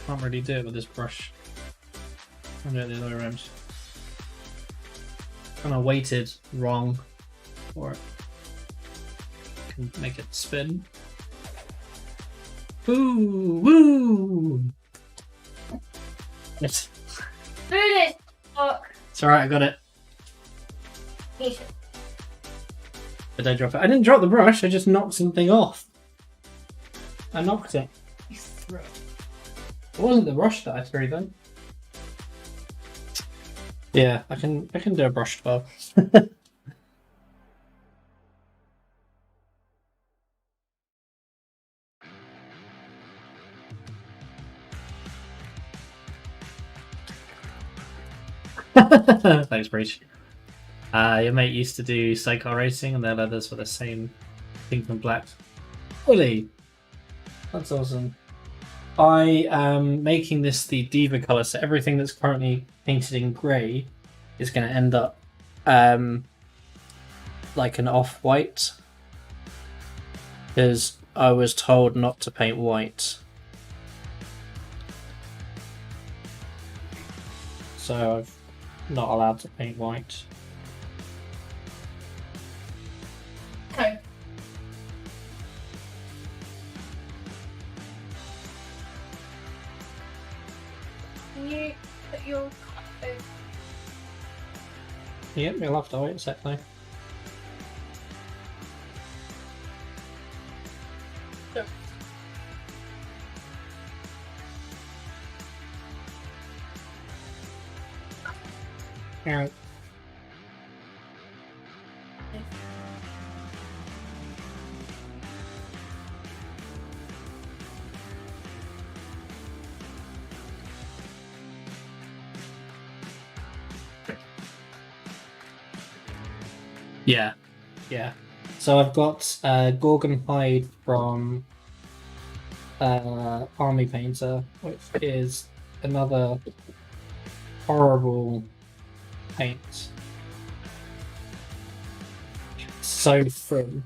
Can't really do it with this brush. I'll do it the other way around. Kind of weighted wrong for it. Can make it spin. Woo! Woo! It's alright, I got it. Did I drop it? I didn't drop the brush, I just knocked something off. I knocked it. It wasn't the brush that I threw then. Yeah, I can do a brush 12. Thanks, Breach. Your mate used to do Cycle Racing and their leathers were the same pink and black. Really? That's awesome. I am making this the Diva colour, so everything that's currently painted in grey is going to end up like an off-white. Because I was told not to paint white. So I'm not allowed to paint white. Okay. Can you put your Yep, you'll have to wait a sec though. Sure. Yeah. Yeah, yeah. So I've got Gorgon Hide from Army Painter, which is another horrible paint. So thin.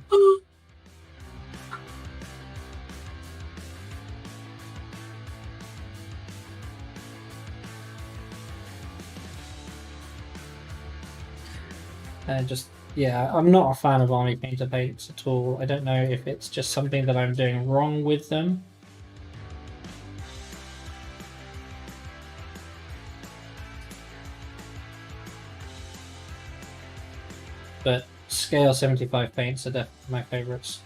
And just, yeah, I'm not a fan of Army Painter paints at all. I don't know if it's just something that I'm doing wrong with them. But scale 75 paints are definitely my favourites.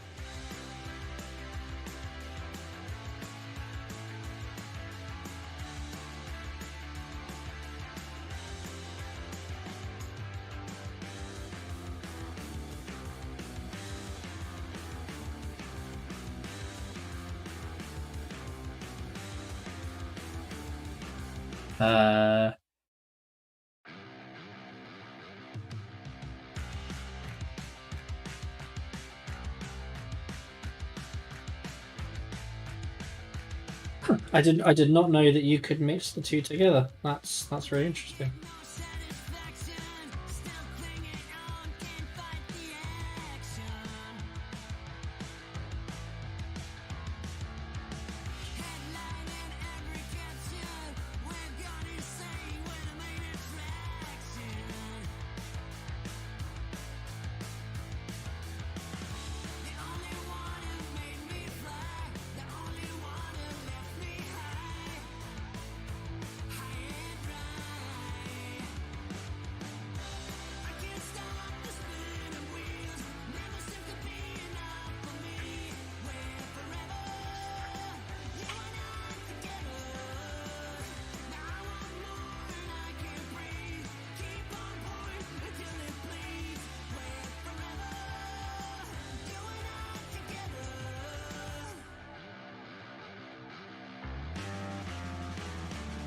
I did not know that you could mix the two together. That's really interesting.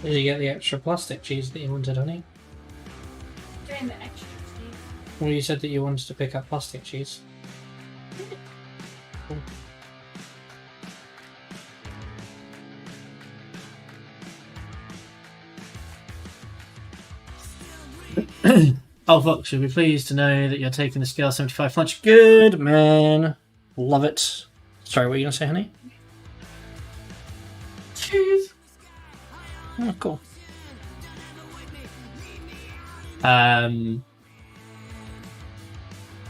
Did you get the extra plastic cheese that you wanted, honey? Doing the extra cheese. Well, you said that you wanted to pick up plastic cheese. Cool. Oh, Fox, you'll be pleased to know that you're taking the scale 75 punch. Good, man. Love it. Sorry, what were you going to say, honey? Cheese. Oh, cool.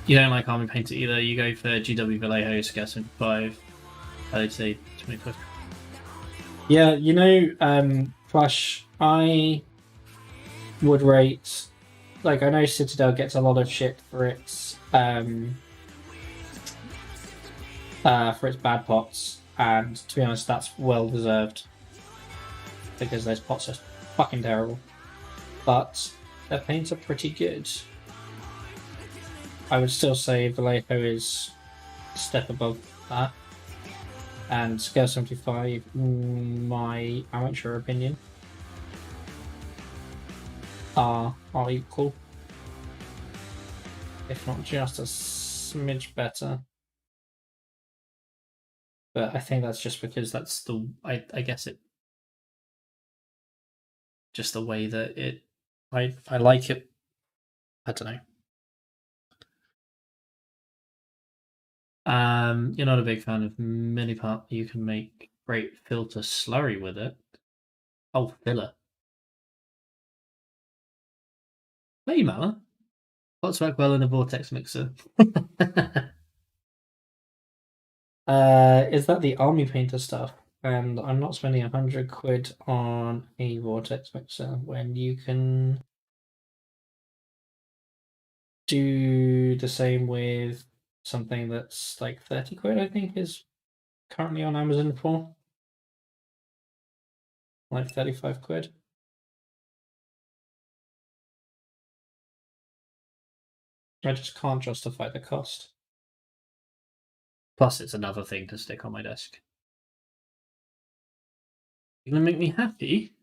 You don't like Army Painter either. You go for GW Vallejo, scale 75. I'd say 25. Yeah, you know, Flash, I would rate, like, I know Citadel gets a lot of shit for its bad pots, and to be honest, that's well deserved because those pots are fucking terrible. But their paints are pretty good. I would still say Vallejo is a step above that, and scale 75, my amateur opinion, are equal, if not just a smidge better. But I think that's just because that's the I guess it just the way that it I like it. I don't know. You're not a big fan of Minipart. You can make great filter slurry with it. Oh, filler. Hey, Mala. Pots work well in a vortex mixer. Is that the Army Painter stuff? And I'm not spending 100 quid on a vortex mixer when you can do the same with something that's like 30 quid, I think, is currently on Amazon for. Like 35 quid. I just can't justify the cost. Plus, it's another thing to stick on my desk. You're gonna make me happy?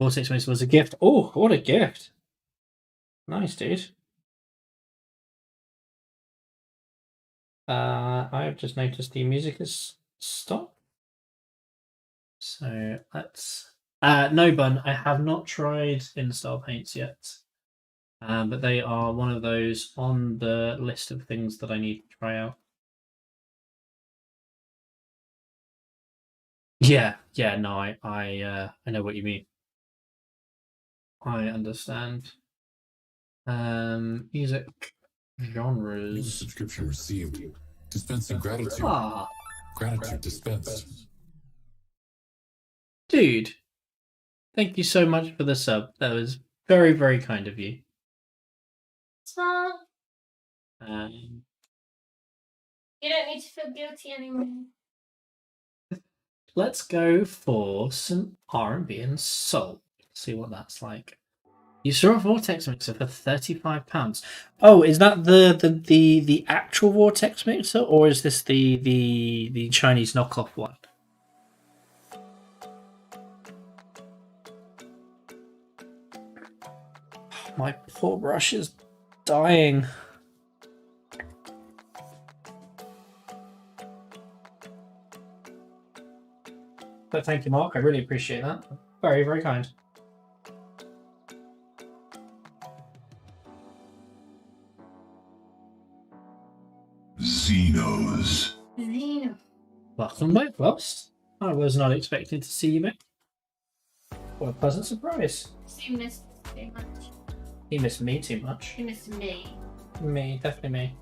Vortex Mixer was a gift. Oh, what a gift! Nice, dude. I've just noticed the music has stopped. So let's No, Bun, I have not tried install paints yet. But they are one of those on the list of things that I need to try out. Yeah, no, I know what you mean. I understand. Music New genres. subscription received. Dispensing gratitude. Ah, Gratitude dispensed. dude, thank you so much for the sub. That was very, very kind of you. Small. Um, You don't need to feel guilty anymore. let's go for some R&B and soul. See what that's like. You saw a Vortex mixer for £35. Oh, is that the actual Vortex mixer, or is this the Chinese knockoff one? My poor brush is dying. But thank you, Mark. I really appreciate that. Very, very kind. Xenos. Xeno. Welcome back, Lost. I was not expecting to see you back. What a pleasant surprise. You missed too much. He missed me too much. You missed me. Me, definitely me.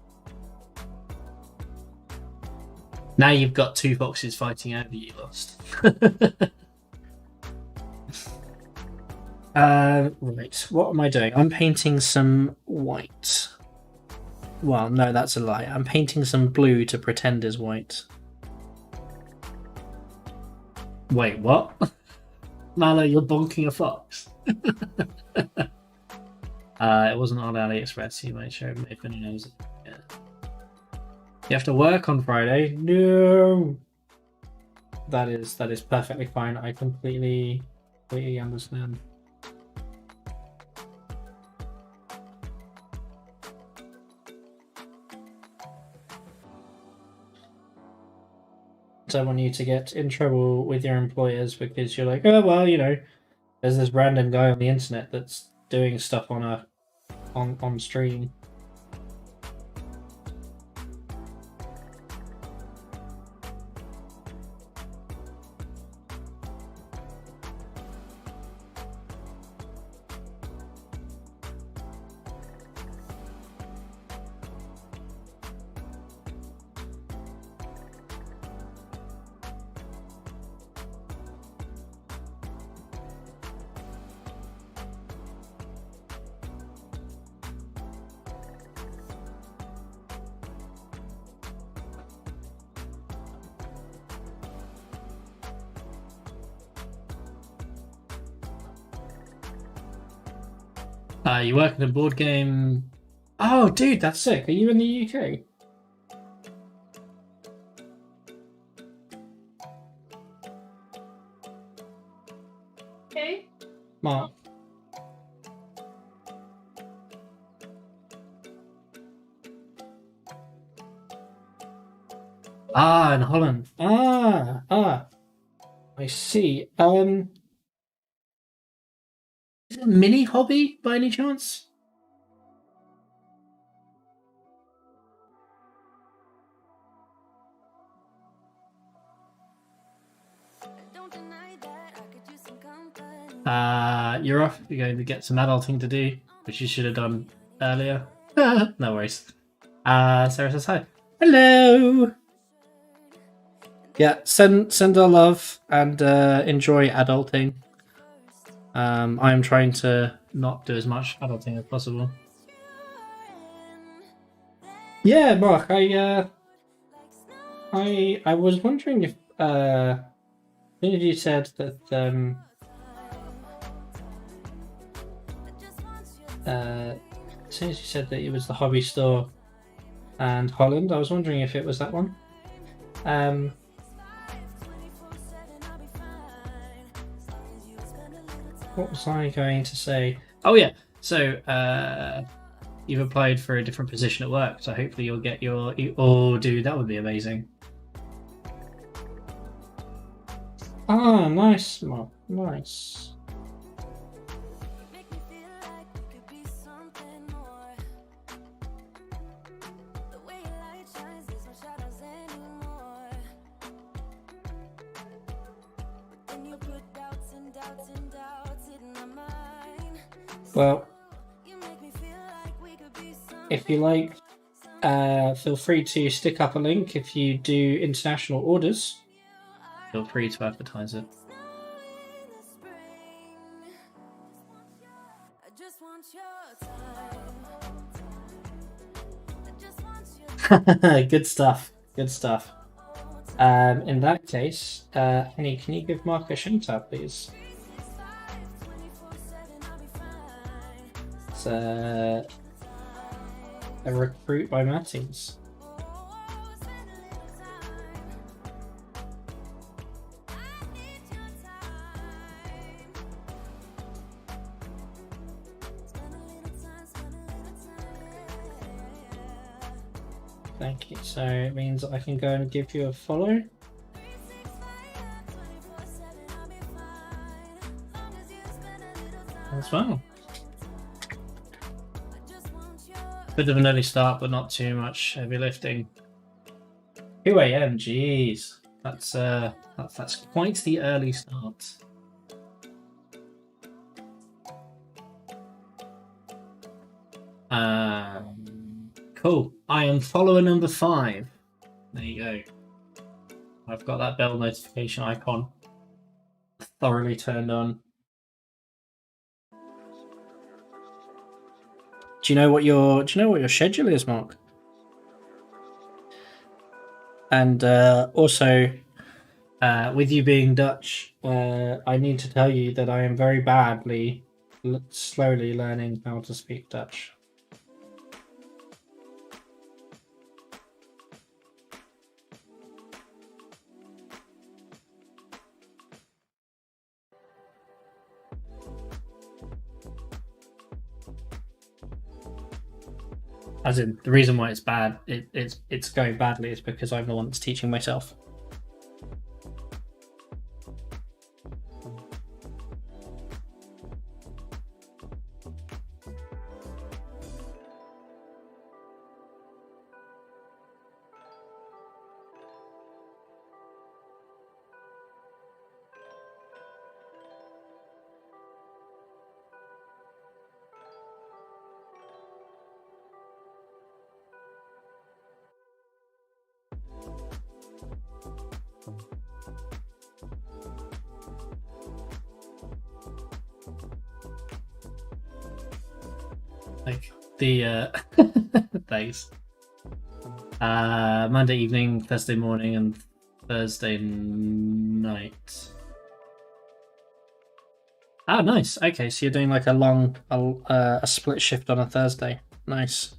Now you've got two foxes fighting over you, Lost. Right, what am I doing? I'm painting some white. Well, no, that's a lie. I'm painting some blue to pretend is white. Wait, what? Mallow, you're bonking a fox. It wasn't on AliExpress. You might show me if anyone knows it. Yeah. You have to work on Friday. No. That is perfectly fine. I completely understand. Don't want you to get in trouble with your employers because you're like, oh well, you know, there's this random guy on the internet that's doing stuff on stream. You work in a board game. Oh, dude, that's sick. Are you in the UK? Okay. Mark. Ah, in Holland. I see. Is it a mini hobby by any chance? You're off. You're going to get some adulting to do, which you should have done earlier. No worries. Sarah says hi. Hello. Yeah, send our love and enjoy adulting. I am trying to not do as much adulting as possible. Yeah, Mark, I was wondering if you said that as soon as you said that it was the hobby store and Holland, I was wondering if it was that one. What was I going to say? Oh yeah, so you've applied for a different position at work, so hopefully you'll get your. Oh, dude, that would be amazing. Ah, nice, Mark. Nice. Well, if you like, feel free to stick up a link if you do international orders. Feel free to advertise it. Good stuff. Good stuff. In that case, Henny, can you give Mark a shout out, please? It's a recruit by Matties. Thank you. So it means I can go and give you a follow. As well. Bit of an early start, but not too much heavy lifting. 2 a.m. Jeez, that's quite the early start. Cool. I am follower number 5. There you go. I've got that bell notification icon thoroughly turned on. Do you know what your schedule is, Mark? And also, with you being Dutch, I need to tell you that I am very badly, slowly learning how to speak Dutch. As in, the reason why it's bad, it's going badly is because I'm the one that's teaching myself. Like the thanks. Monday evening, Thursday morning, and Thursday night. Ah, nice. Okay, so you're doing like a split shift on a Thursday. Nice.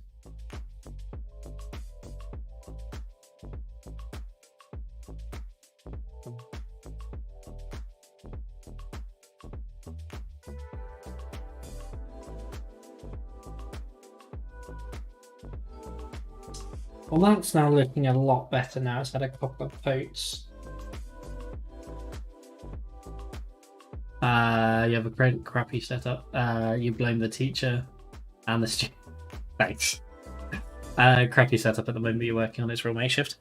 Well, that's now looking a lot better now. It's had a couple of votes. You have a great crappy setup. You blame the teacher and the student. Thanks. Crappy setup at the moment you're working on. It's real makeshift.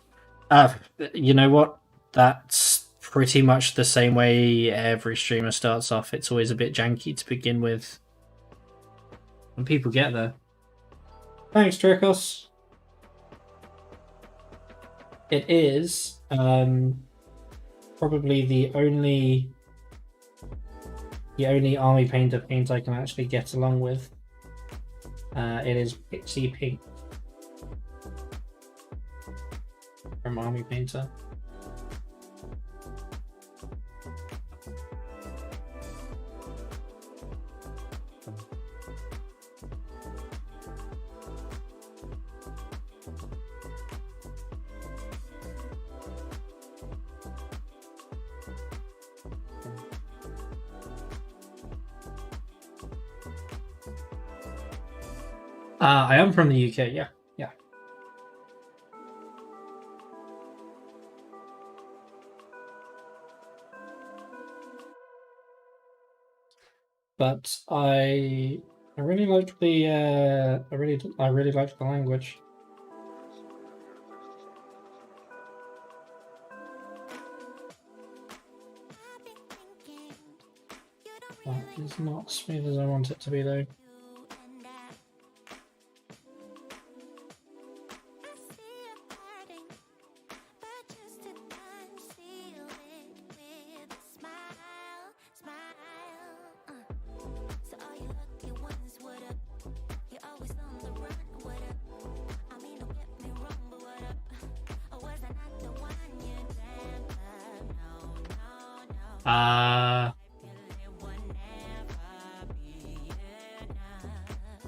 You know what? That's pretty much the same way every streamer starts off. It's always a bit janky to begin with. And people get there. Thanks, Dracos. It is probably the only army painter paint I can actually get along with. It is Pixie Pink from Army Painter. I am from the UK, yeah. but I really liked the I really liked the language. That is not as smooth as I want it to be, though.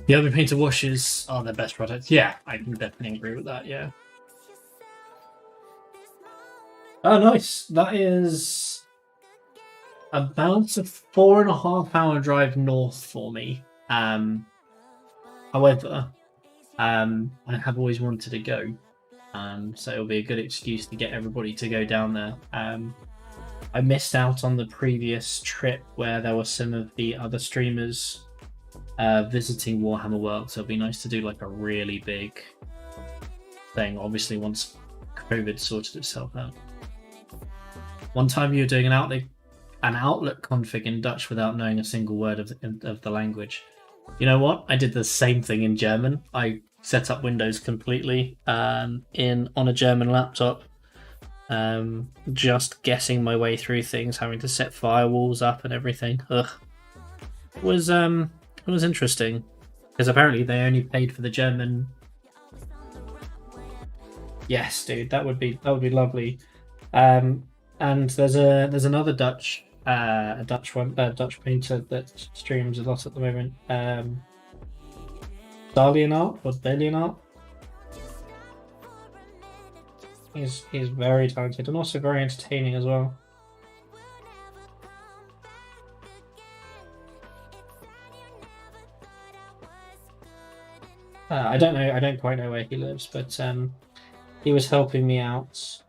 The Urban Painter washes are their best product. Yeah, I can definitely agree with that, yeah. Oh, nice. That is about a 4.5-hour drive north for me. However, I have always wanted to go. So it'll be a good excuse to get everybody to go down there. I missed out on the previous trip where there were some of the other streamers visiting Warhammer World, so it'd be nice to do like a really big thing, obviously once COVID sorted itself out. One time you were doing an Outlook config in Dutch without knowing a single word of the language. You know what? I did the same thing in German. I set up Windows completely on a German laptop, just guessing my way through things, having to set firewalls up and everything. Ugh. It was interesting because apparently they only paid for the German. Yes, dude, that would be lovely. And there's another Dutch painter that streams a lot at the moment. Dalian. He's very talented and also very entertaining as well. I don't quite know where he lives, but he was helping me out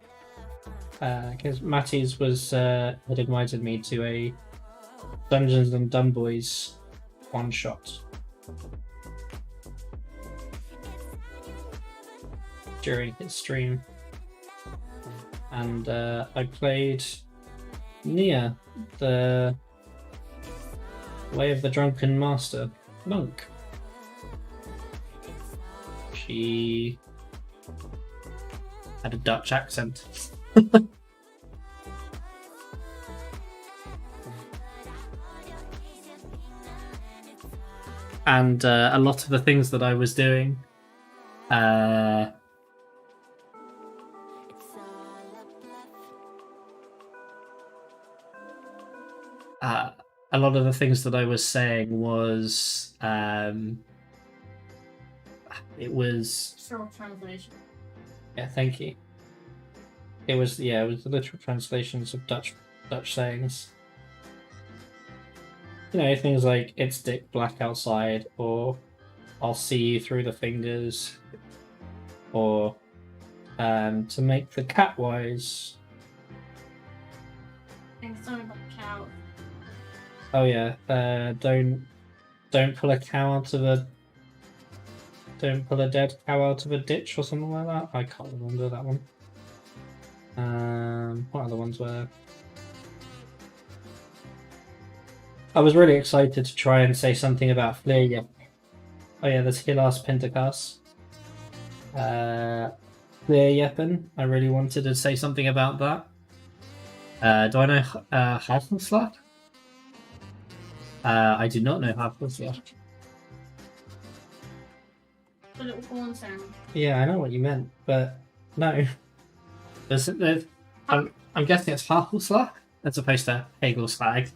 because Matties had invited me to a Dungeons and Dumboys one shot during his stream, and I played Nia, the Way of the Drunken Master monk. She had a Dutch accent. And a lot of the things that I was doing, a lot of the things that I was saying was it was Short translation. yeah, thank you. It was the literal translations of Dutch sayings. You know, things like "it's dick black outside" or "I'll see you through the fingers," or to make the cat wise. And something about cow. Oh yeah, don't pull a cow out of a. Don't pull a dead cow out of a ditch or something like that. I can't remember that one. What other ones were? I was really excited to try and say something about Fleer. Oh yeah, there's Hilas Pentecost. Fleer Yeppen. I really wanted to say something about that. Do I know Havelslag? I do not know Havelslag. The little horn sound. Yeah, I know what you meant, but no. I'm guessing it's Havelslag as opposed to Hagelslag.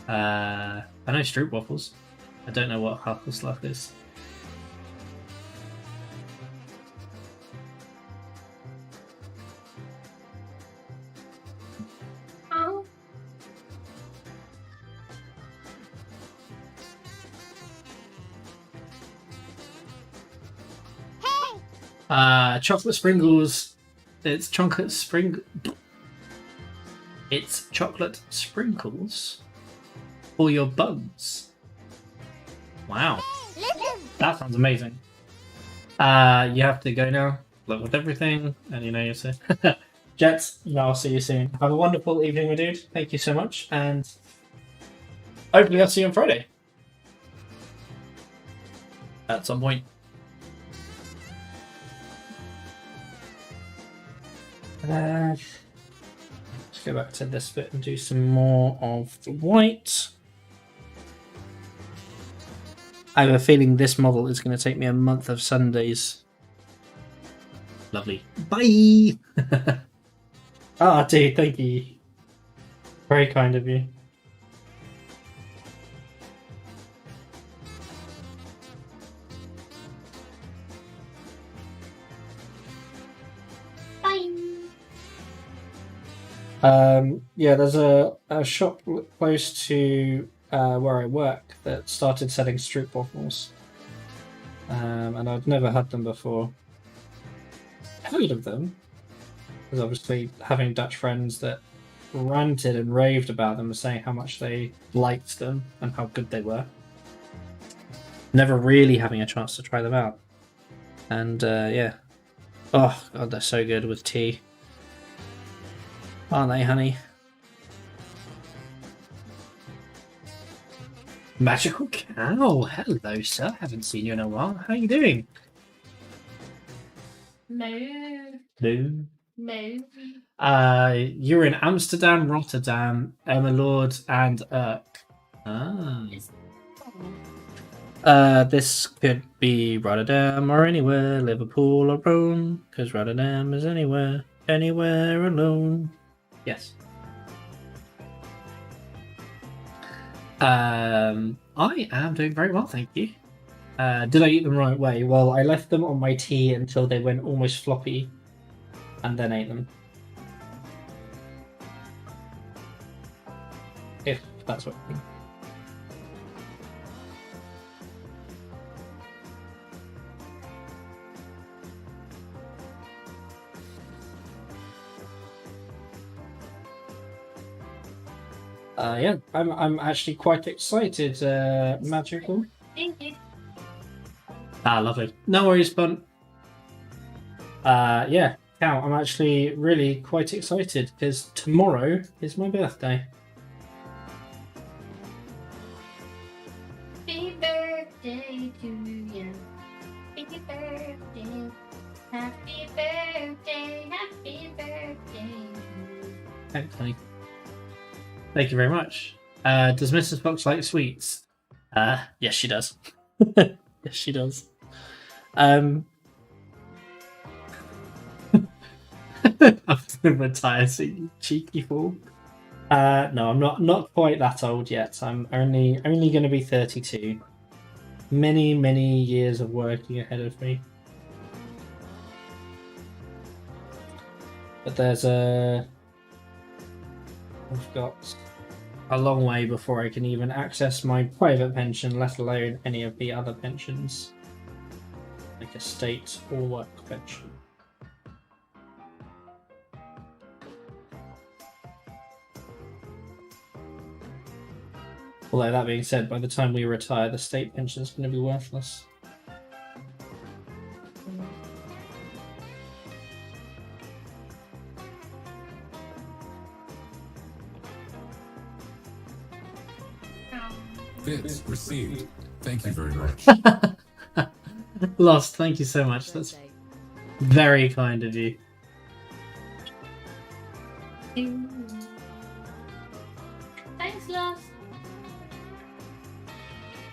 I know Stroopwafels. I don't know what Havelslag is. Oh. Chocolate sprinkles. It's chocolate spring. It's chocolate sprinkles for your buns. Wow. That sounds amazing. You have to go now. Look with everything, and you know you're safe. Jets, I'll see you soon. Have a wonderful evening, my dude. Thank you so much, and hopefully I'll see you on Friday. At some point. Let's go back to this bit and do some more of the white. I have a feeling this model is going to take me a month of Sundays. Lovely. Bye! Ah, dude, thank you. Very kind of you. Yeah, there's a shop close to where I work that started selling street waffles. And I'd never had them before. Heard of them, because obviously having Dutch friends that ranted and raved about them, saying how much they liked them and how good they were. Never really having a chance to try them out. And yeah. Oh god, they're so good with tea. Aren't they, honey? Magical Cow! Hello, sir. Haven't seen you in a while. How are you doing? Moo. No. Moo. You were in Amsterdam, Rotterdam, Emmeloord, and Urk. This could be Rotterdam or anywhere, Liverpool or Rome, because Rotterdam is anywhere, anywhere alone. Yes. I am doing very well, thank you. Did I eat them the right way? Well, I left them on my tea until they went almost floppy, and then ate them. If that's what you mean. Yeah, I'm actually quite excited, Magical. Thank you. Ah, lovely. No worries, Bun. Yeah, Cow, I'm actually really quite excited because tomorrow is my birthday. Happy birthday to you. Happy birthday. Happy birthday. Happy birthday. Thanks, honey. Thank you very much. Does Mrs. Fox like sweets? Yes, she does. Yes, she does. I'm gonna retire, so you cheeky fool. No, I'm not quite that old yet. I'm only going to be 32. Many years of working ahead of me. But there's I've got a long way before I can even access my private pension, let alone any of the other pensions, like a state or work pension. Although that being said, by the time we retire, the state pension is going to be worthless. Bits received. Thank you very much. Lost, thank you so much. That's very kind of you. Thanks, Lost.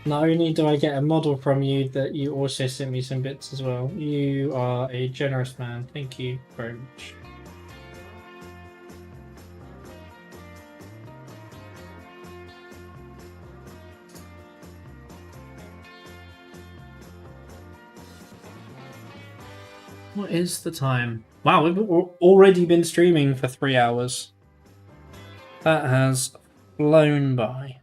Not only do I get a model from you, that you also sent me some bits as well. You are a generous man. Thank you very much. What is the time? Wow, we've already been streaming for 3 hours. That has flown by.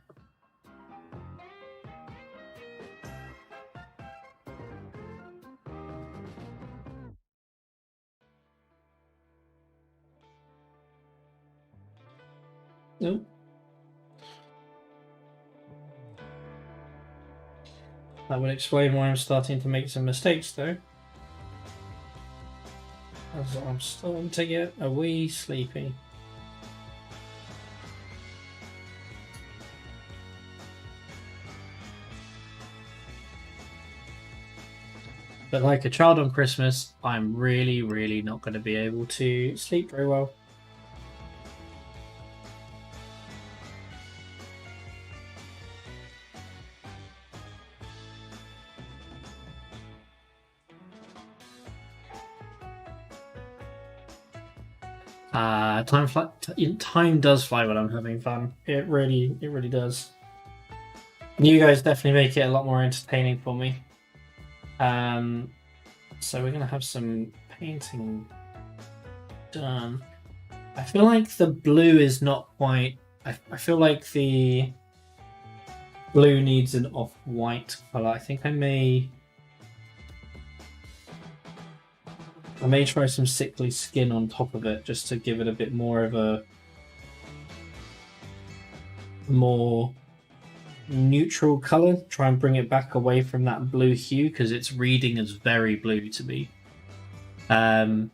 Nope. That would explain why I'm starting to make some mistakes, though. As I'm starting to get a wee sleepy. But like a child on Christmas, I'm really, really not going to be able to sleep very well. Time does fly when I'm having fun. It really does. You guys definitely make it a lot more entertaining for me. So we're gonna have some painting done. I feel like the blue is not quite. I feel like the blue needs an off-white color. I think I may try some sickly skin on top of it just to give it a bit more of a more neutral color. Try and bring it back away from that blue hue because it's reading as very blue to me. You're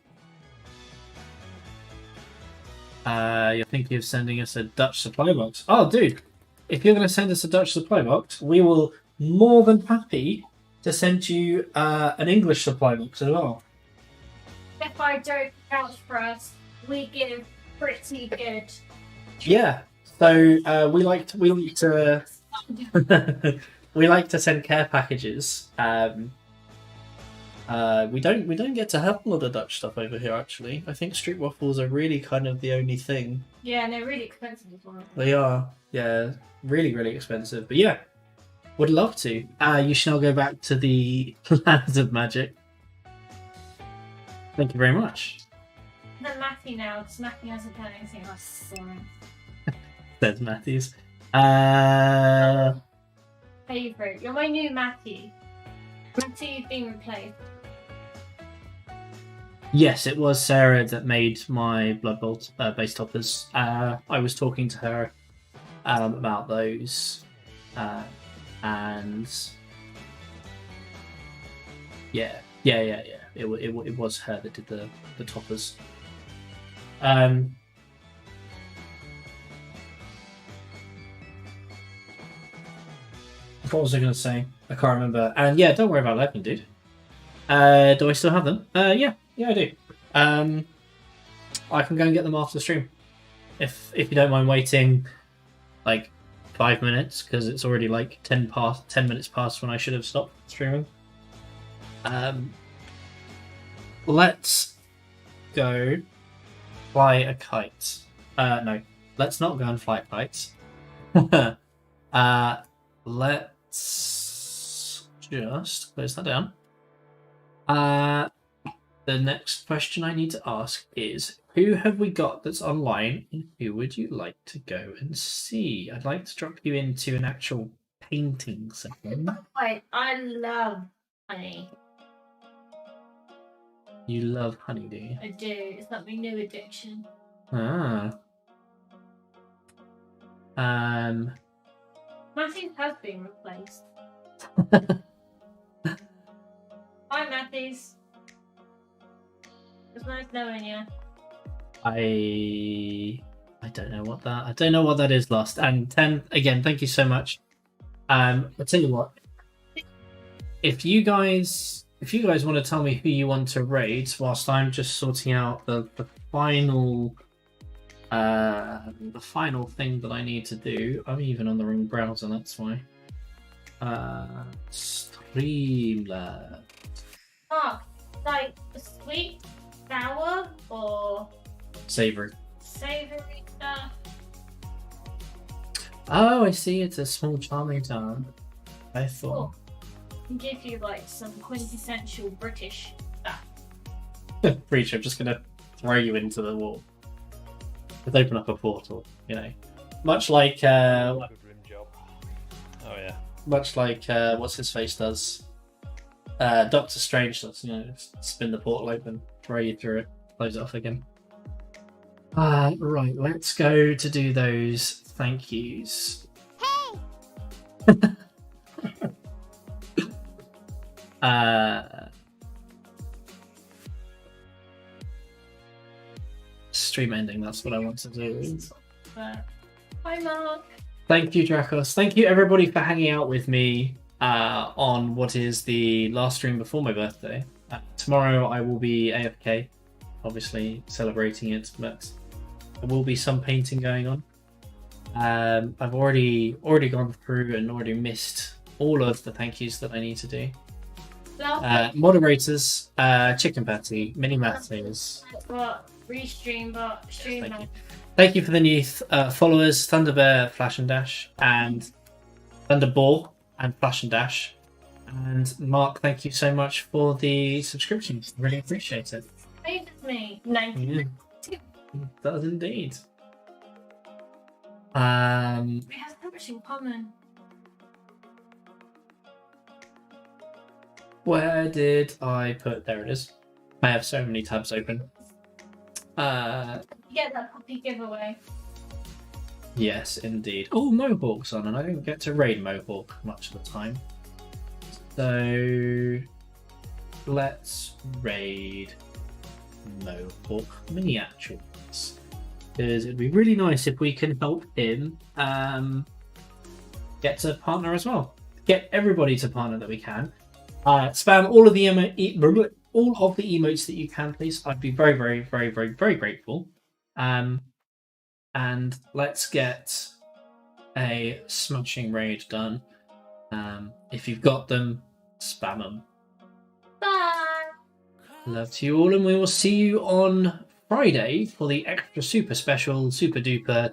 thinking of sending us a Dutch supply box. Oh, dude, if you're going to send us a Dutch supply box, we will more than happy to send you an English supply box as well. If I don't vouch for us, we give pretty good. Yeah. So we like to we like to send care packages. We don't get to have a lot of Dutch stuff over here. Actually, I think street waffles are really kind of the only thing. Yeah, and they're really expensive as well. They are. Yeah, really expensive. But yeah, would love to. You shall go back to the Lands of Magic. Thank you very much. Then Matthew now, because Matthew hasn't done anything else. So. Says Matthews. Favourite. You're my new Matthew. Matthew, you've been replaced. Yes, it was Sarah that made my Blood Bowl base toppers. I was talking to her about those, and yeah. It was her that did the toppers. What was I going to say? I can't remember. And yeah, don't worry about Legend, dude. Do I still have them? Yeah, I do. I can go and get them after the stream. If you don't mind waiting, like 5 minutes, because it's already like 10 minutes past when I should have stopped streaming. Let's go fly a kite. No, let's not go and fly kites. Let's just close that down. The next question I need to ask is, who have we got that's online and who would you like to go and see? I'd like to drop you into an actual painting session. Wait, I love honey. You love honey, do you? I do. It's like my new addiction. Matthews has been replaced. Hi, Matthews. It's nice knowing you. I don't know what that. I don't know what that is. Lost. And 10 again. Thank you so much. I'll tell you what. If you guys want to tell me who you want to raid, whilst I'm just sorting out the final thing that I need to do. I'm even on the wrong browser. That's why. Streamlabs. Oh, like sweet, sour, or Savory. savoury stuff. Oh, I see. It's a small charming town. I thought. Can give you like some quintessential British stuff. Pretty sure I'm just gonna throw you into the wall. Let's open up a portal, you know. Much like Good rim job. Oh yeah. much like what's his face does. Doctor Strange does, you know, spin the portal open, throw you through it, close it off again. Right, let's go to do those thank yous. Stream ending, that's what I want to do. Hi, Mark. Thank you, Dracos. Thank you, everybody, for hanging out with me on what is the last stream before my birthday. Tomorrow I will be AFK, obviously celebrating it, but there will be some painting going on. I've already gone through and already missed all of the thank yous that I need to do. Moderators, Chicken Patty, Mini Matthews. But restream, but stream. Thank you. Thank you for the new followers, Thunderbear, Flash and Dash, and Thunderball and Flash and Dash. And Mark, thank you so much for the subscription. Really appreciate it. Favors me. 90. Yeah, it does indeed. We have so much in common. Where did I put? There it is. I have so many tabs open. You get that puppy giveaway. Yes, indeed. Oh, Mohawk's on, and I don't get to raid Mohawk much of the time. So let's raid Mohawk miniatures. Because it'd be really nice if we can help him get to partner as well. Get everybody to partner that we can. Spam all of the emotes that you can, please. I'd be very, very, very, very, very grateful. And let's get a smashing raid done. If you've got them, spam them. Bye. Love to you all, and we will see you on Friday for the extra super special, super duper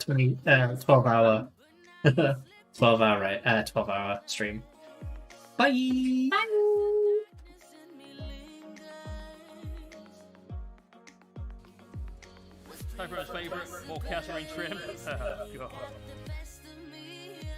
12-hour 12-hour stream. Bye. Bye. Everyone's favourite, more Catherine trim. Oh, God.